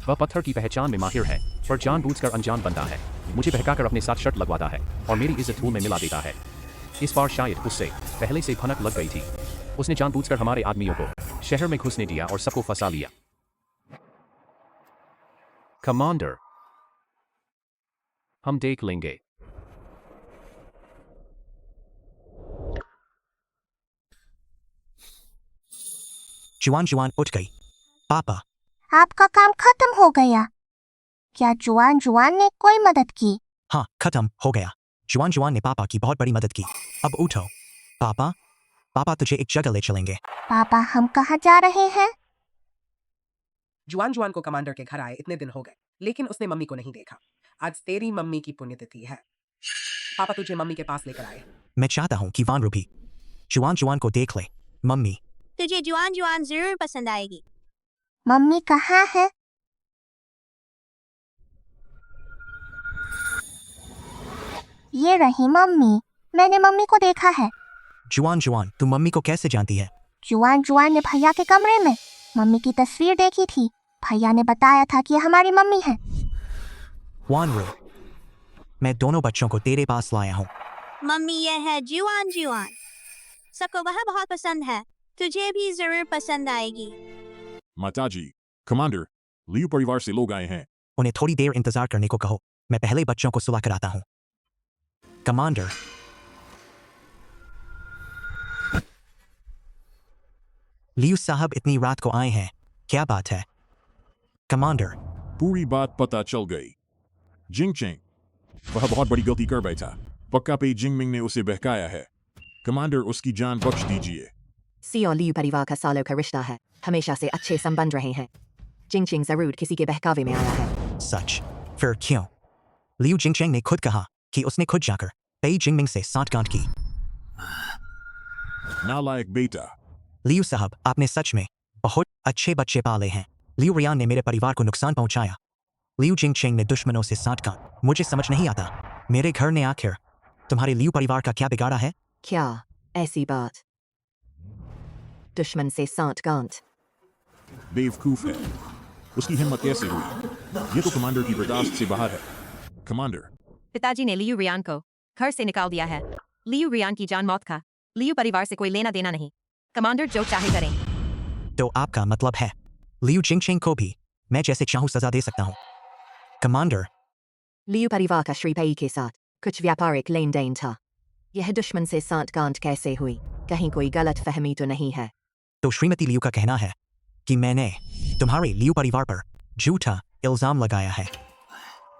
Speaker 10: वह पत्थर की पहचान में माहिर है, पर जानबूझकर अनजान बनता है, मुझे बहकाकर अपने साथ शर्त लगवाता है और मेरी इज्जत धूल में मिला देता है। इस बार शायद उससे पहले से भनक लग गई थी। उसने जानबूझकर हमारे आदमियों को शहर में घुसने दिया और सबको फंसा लिया। कमांडर, हम देख लेंगे।
Speaker 2: जुआन जुआन उठ गई। पापा,
Speaker 1: आपका काम खत्म हो गया। क्या जुआन जुआन ने कोई मदद की?
Speaker 2: हाँ, खत्म हो गया। जुआन जुआन ने पापा की बहुत बड़ी मदद की। अब उठो। पापा, पापा तुझे एक जगह ले चलेंगे।
Speaker 1: पापा, हम कहाँ जा रहे हैं?
Speaker 14: जुआन जुआन को कमांडर के घर आए इतने दिन हो गए, लेकिन उसने मम्मी को नहीं देखा। आज तेरी मम्मी की पुण्यतिथि है। पापा तुझे मम्मी के पास लेकर आए।
Speaker 2: मैं चाहता हूँ कि वान रूबी जुआन जुआन को देख ले। मम्मी,
Speaker 3: तुझे जुआन जुआन जरूर पसंद आएगी।
Speaker 1: मम्मी कहाँ है? ये रही मम्मी। मैंने मम्मी को देखा है।
Speaker 2: जुआन जुआन, तू मम्मी को कैसे जानती है?
Speaker 1: जुआन जुआन ने भैया के कमरे में मम्मी की तस्वीर देखी थी। भैया ने बताया था कि ये हमारी मम्मी है।
Speaker 2: वान रू, मैं दोनों बच्चों को तेरे पास लाया हूँ।
Speaker 3: मम्मी, ये है जुआन जुआन। सबको वह बहुत पसंद है। तुझे भी जरूर पसंद आएगी।
Speaker 5: माताजी, कमांडर, लियू परिवार से लोग आए हैं।
Speaker 2: उन्हें थोड़ी देर इंतजार करने को कहो। मैं पहले बच्चों को सुला कर आता हूँ। कमांडर, लियू साहब इतनी रात को आए हैं, क्या बात है? कमांडर,
Speaker 5: पूरी बात पता चल गई। जिंगचेंग, वह बहुत बड़ी गलती कर बैठा। पक्का पे जिंगमिंग ने उसे बहकाया है। कमांडर, उसकी जान बख्श दीजिए।
Speaker 12: सी और लियू परिवार का सालों का रिश्ता है। हमेशा से अच्छे संबंध रहे हैं। जिंगचिंग जरूर किसी के बहकावे में आया है।
Speaker 2: सच? फिर क्यों? लियू जिंगचेंग ने खुद कहा कि उसने खुद जाकर पेई जिंगमिंग से सांठगांठ की।
Speaker 5: नालायक बेटा।
Speaker 2: लियू साहब, आपने सच में बहुत अच्छे बच्चे पाले हैं। लियू रियान ने मेरे परिवार को नुकसान पहुंचाया। लियू जिंगचेंग ने दुश्मनों से सांठगांठ। मुझे समझ नहीं आता, मेरे घर ने आखिर तुम्हारे लियू परिवार का क्या बिगाड़ा है?
Speaker 12: क्या ऐसी बात? दुश्मन से सांठगांठ?
Speaker 5: बेवकूफ है। उसकी हिम्मत कैसे हुई? ये तो कमांडर की बर्दाश्त से बाहर है। कमांडर,
Speaker 16: पिताजी ने लियू रियान को घर से निकाल दिया है। लियू रियान की जान मौत का लियू परिवार से कोई लेना देना नहीं। कमांडर जो चाहे करें।
Speaker 2: तो आपका मतलब है लियू जिंगचेंग को भी मैं जैसे चाहूं सजा दे सकता हूं? कमांडर,
Speaker 12: लियू परिवार का श्री पेई के साथ कुछ व्यापारिक लेन देन था। यह दुश्मन से सांठगांठ कैसे हुई? कहीं कोई गलत फहमी तो नहीं है?
Speaker 2: तो श्रीमती लियू का कहना है कि मैंने तुम्हारे लियू परिवार पर झूठा इल्जाम लगाया है।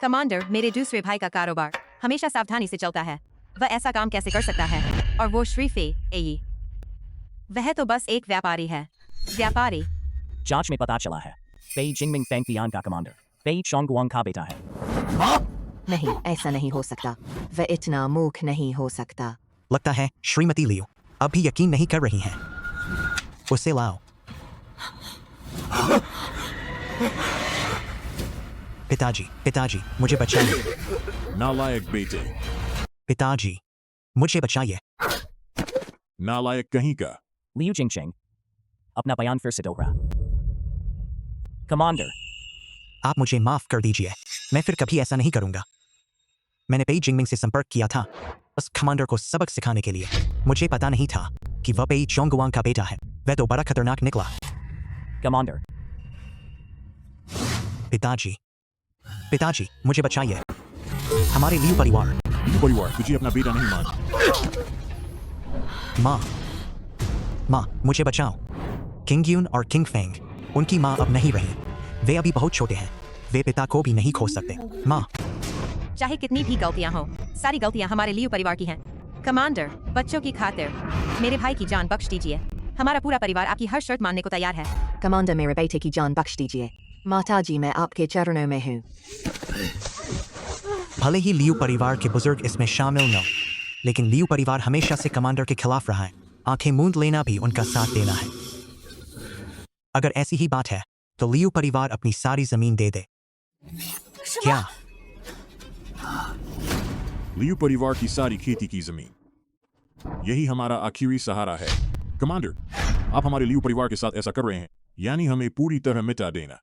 Speaker 16: कमांडर, मेरे दूसरे भाई का कारोबार हमेशा सावधानी से चलता है। वह ऐसा काम कैसे कर सकता है? और वो श्रीफे एई, वह तो बस एक व्यापारी है। व्यापारी?
Speaker 8: जांच में पता चला है बेई जिंगमिंग फेंगपियान का कमांडर बेई चोंगगुआंग का बेटा है।
Speaker 12: नहीं, ऐसा नहीं हो सकता। वह इतना मूर्ख नहीं हो सकता।
Speaker 2: लगता है श्रीमती लियू अब भी यकीन नहीं कर रही हैं। उसे लाओ। पिताजी मुझे बचाइए।
Speaker 5: नालायक बेटे,
Speaker 2: पिताजी मुझे बचाइए।
Speaker 5: नालायक कहीं का।
Speaker 8: लियू जिंगचेंग अपना बयान फिर से दोहरा। कमांडर,
Speaker 2: आप मुझे माफ कर दीजिए, मैं फिर कभी ऐसा नहीं करूंगा। मैंने पेई जिंगमिंग से संपर्क किया था उस कमांडर को सबक सिखाने के लिए। मुझे पता नहीं था कि वह पेई चोंगगुआंग का बेटा है। वह तो बड़ा खतरनाक निकला।
Speaker 8: कमांडर।
Speaker 2: पिताजी मुझे बचाइए। हमारे लियू परिवार
Speaker 5: तुझे अपना बेटा नहीं मान।
Speaker 2: माँ मुझे बचाओ। किंग यून और किंग फेंग उनकी माँ अब नहीं रही। वे अभी बहुत छोटे हैं। वे पिता को भी नहीं खो सकते। माँ,
Speaker 16: चाहे कितनी भी गलतियां हो, सारी गलतियां हमारे लियू परिवार की हैं। कमांडर, बच्चों की खातिर मेरे भाई की जान बख्श दीजिए। हमारा पूरा परिवार आपकी हर शर्त मानने को तैयार है।
Speaker 12: कमांडर, मेरे बेटे की जान बख्श दीजिए। माताजी, मैं आपके चरणों में हूँ।
Speaker 2: भले ही लियू परिवार के बुजुर्ग इसमें शामिल न, लेकिन लियू परिवार हमेशा से कमांडर के खिलाफ रहा है। आंखें मूंद लेना भी उनका साथ देना है। अगर ऐसी ही बात है तो लियू परिवार अपनी सारी जमीन दे दे। क्या?
Speaker 5: लियू परिवार की सारी खेती की जमीन, यही हमारा आखिरी सहारा है। कमांडर, आप हमारे लियू परिवार के साथ ऐसा कर रहे हैं, यानी हमें पूरी तरह मिटा देना।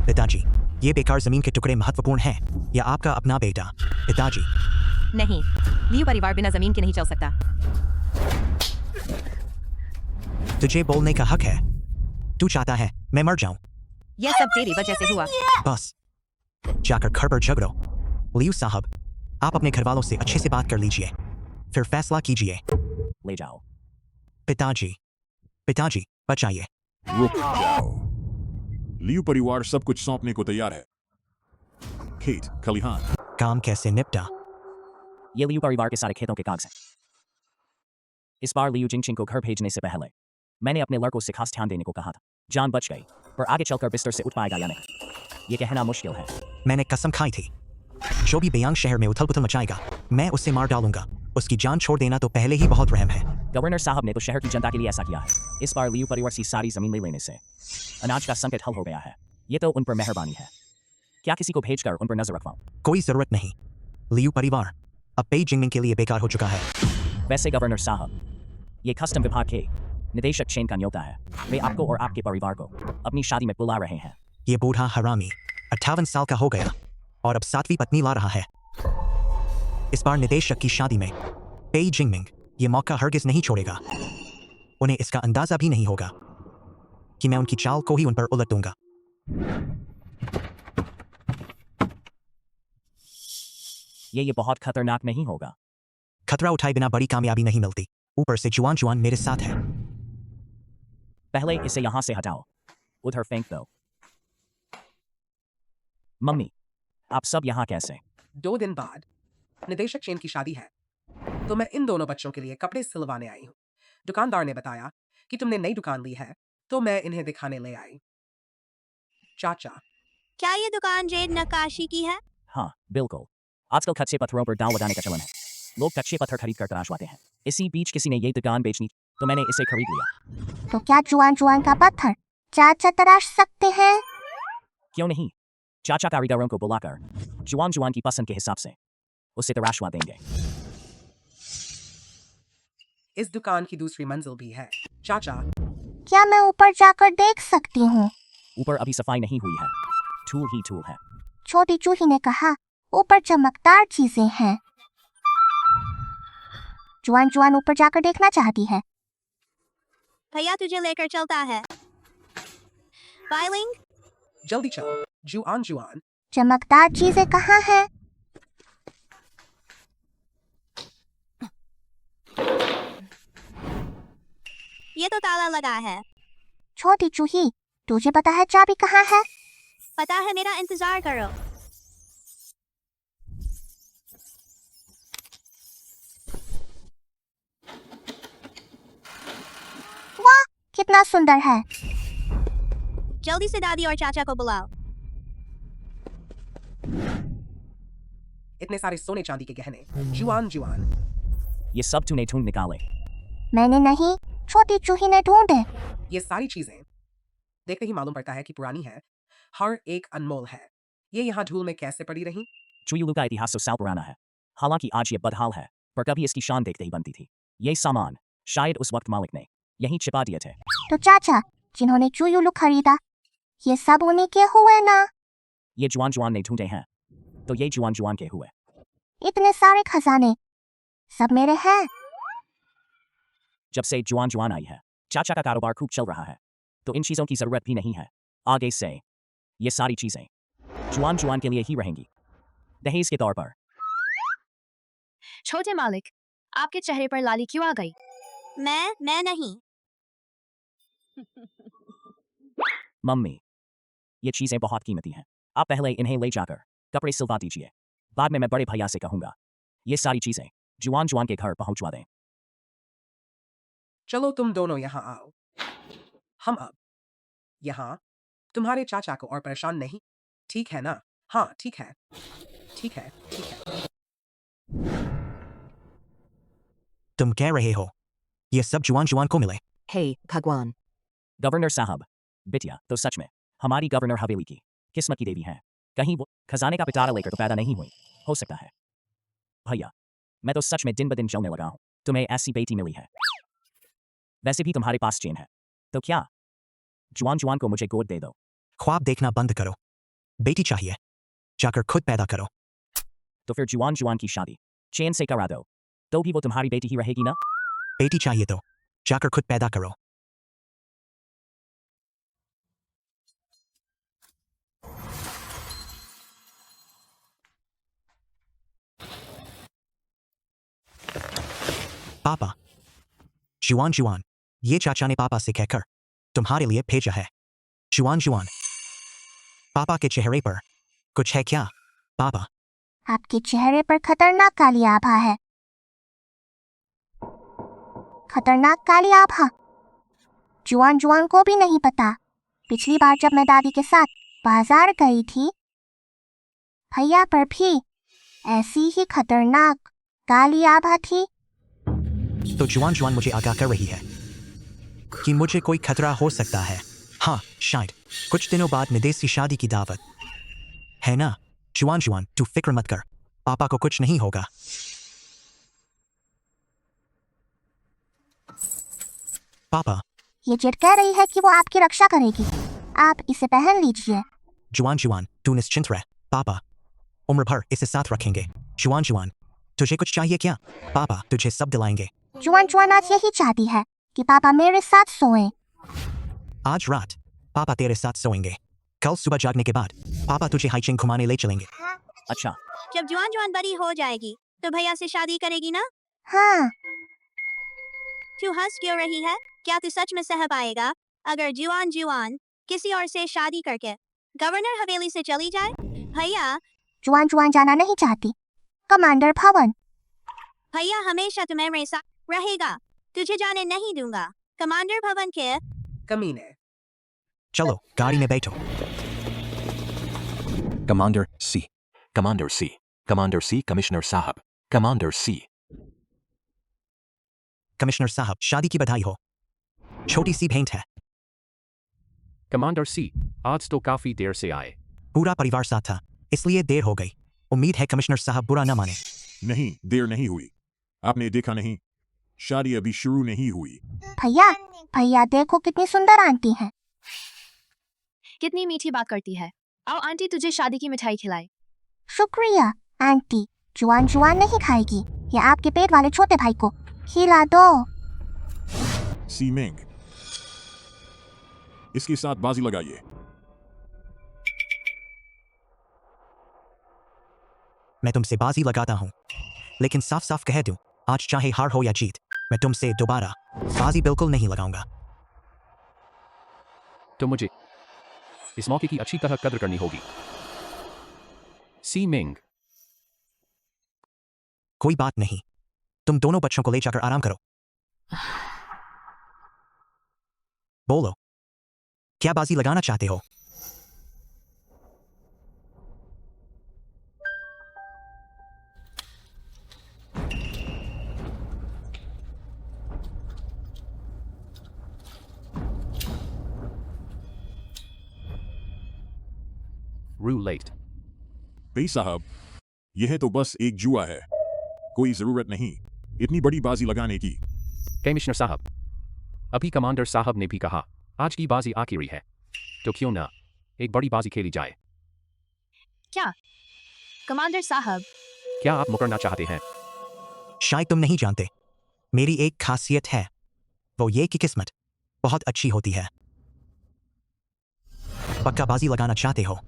Speaker 2: पिताजी, ये बेकार जमीन के टुकड़े महत्वपूर्ण हैं या आपका अपना बेटा? पिताजी,
Speaker 16: नहीं, लियू परिवार बिना जमीन के नहीं चल सकता।
Speaker 2: तुझे बोलने का हक है। तू चाहता है मैं मर जाऊं?
Speaker 16: यह सब तेरी वजह से हुआ।
Speaker 2: बस जाकर घर पर झगड़ो। लियू साहब, आप अपने घर वालों से अच्छे से बात कर लीजिए, फिर फैसला कीजिए।
Speaker 8: ले जाओ।
Speaker 2: पिताजी बचाइए।
Speaker 5: रुक जाओ। लियू परिवार सब कुछ सौंपने को तैयार है। खेत, खलिहान।
Speaker 2: काम कैसे निपटा?
Speaker 8: ये लियू परिवार के सारे खेतों के कागज हैं। इस बार लियू जिंगचिंग को घर भेजने से पहले मैंने अपने लड़कों से खास ध्यान देने को कहा था। जान बच गई, पर आगे चलकर बिस्तर से उठ पाएगा या नहीं, ये कहना मुश्किल है।
Speaker 2: मैंने कसम खाई थी, जो भी बेयांग शहर में उथल पुथल मचाएगा मैं उसे मार डालूंगा। उसकी जान छोड़ देना तो पहले ही बहुत रहम है।
Speaker 8: गवर्नर साहब ने तो शहर की जनता के लिए ऐसा किया है। इस बार लियू परिवार की सारी जमीन ले लेने से अनाज का संकट हल हो गया है। ये तो उन पर मेहरबानी है। क्या किसी को भेजकर उन पर नजर रखवाऊं?
Speaker 2: कोई जरूरत नहीं। लियू परिवार अब पेई जिंगमिंग के लिए बेकार हो चुका है।
Speaker 8: वैसे गवर्नर साहब, ये कस्टम विभाग के निदेशक चेन का न्योता है। वे आपको और आपके परिवार को अपनी शादी में बुला रहे हैं।
Speaker 2: ये बूढ़ा हरामी 58 साल का हो गया और अब 7वीं पत्नी ला रहा है। इस बार निदेशक की शादी में पेई जिंगमिंग ये मौका हरगिज नहीं छोड़ेगा। उन्हें इसका अंदाजा भी नहीं होगा कि मैं उनकी चाल को ही उन पर उलट दूंगा।
Speaker 8: ये बहुत खतरनाक नहीं होगा।
Speaker 2: खतरा उठाए बिना बड़ी कामयाबी नहीं मिलती। ऊपर से जुआन मेरे साथ है।
Speaker 8: पहले इसे यहां से हटाओ, उधर फेंक दो। मम्मी, आप सब यहाँ कैसे?
Speaker 14: 2 दिन बाद निदेशक चेन की शादी है, तो मैं इन दोनों बच्चों के लिए कपड़े सिलवाने आई हूँ। दुकानदार ने बताया कि तुमने नई दुकान ली है, तो मैं इन्हें दिखाने ले आई। चाचा,
Speaker 3: क्या ये दुकान जेड नक्काशी की है?
Speaker 8: हाँ, बिल्कुल। आजकल कच्चे पत्थरों पर दांव लगाने का चलन है। लोग कच्चे पत्थर खरीद कर तराशवाते हैं। इसी बीच किसी ने ये दुकान बेचनी, तो मैंने इसे खरीद लिया।
Speaker 1: तो क्या जुआन का पत्थर चाचा तराश सकते हैं?
Speaker 8: क्यों नहीं? चाचा कारीगरों को बुलाकर जुआन की पसंद के हिसाब से उसे तराशवा देंगे।
Speaker 14: इस दुकान की दूसरी मंजिल भी है। चाचा,
Speaker 1: क्या मैं ऊपर जाकर देख सकती हूँ?
Speaker 8: ऊपर अभी सफाई नहीं हुई है, धूल ही धूल है।
Speaker 1: छोटी चूही ने कहा ऊपर चमकदार चीजें हैं। जुआन ऊपर जाकर देखना चाहती है।
Speaker 3: भैया तुझे लेकर चलता है। फाइलिंग,
Speaker 14: जल्दी चलो। जुआन
Speaker 1: चमकदार चीजें कहाँ हैं?
Speaker 3: ये तो ताला लगा है।
Speaker 1: छोटी चूही, तुझे पता है चाबी कहाँ है?
Speaker 3: पता है, मेरा इंतजार करो।
Speaker 1: कितना सुंदर है।
Speaker 3: जल्दी से दादी और चाचा को बुलाओ।
Speaker 14: इतने सारे सोने चांदी के गहने, जुआन जुआन।
Speaker 8: ये सब तूने ढूंढ निकाले।
Speaker 1: मैंने नहीं, छोटी चूही ने ढूंढे।
Speaker 14: ये सारी चीजें देखते ही मालूम पड़ता है कि पुरानी है, हर एक अनमोल है। ये यहाँ धूल में कैसे पड़ी रही?
Speaker 8: चुयुलू का इतिहास तो साल पुराना है, हालांकि आज ये बदहाल है, पर कभी इसकी शान देखते ही बनती थी। ये सामान शायद उस वक्त मालिक ने यहीं छिपा दिए थे।
Speaker 1: तो चाचा, जिन्होंने चुयुलू खरीदा, ये सब उन्हीं के हुए ना?
Speaker 8: ये जुआन जुआन ने ढूंढे हैं, तो ये जुआन जुआन के हुए।
Speaker 1: इतने सारे खजाने सब मेरे हैं।
Speaker 8: जब से जुआन जुआन आई है, चाचा का कारोबार खूब चल रहा है, तो इन चीजों की जरूरत भी नहीं है। आगे से ये सारी चीजें जुआन जुआन के लिए ही रहेंगी, दहेज के तौर पर।
Speaker 7: छोटे मालिक, आपके चेहरे पर लाली क्यों आ गई?
Speaker 3: मैं नहीं।
Speaker 8: मम्मी, ये चीजें बहुत कीमती हैं। आप पहले इन्हें ले जाकर कपड़े सिलवा दीजिए, बाद में मैं बड़े भैया से कहूंगा ये सारी चीजें जुआन जुआन के घर पहुंचवा दें।
Speaker 14: चलो तुम दोनों यहाँ आओ। हम अब यहाँ तुम्हारे चाचा को और परेशान नहीं, ठीक है ना? हाँ ठीक है, ठीक है, ठीक है।
Speaker 2: तुम कह रहे हो ये सब जुआन जुआन को मिले?
Speaker 12: हे भगवान,
Speaker 8: गवर्नर साहब, बिटिया तो सच में हमारी गवर्नर हवेली की किस्मत की देवी हैं। कहीं वो खजाने का पिटारा लेकर तो पैदा नहीं हुई, हो सकता है। भैया, मैं तो सच में दिन ब दिन जलने लगा हूं। तुम्हें ऐसी बेटी मिली है, वैसे भी तुम्हारे पास चेन है, तो क्या जुआन जुआन को मुझे गोद दे दो।
Speaker 2: ख्वाब देखना बंद करो। बेटी चाहिए, जाकर खुद पैदा करो।
Speaker 8: तो फिर जुआन जुआन की शादी चेन से करा दो, तो भी वो तुम्हारी बेटी ही रहेगी ना?
Speaker 2: बेटी चाहिए तो जाकर खुद पैदा करो। पापा, जुआन जुआन, ये चाचा ने पापा से कहकर तुम्हारे लिए भेजा है। जुआन जुआन, पापा के चेहरे पर कुछ है क्या? पापा,
Speaker 1: आपके चेहरे पर खतरनाक काली आभा है। खतरनाक काली आभा जुआन जुआन को भी नहीं पता। पिछली बार जब मैं दादी के साथ बाजार गई थी, भैया पर भी ऐसी ही खतरनाक काली आभा थी।
Speaker 2: तो जुआन जुआन मुझे आगाह कर रही है कि मुझे कोई खतरा हो सकता है। हाँ, शायद कुछ दिनों बाद निदेश शादी की दावत है ना? जुआन जुआन, तू फिक्र मत कर, पापा को कुछ नहीं होगा। पापा,
Speaker 1: ये जिद कह रही है कि वो आपकी रक्षा करेगी। आप इसे पहन लीजिए।
Speaker 2: जुआन जुआन, तू निश्चिंत रह, पापा उम्र भर इसे साथ रखेंगे। जुआन जुआन, तुझे कुछ चाहिए क्या? पापा तुझे सब दिलाएंगे।
Speaker 1: जुआन जुआन आज यही चाहती है कि पापा मेरे साथ सोएं।
Speaker 2: आज रात पापा तेरे साथ सोएंगे। कल सुबह जागने के बाद पापा तुझे हाइचिंग घुमाने ले चलेंगे।
Speaker 8: अच्छा,
Speaker 3: जब जुआन जुआन बड़ी हो जाएगी तो भैया से शादी करेगी ना?
Speaker 1: हाँ।
Speaker 3: तू हंस क्यों रही है? क्या तू सच में सह पाएगा अगर जुआन जुआन किसी और से शादी करके गवर्नर हवेली से चली जाए? भैया,
Speaker 1: जुआन जुआन जाना नहीं चाहती। कमांडर भवन,
Speaker 3: भैया हमेशा तुम्हें मेरे साथ रहेगा, तुझे जाने नहीं दूंगा। कमांडर भवन के
Speaker 14: कमीने।
Speaker 2: चलो गाड़ी में बैठो।
Speaker 11: कमांडर सी, कमांडर सी, कमांडर सी, कमिश्नर साहब, कमांडर सी।
Speaker 2: कमिश्नर साहब, शादी की बधाई हो। छोटी सी भेंट है।
Speaker 10: कमांडर सी, आज तो काफी देर से आए।
Speaker 2: पूरा परिवार साथ था, इसलिए देर हो गई। उम्मीद है कमिश्नर साहब बुरा न माने।
Speaker 5: नहीं, देर नहीं हुई। आपने देखा नहीं, शादी अभी शुरू नहीं हुई।
Speaker 1: भैया, भैया देखो कितनी सुंदर आंटी है।
Speaker 7: कितनी मीठी बात करती है। आओ आंटी तुझे शादी की मिठाई खिलाए।
Speaker 1: शुक्रिया आंटी। जुआन जुआन नहीं खाएगी, ये आपके पेट वाले छोटे भाई को खिला दो।
Speaker 5: सी मेंग, इसके साथ बाजी लगाइए।
Speaker 2: मैं तुमसे बाजी लगाता हूँ, लेकिन साफ साफ कह दूं, आज चाहे हार हो या जीत, मैं तुमसे दोबारा बाजी बिल्कुल नहीं लगाऊंगा।
Speaker 10: तो मुझे इस मौके की अच्छी तरह कदर करनी होगी। सी मिंग,
Speaker 2: कोई बात नहीं, तुम दोनों बच्चों को ले जाकर आराम करो। बोलो, क्या बाजी लगाना चाहते हो?
Speaker 10: Roulette.
Speaker 5: बे साहब, यह तो बस एक जुआ है, कोई जरूरत नहीं इतनी बड़ी बाजी लगाने की।
Speaker 10: कमिश्नर साहब, अभी कमांडर साहब ने भी कहा आज की बाजी आखिरी है, तो क्यों ना एक बड़ी बाजी खेली जाए?
Speaker 7: क्या कमांडर साहब?
Speaker 10: क्या आप मुकरना चाहते हैं?
Speaker 2: शायद तुम नहीं जानते, मेरी एक खासियत है, वो ये कि किस्मत बहुत अच्छी होती है। पक्का बाजी लगाना चाहते हो?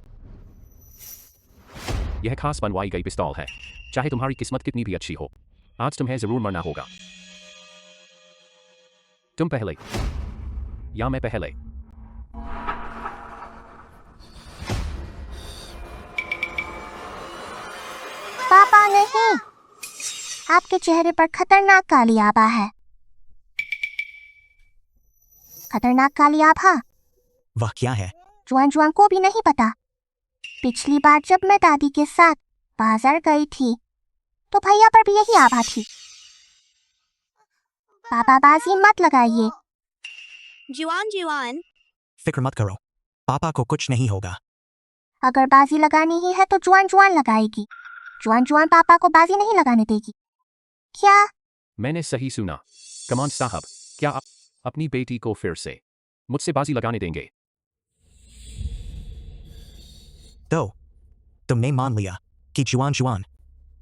Speaker 10: यह खास बनवाई गई पिस्तौल है, चाहे तुम्हारी किस्मत कितनी भी अच्छी हो, आज तुम्हें जरूर मरना होगा। तुम पहले या मैं पहले?
Speaker 1: पापा नहीं, आपके चेहरे पर खतरनाक काली आभा है। खतरनाक काली आभा?
Speaker 2: वह क्या है?
Speaker 1: जुआन जुआन को भी नहीं पता। पिछली बार जब मैं दादी के साथ बाजार गई थी, तो भैया पर भी यही आभा थी। पापा बाजी मत लगाइए।
Speaker 3: जुआन जुआन,
Speaker 2: फिक्र मत करो, पापा को कुछ नहीं होगा।
Speaker 1: अगर बाजी लगानी ही है तो जुआन जुआन लगाएगी। जुआन जुआन पापा को बाजी नहीं लगाने देगी। क्या?
Speaker 10: मैंने सही सुना। कमांड साहब, क्या आप अपनी बेटी को फिर से मुझसे बाजी लगाने देंगे?
Speaker 2: तो तुमने मान लिया कि जुआन जुआन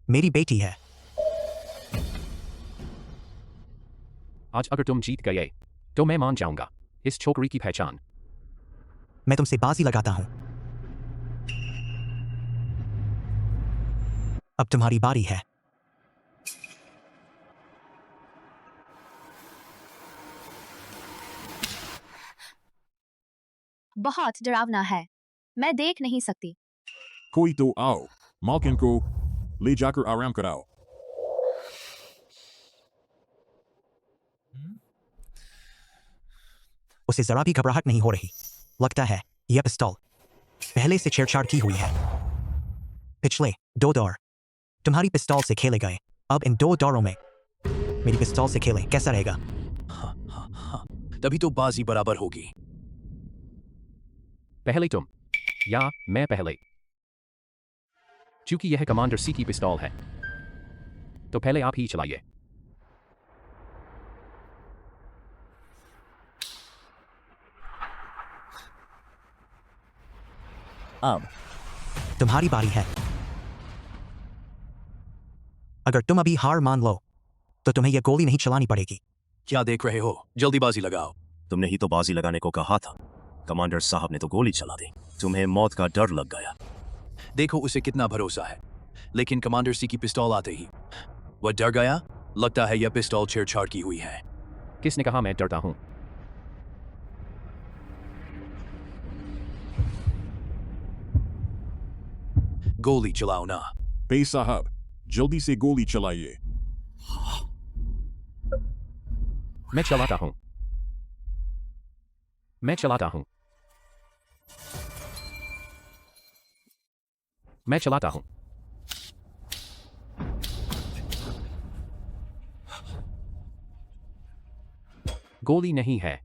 Speaker 2: मेरी बेटी है।
Speaker 10: आज अगर तुम जीत गए तो मैं मान जाऊंगा इस छोकरी की पहचान।
Speaker 2: मैं तुमसे बाजी लगाता हूं। अब तुम्हारी बारी है।
Speaker 7: बहुत डरावना है, मैं देख नहीं सकती।
Speaker 5: कोई तो आओ, मालकिन को ले जाकर आराम कराओ।
Speaker 2: उसे जरा भी घबराहट नहीं हो रही। लगता है यह पिस्तौल पहले से छेड़छाड़ की हुई है। पिछले 2 दौर तुम्हारी पिस्तौल से खेले गए, अब इन 2 दौरों में मेरी पिस्तौल से खेलें, कैसा रहेगा?
Speaker 4: तभी तो बाजी बराबर होगी।
Speaker 10: पहले तुम या मैं पहले? चूंकि यह कमांडर सी की पिस्तौल है, तो पहले आप ही चलाइए।
Speaker 8: अब
Speaker 2: तुम्हारी बारी है। अगर तुम अभी हार मान लो तो तुम्हें यह गोली नहीं चलानी पड़ेगी।
Speaker 4: क्या देख रहे हो? जल्दी बाजी लगाओ।
Speaker 15: तुमने ही तो बाजी लगाने को कहा था। कमांडर साहब ने तो गोली चला दी। तुम्हें मौत का डर लग गया।
Speaker 4: देखो उसे कितना भरोसा है, लेकिन कमांडर सी की पिस्तौल आते ही वह डर गया। लगता है यह पिस्तौल छेड़छाड़ की हुई है।
Speaker 10: किसने कहा मैं डरता हूं?
Speaker 4: गोली चलाओ ना।
Speaker 5: बे साहब, जल्दी से गोली चलाइए।
Speaker 10: मैं चलाता हूं। मैं चलाता हूं। मैं चलाता हूं। गोली नहीं है।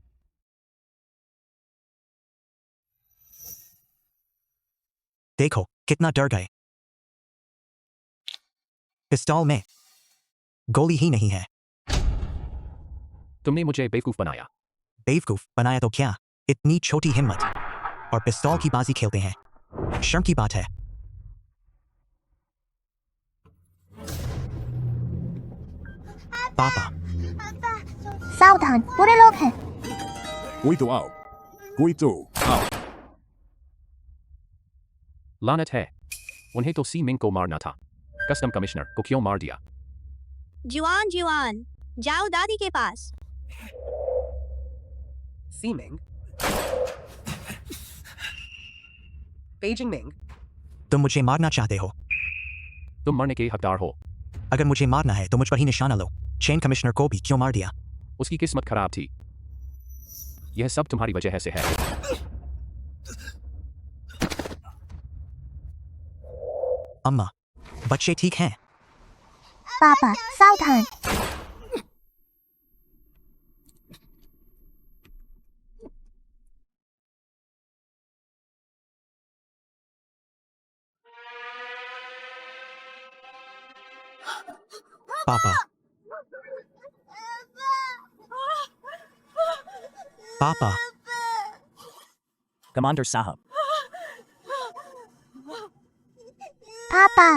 Speaker 2: देखो कितना डर गए। पिस्तौल में गोली ही नहीं है।
Speaker 10: तुमने मुझे बेवकूफ बनाया।
Speaker 2: बेवकूफ बनाया तो क्या? इतनी छोटी हिम्मत और पिस्तौल की बाजी खेलते हैं। शर्म की बात है। पापा,
Speaker 1: सावधान, बुरे लोग हैं।
Speaker 5: कोई तो आओ, कोई तो आओ।
Speaker 10: लानत है, उन्हें तो सी मिंग को मारना था। कस्टम कमिश्नर को क्यों मार दिया?
Speaker 3: जुआन जुआन, जाओ दादी के पास।
Speaker 14: सीमिंग, पेजिंग मिंग,
Speaker 2: तुम मुझे मारना चाहते हो?
Speaker 10: तुम मरने के हकदार हो।
Speaker 2: अगर मुझे मारना है तो मुझ पर ही निशाना लो। चेन कमिश्नर को भी क्यों मार दिया?
Speaker 10: उसकी किस्मत खराब थी। यह सब तुम्हारी वजह से है।
Speaker 2: अम्मा, बच्चे ठीक हैं?
Speaker 1: पापा सावधान।
Speaker 2: पापा, पापा,
Speaker 8: कमांडर साहब,
Speaker 1: पापा,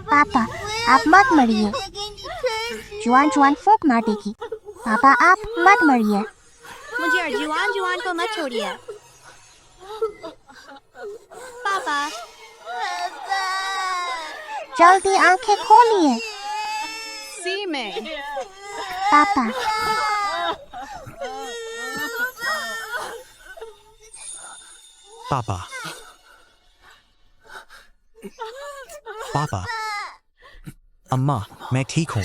Speaker 1: पापा आप मत मरिए। जुआन जुआन फूंक मार देगी। पापा आप मत मरिए।
Speaker 3: मुझे और जुआन जुआन को मत छोड़िए। पापा
Speaker 1: जल्दी आंखें खोलिए।
Speaker 9: सी में
Speaker 1: पापा
Speaker 2: पापा, पापा, अम्मा, मैं ठीक हूँ।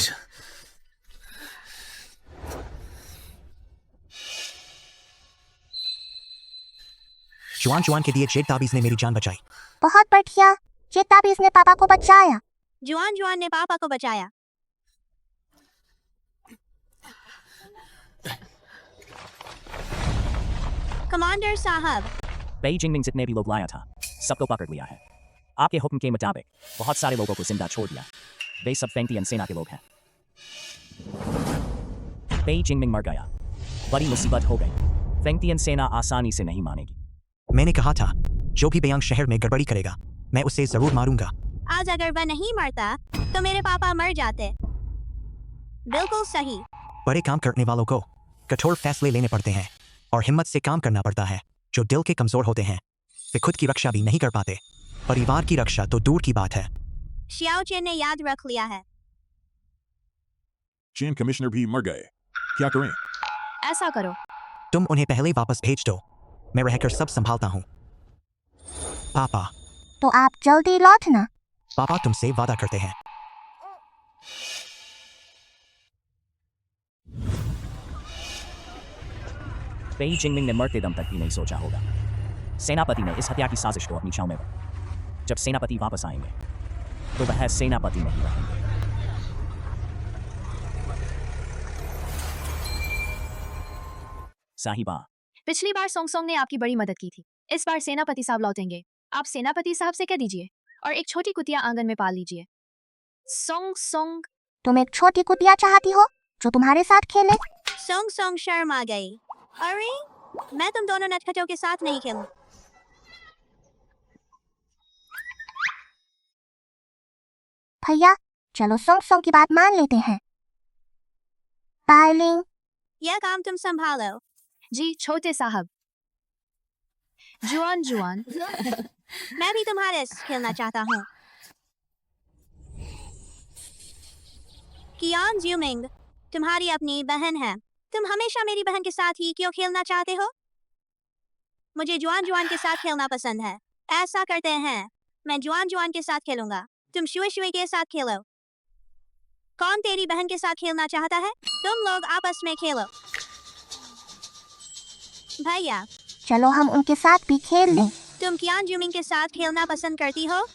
Speaker 2: जुआन जुआन के दिए जेड ताबीज ने मेरी जान बचाई।
Speaker 1: बहुत बढ़िया। ये ताबीज ने पापा को बचाया।
Speaker 3: जुआन जुआन ने पापा को बचाया। कमांडर साहब,
Speaker 8: बेइजिंग में जितने भी लोग लाया था सबको पकड़ लिया है। आपके हुक्म के मुताबिक बहुत सारे लोगों को जिंदा छोड़ दिया। वे सब फेंगटियन सेना के लोग हैं। बेइजिंग में मर गया। बड़ी मुसीबत हो गई। फेंगटियन सेना आसानी से नहीं मानेगी।
Speaker 2: मैंने कहा था जो भी बेयांग शहर में गड़बड़ी करेगा मैं उसे जरूर मारूंगा।
Speaker 3: आज अगर वह नहीं मरता तो मेरे पापा मर जाते। बिल्कुल सही।
Speaker 2: बड़े काम करने वालों को कठोर फैसले लेने पड़ते हैं और हिम्मत से काम करना पड़ता है। जो दिल के कमजोर होते हैं वे खुद की रक्षा भी नहीं कर पाते। परिवार की रक्षा तो दूर की बात है।
Speaker 3: शियाओ चेन ने याद रख लिया है।
Speaker 5: चेन कमिश्नर भी मर गए। क्या करें?
Speaker 7: ऐसा करो,
Speaker 2: तुम उन्हें पहले वापस भेज दो। मैं रहकर सब संभालता हूँ। पापा,
Speaker 1: तो आप जल्दी लौटना।
Speaker 2: पापा तुमसे वादा करते हैं।
Speaker 8: बेइजिंग ने मरते दम तक भी नहीं सोचा होगा। सेनापति ने इस हत्या की साजिश को अपनी छाव में जब सेनापति वापस आएंगे तो वह सेनापति नहीं रहेंगे। साहिबा,
Speaker 7: पिछली बार सोंग सोंग ने आपकी बड़ी मदद की थी। इस बार सेनापति साहब लौटेंगे। आप सेनापति साहब से कह दीजिए और एक छोटी कुतिया आंगन में पाल लीजिए। सोंग सोंग,
Speaker 1: तुम एक छोटी कुतिया चाहती हो जो तुम्हारे साथ खेले?
Speaker 3: सोंग सोंग शर्म आ गई। अरे मैं तुम दोनों नटखटों के साथ नहीं खेलूं।
Speaker 1: भैया चलो सोंग सोंग की बात मान लेते हैं। पायलिंग,
Speaker 3: यह काम तुम संभालो।
Speaker 7: जी छोटे साहब। जुआन जुआन,
Speaker 3: मैं भी तुम्हारे साथ खेलना चाहता हूँ। कियान ज्यूमिंग, तुम्हारी अपनी बहन है। तुम हमेशा मेरी बहन के साथ ही क्यों खेलना चाहते हो? मुझे जुआन जुआन के साथ खेलना पसंद है। ऐसा करते हैं, मैं जुआन जुआन के साथ खेलूंगा। तुम शुए शुए के साथ खेलो। कौन तेरी बहन के साथ खेलना चाहता है? तुम लोग आपस में खेलो। भैया,
Speaker 1: चलो हम उनके साथ भी खेल लें।
Speaker 3: तुम कियान ज्यूमिंग के साथ खेलना पसंद करती हो?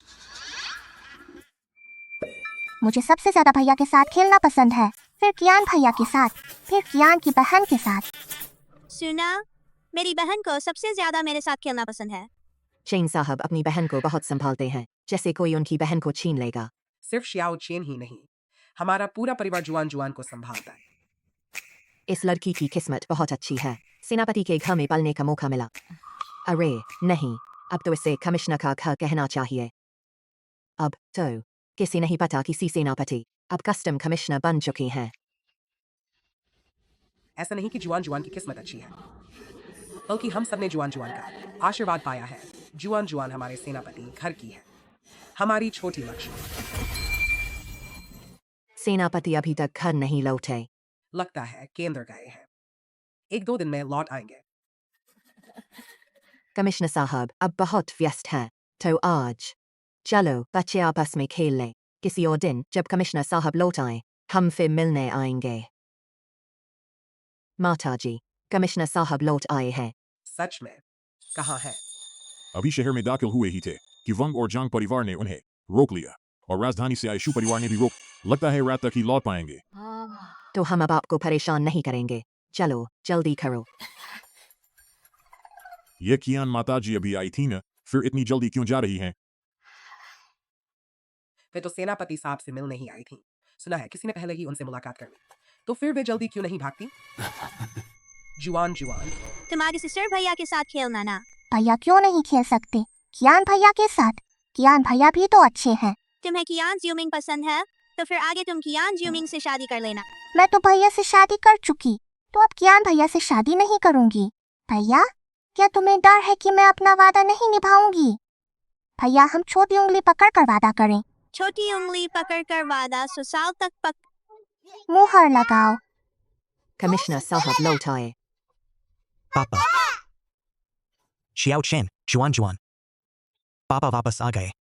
Speaker 1: मुझे सबसे ज्यादा भैया के साथ खेलना पसंद है, फिर कियान भैया के साथ, फिर कियान की बहन के साथ।
Speaker 3: सुना, मेरी बहन को सबसे ज्यादा मेरे साथ खेलना पसंद है।
Speaker 12: चेन साहब अपनी बहन को बहुत संभालते हैं, जैसे कोई उनकी बहन को छीन लेगा।
Speaker 14: सिर्फ शियाओ चेन ही नहीं, हमारा पूरा परिवार जुआन जुआन को संभालता है।
Speaker 12: इस लड़की की किस्मत बहुत अच्छी है। सेनापति के घर में पलने का मौका मिला। अरे नहीं, अब तो इसे कमिश्नर का घर कहना चाहिए। अब तो किसी नहीं पता किसी सेनापति अब कस्टम कमिश्नर बन चुकी हैं।
Speaker 14: ऐसा नहीं कि जुआन जुआन की किस्मत अच्छी है, बल्कि हम सबने जुआन जुआन का आशीर्वाद पाया है। जुआन जुआन हमारे सेनापति घर की है, हमारी छोटी लक्ष्मी।
Speaker 12: सेनापति अभी तक घर नहीं लौटे।
Speaker 14: लगता है केंद्र गए हैं। 1-2 दिन में लौट आएंगे।
Speaker 12: कमिश्नर साहब अब बहुत व्यस्त हैं, तो आज चलो बच्चे आपस में खेल लें। किसी और दिन जब कमिश्नर साहब लौट आए हम फिर मिलने आएंगे। माताजी, कमिश्नर साहब लौट आए हैं।
Speaker 14: सच में? कहाँ है?
Speaker 5: अभी शहर में दाखिल हुए ही थे कि वंग और जांग परिवार ने उन्हें रोक लिया और राजधानी से आए शू परिवार ने भी रोक। लगता है रात तक ही लौट पाएंगे।
Speaker 12: तो हम अब आपको परेशान नहीं करेंगे। चलो जल्दी करो।
Speaker 5: ये कियान माताजी अभी आई थी न, फिर इतनी जल्दी क्यों जा रही हैं?
Speaker 14: वे तो सेनापति साहब से मिलने ही आई थी। सुना है किसी ने पहले ही उनसे मुलाकात कर ली। तो फिर वे जल्दी क्यों नहीं भागती? जुआन जुआन,
Speaker 3: तुम्हारी सिस्टर भैया के साथ खेलना ना।
Speaker 1: भैया क्यों नहीं खेल सकते? कियान भैया के साथ। कियान भैया भी तो अच्छे हैं।
Speaker 3: तुम्हें कियान ज्यूमिंग पसंद है तो फिर आगे तुम कियान ज्यूमिंग से शादी कर लेना।
Speaker 1: मैं तो भैया से शादी कर चुकी, तो अब कियान भैया से शादी नहीं करूंगी। भैया, क्या तुम्हें डर है कि मैं अपना वादा नहीं निभाऊंगी? भैया, हम छोटी उंगली पकड़ कर वादा करें।
Speaker 3: छोटी उंगली पकड़ कर वादा 100 साल तक
Speaker 1: मुहर लगाओ।
Speaker 12: कमिश्नर साहब लौट आए।
Speaker 2: पापा, शियाओ चेन, जुआन जुआन, पापा वापस आ गए।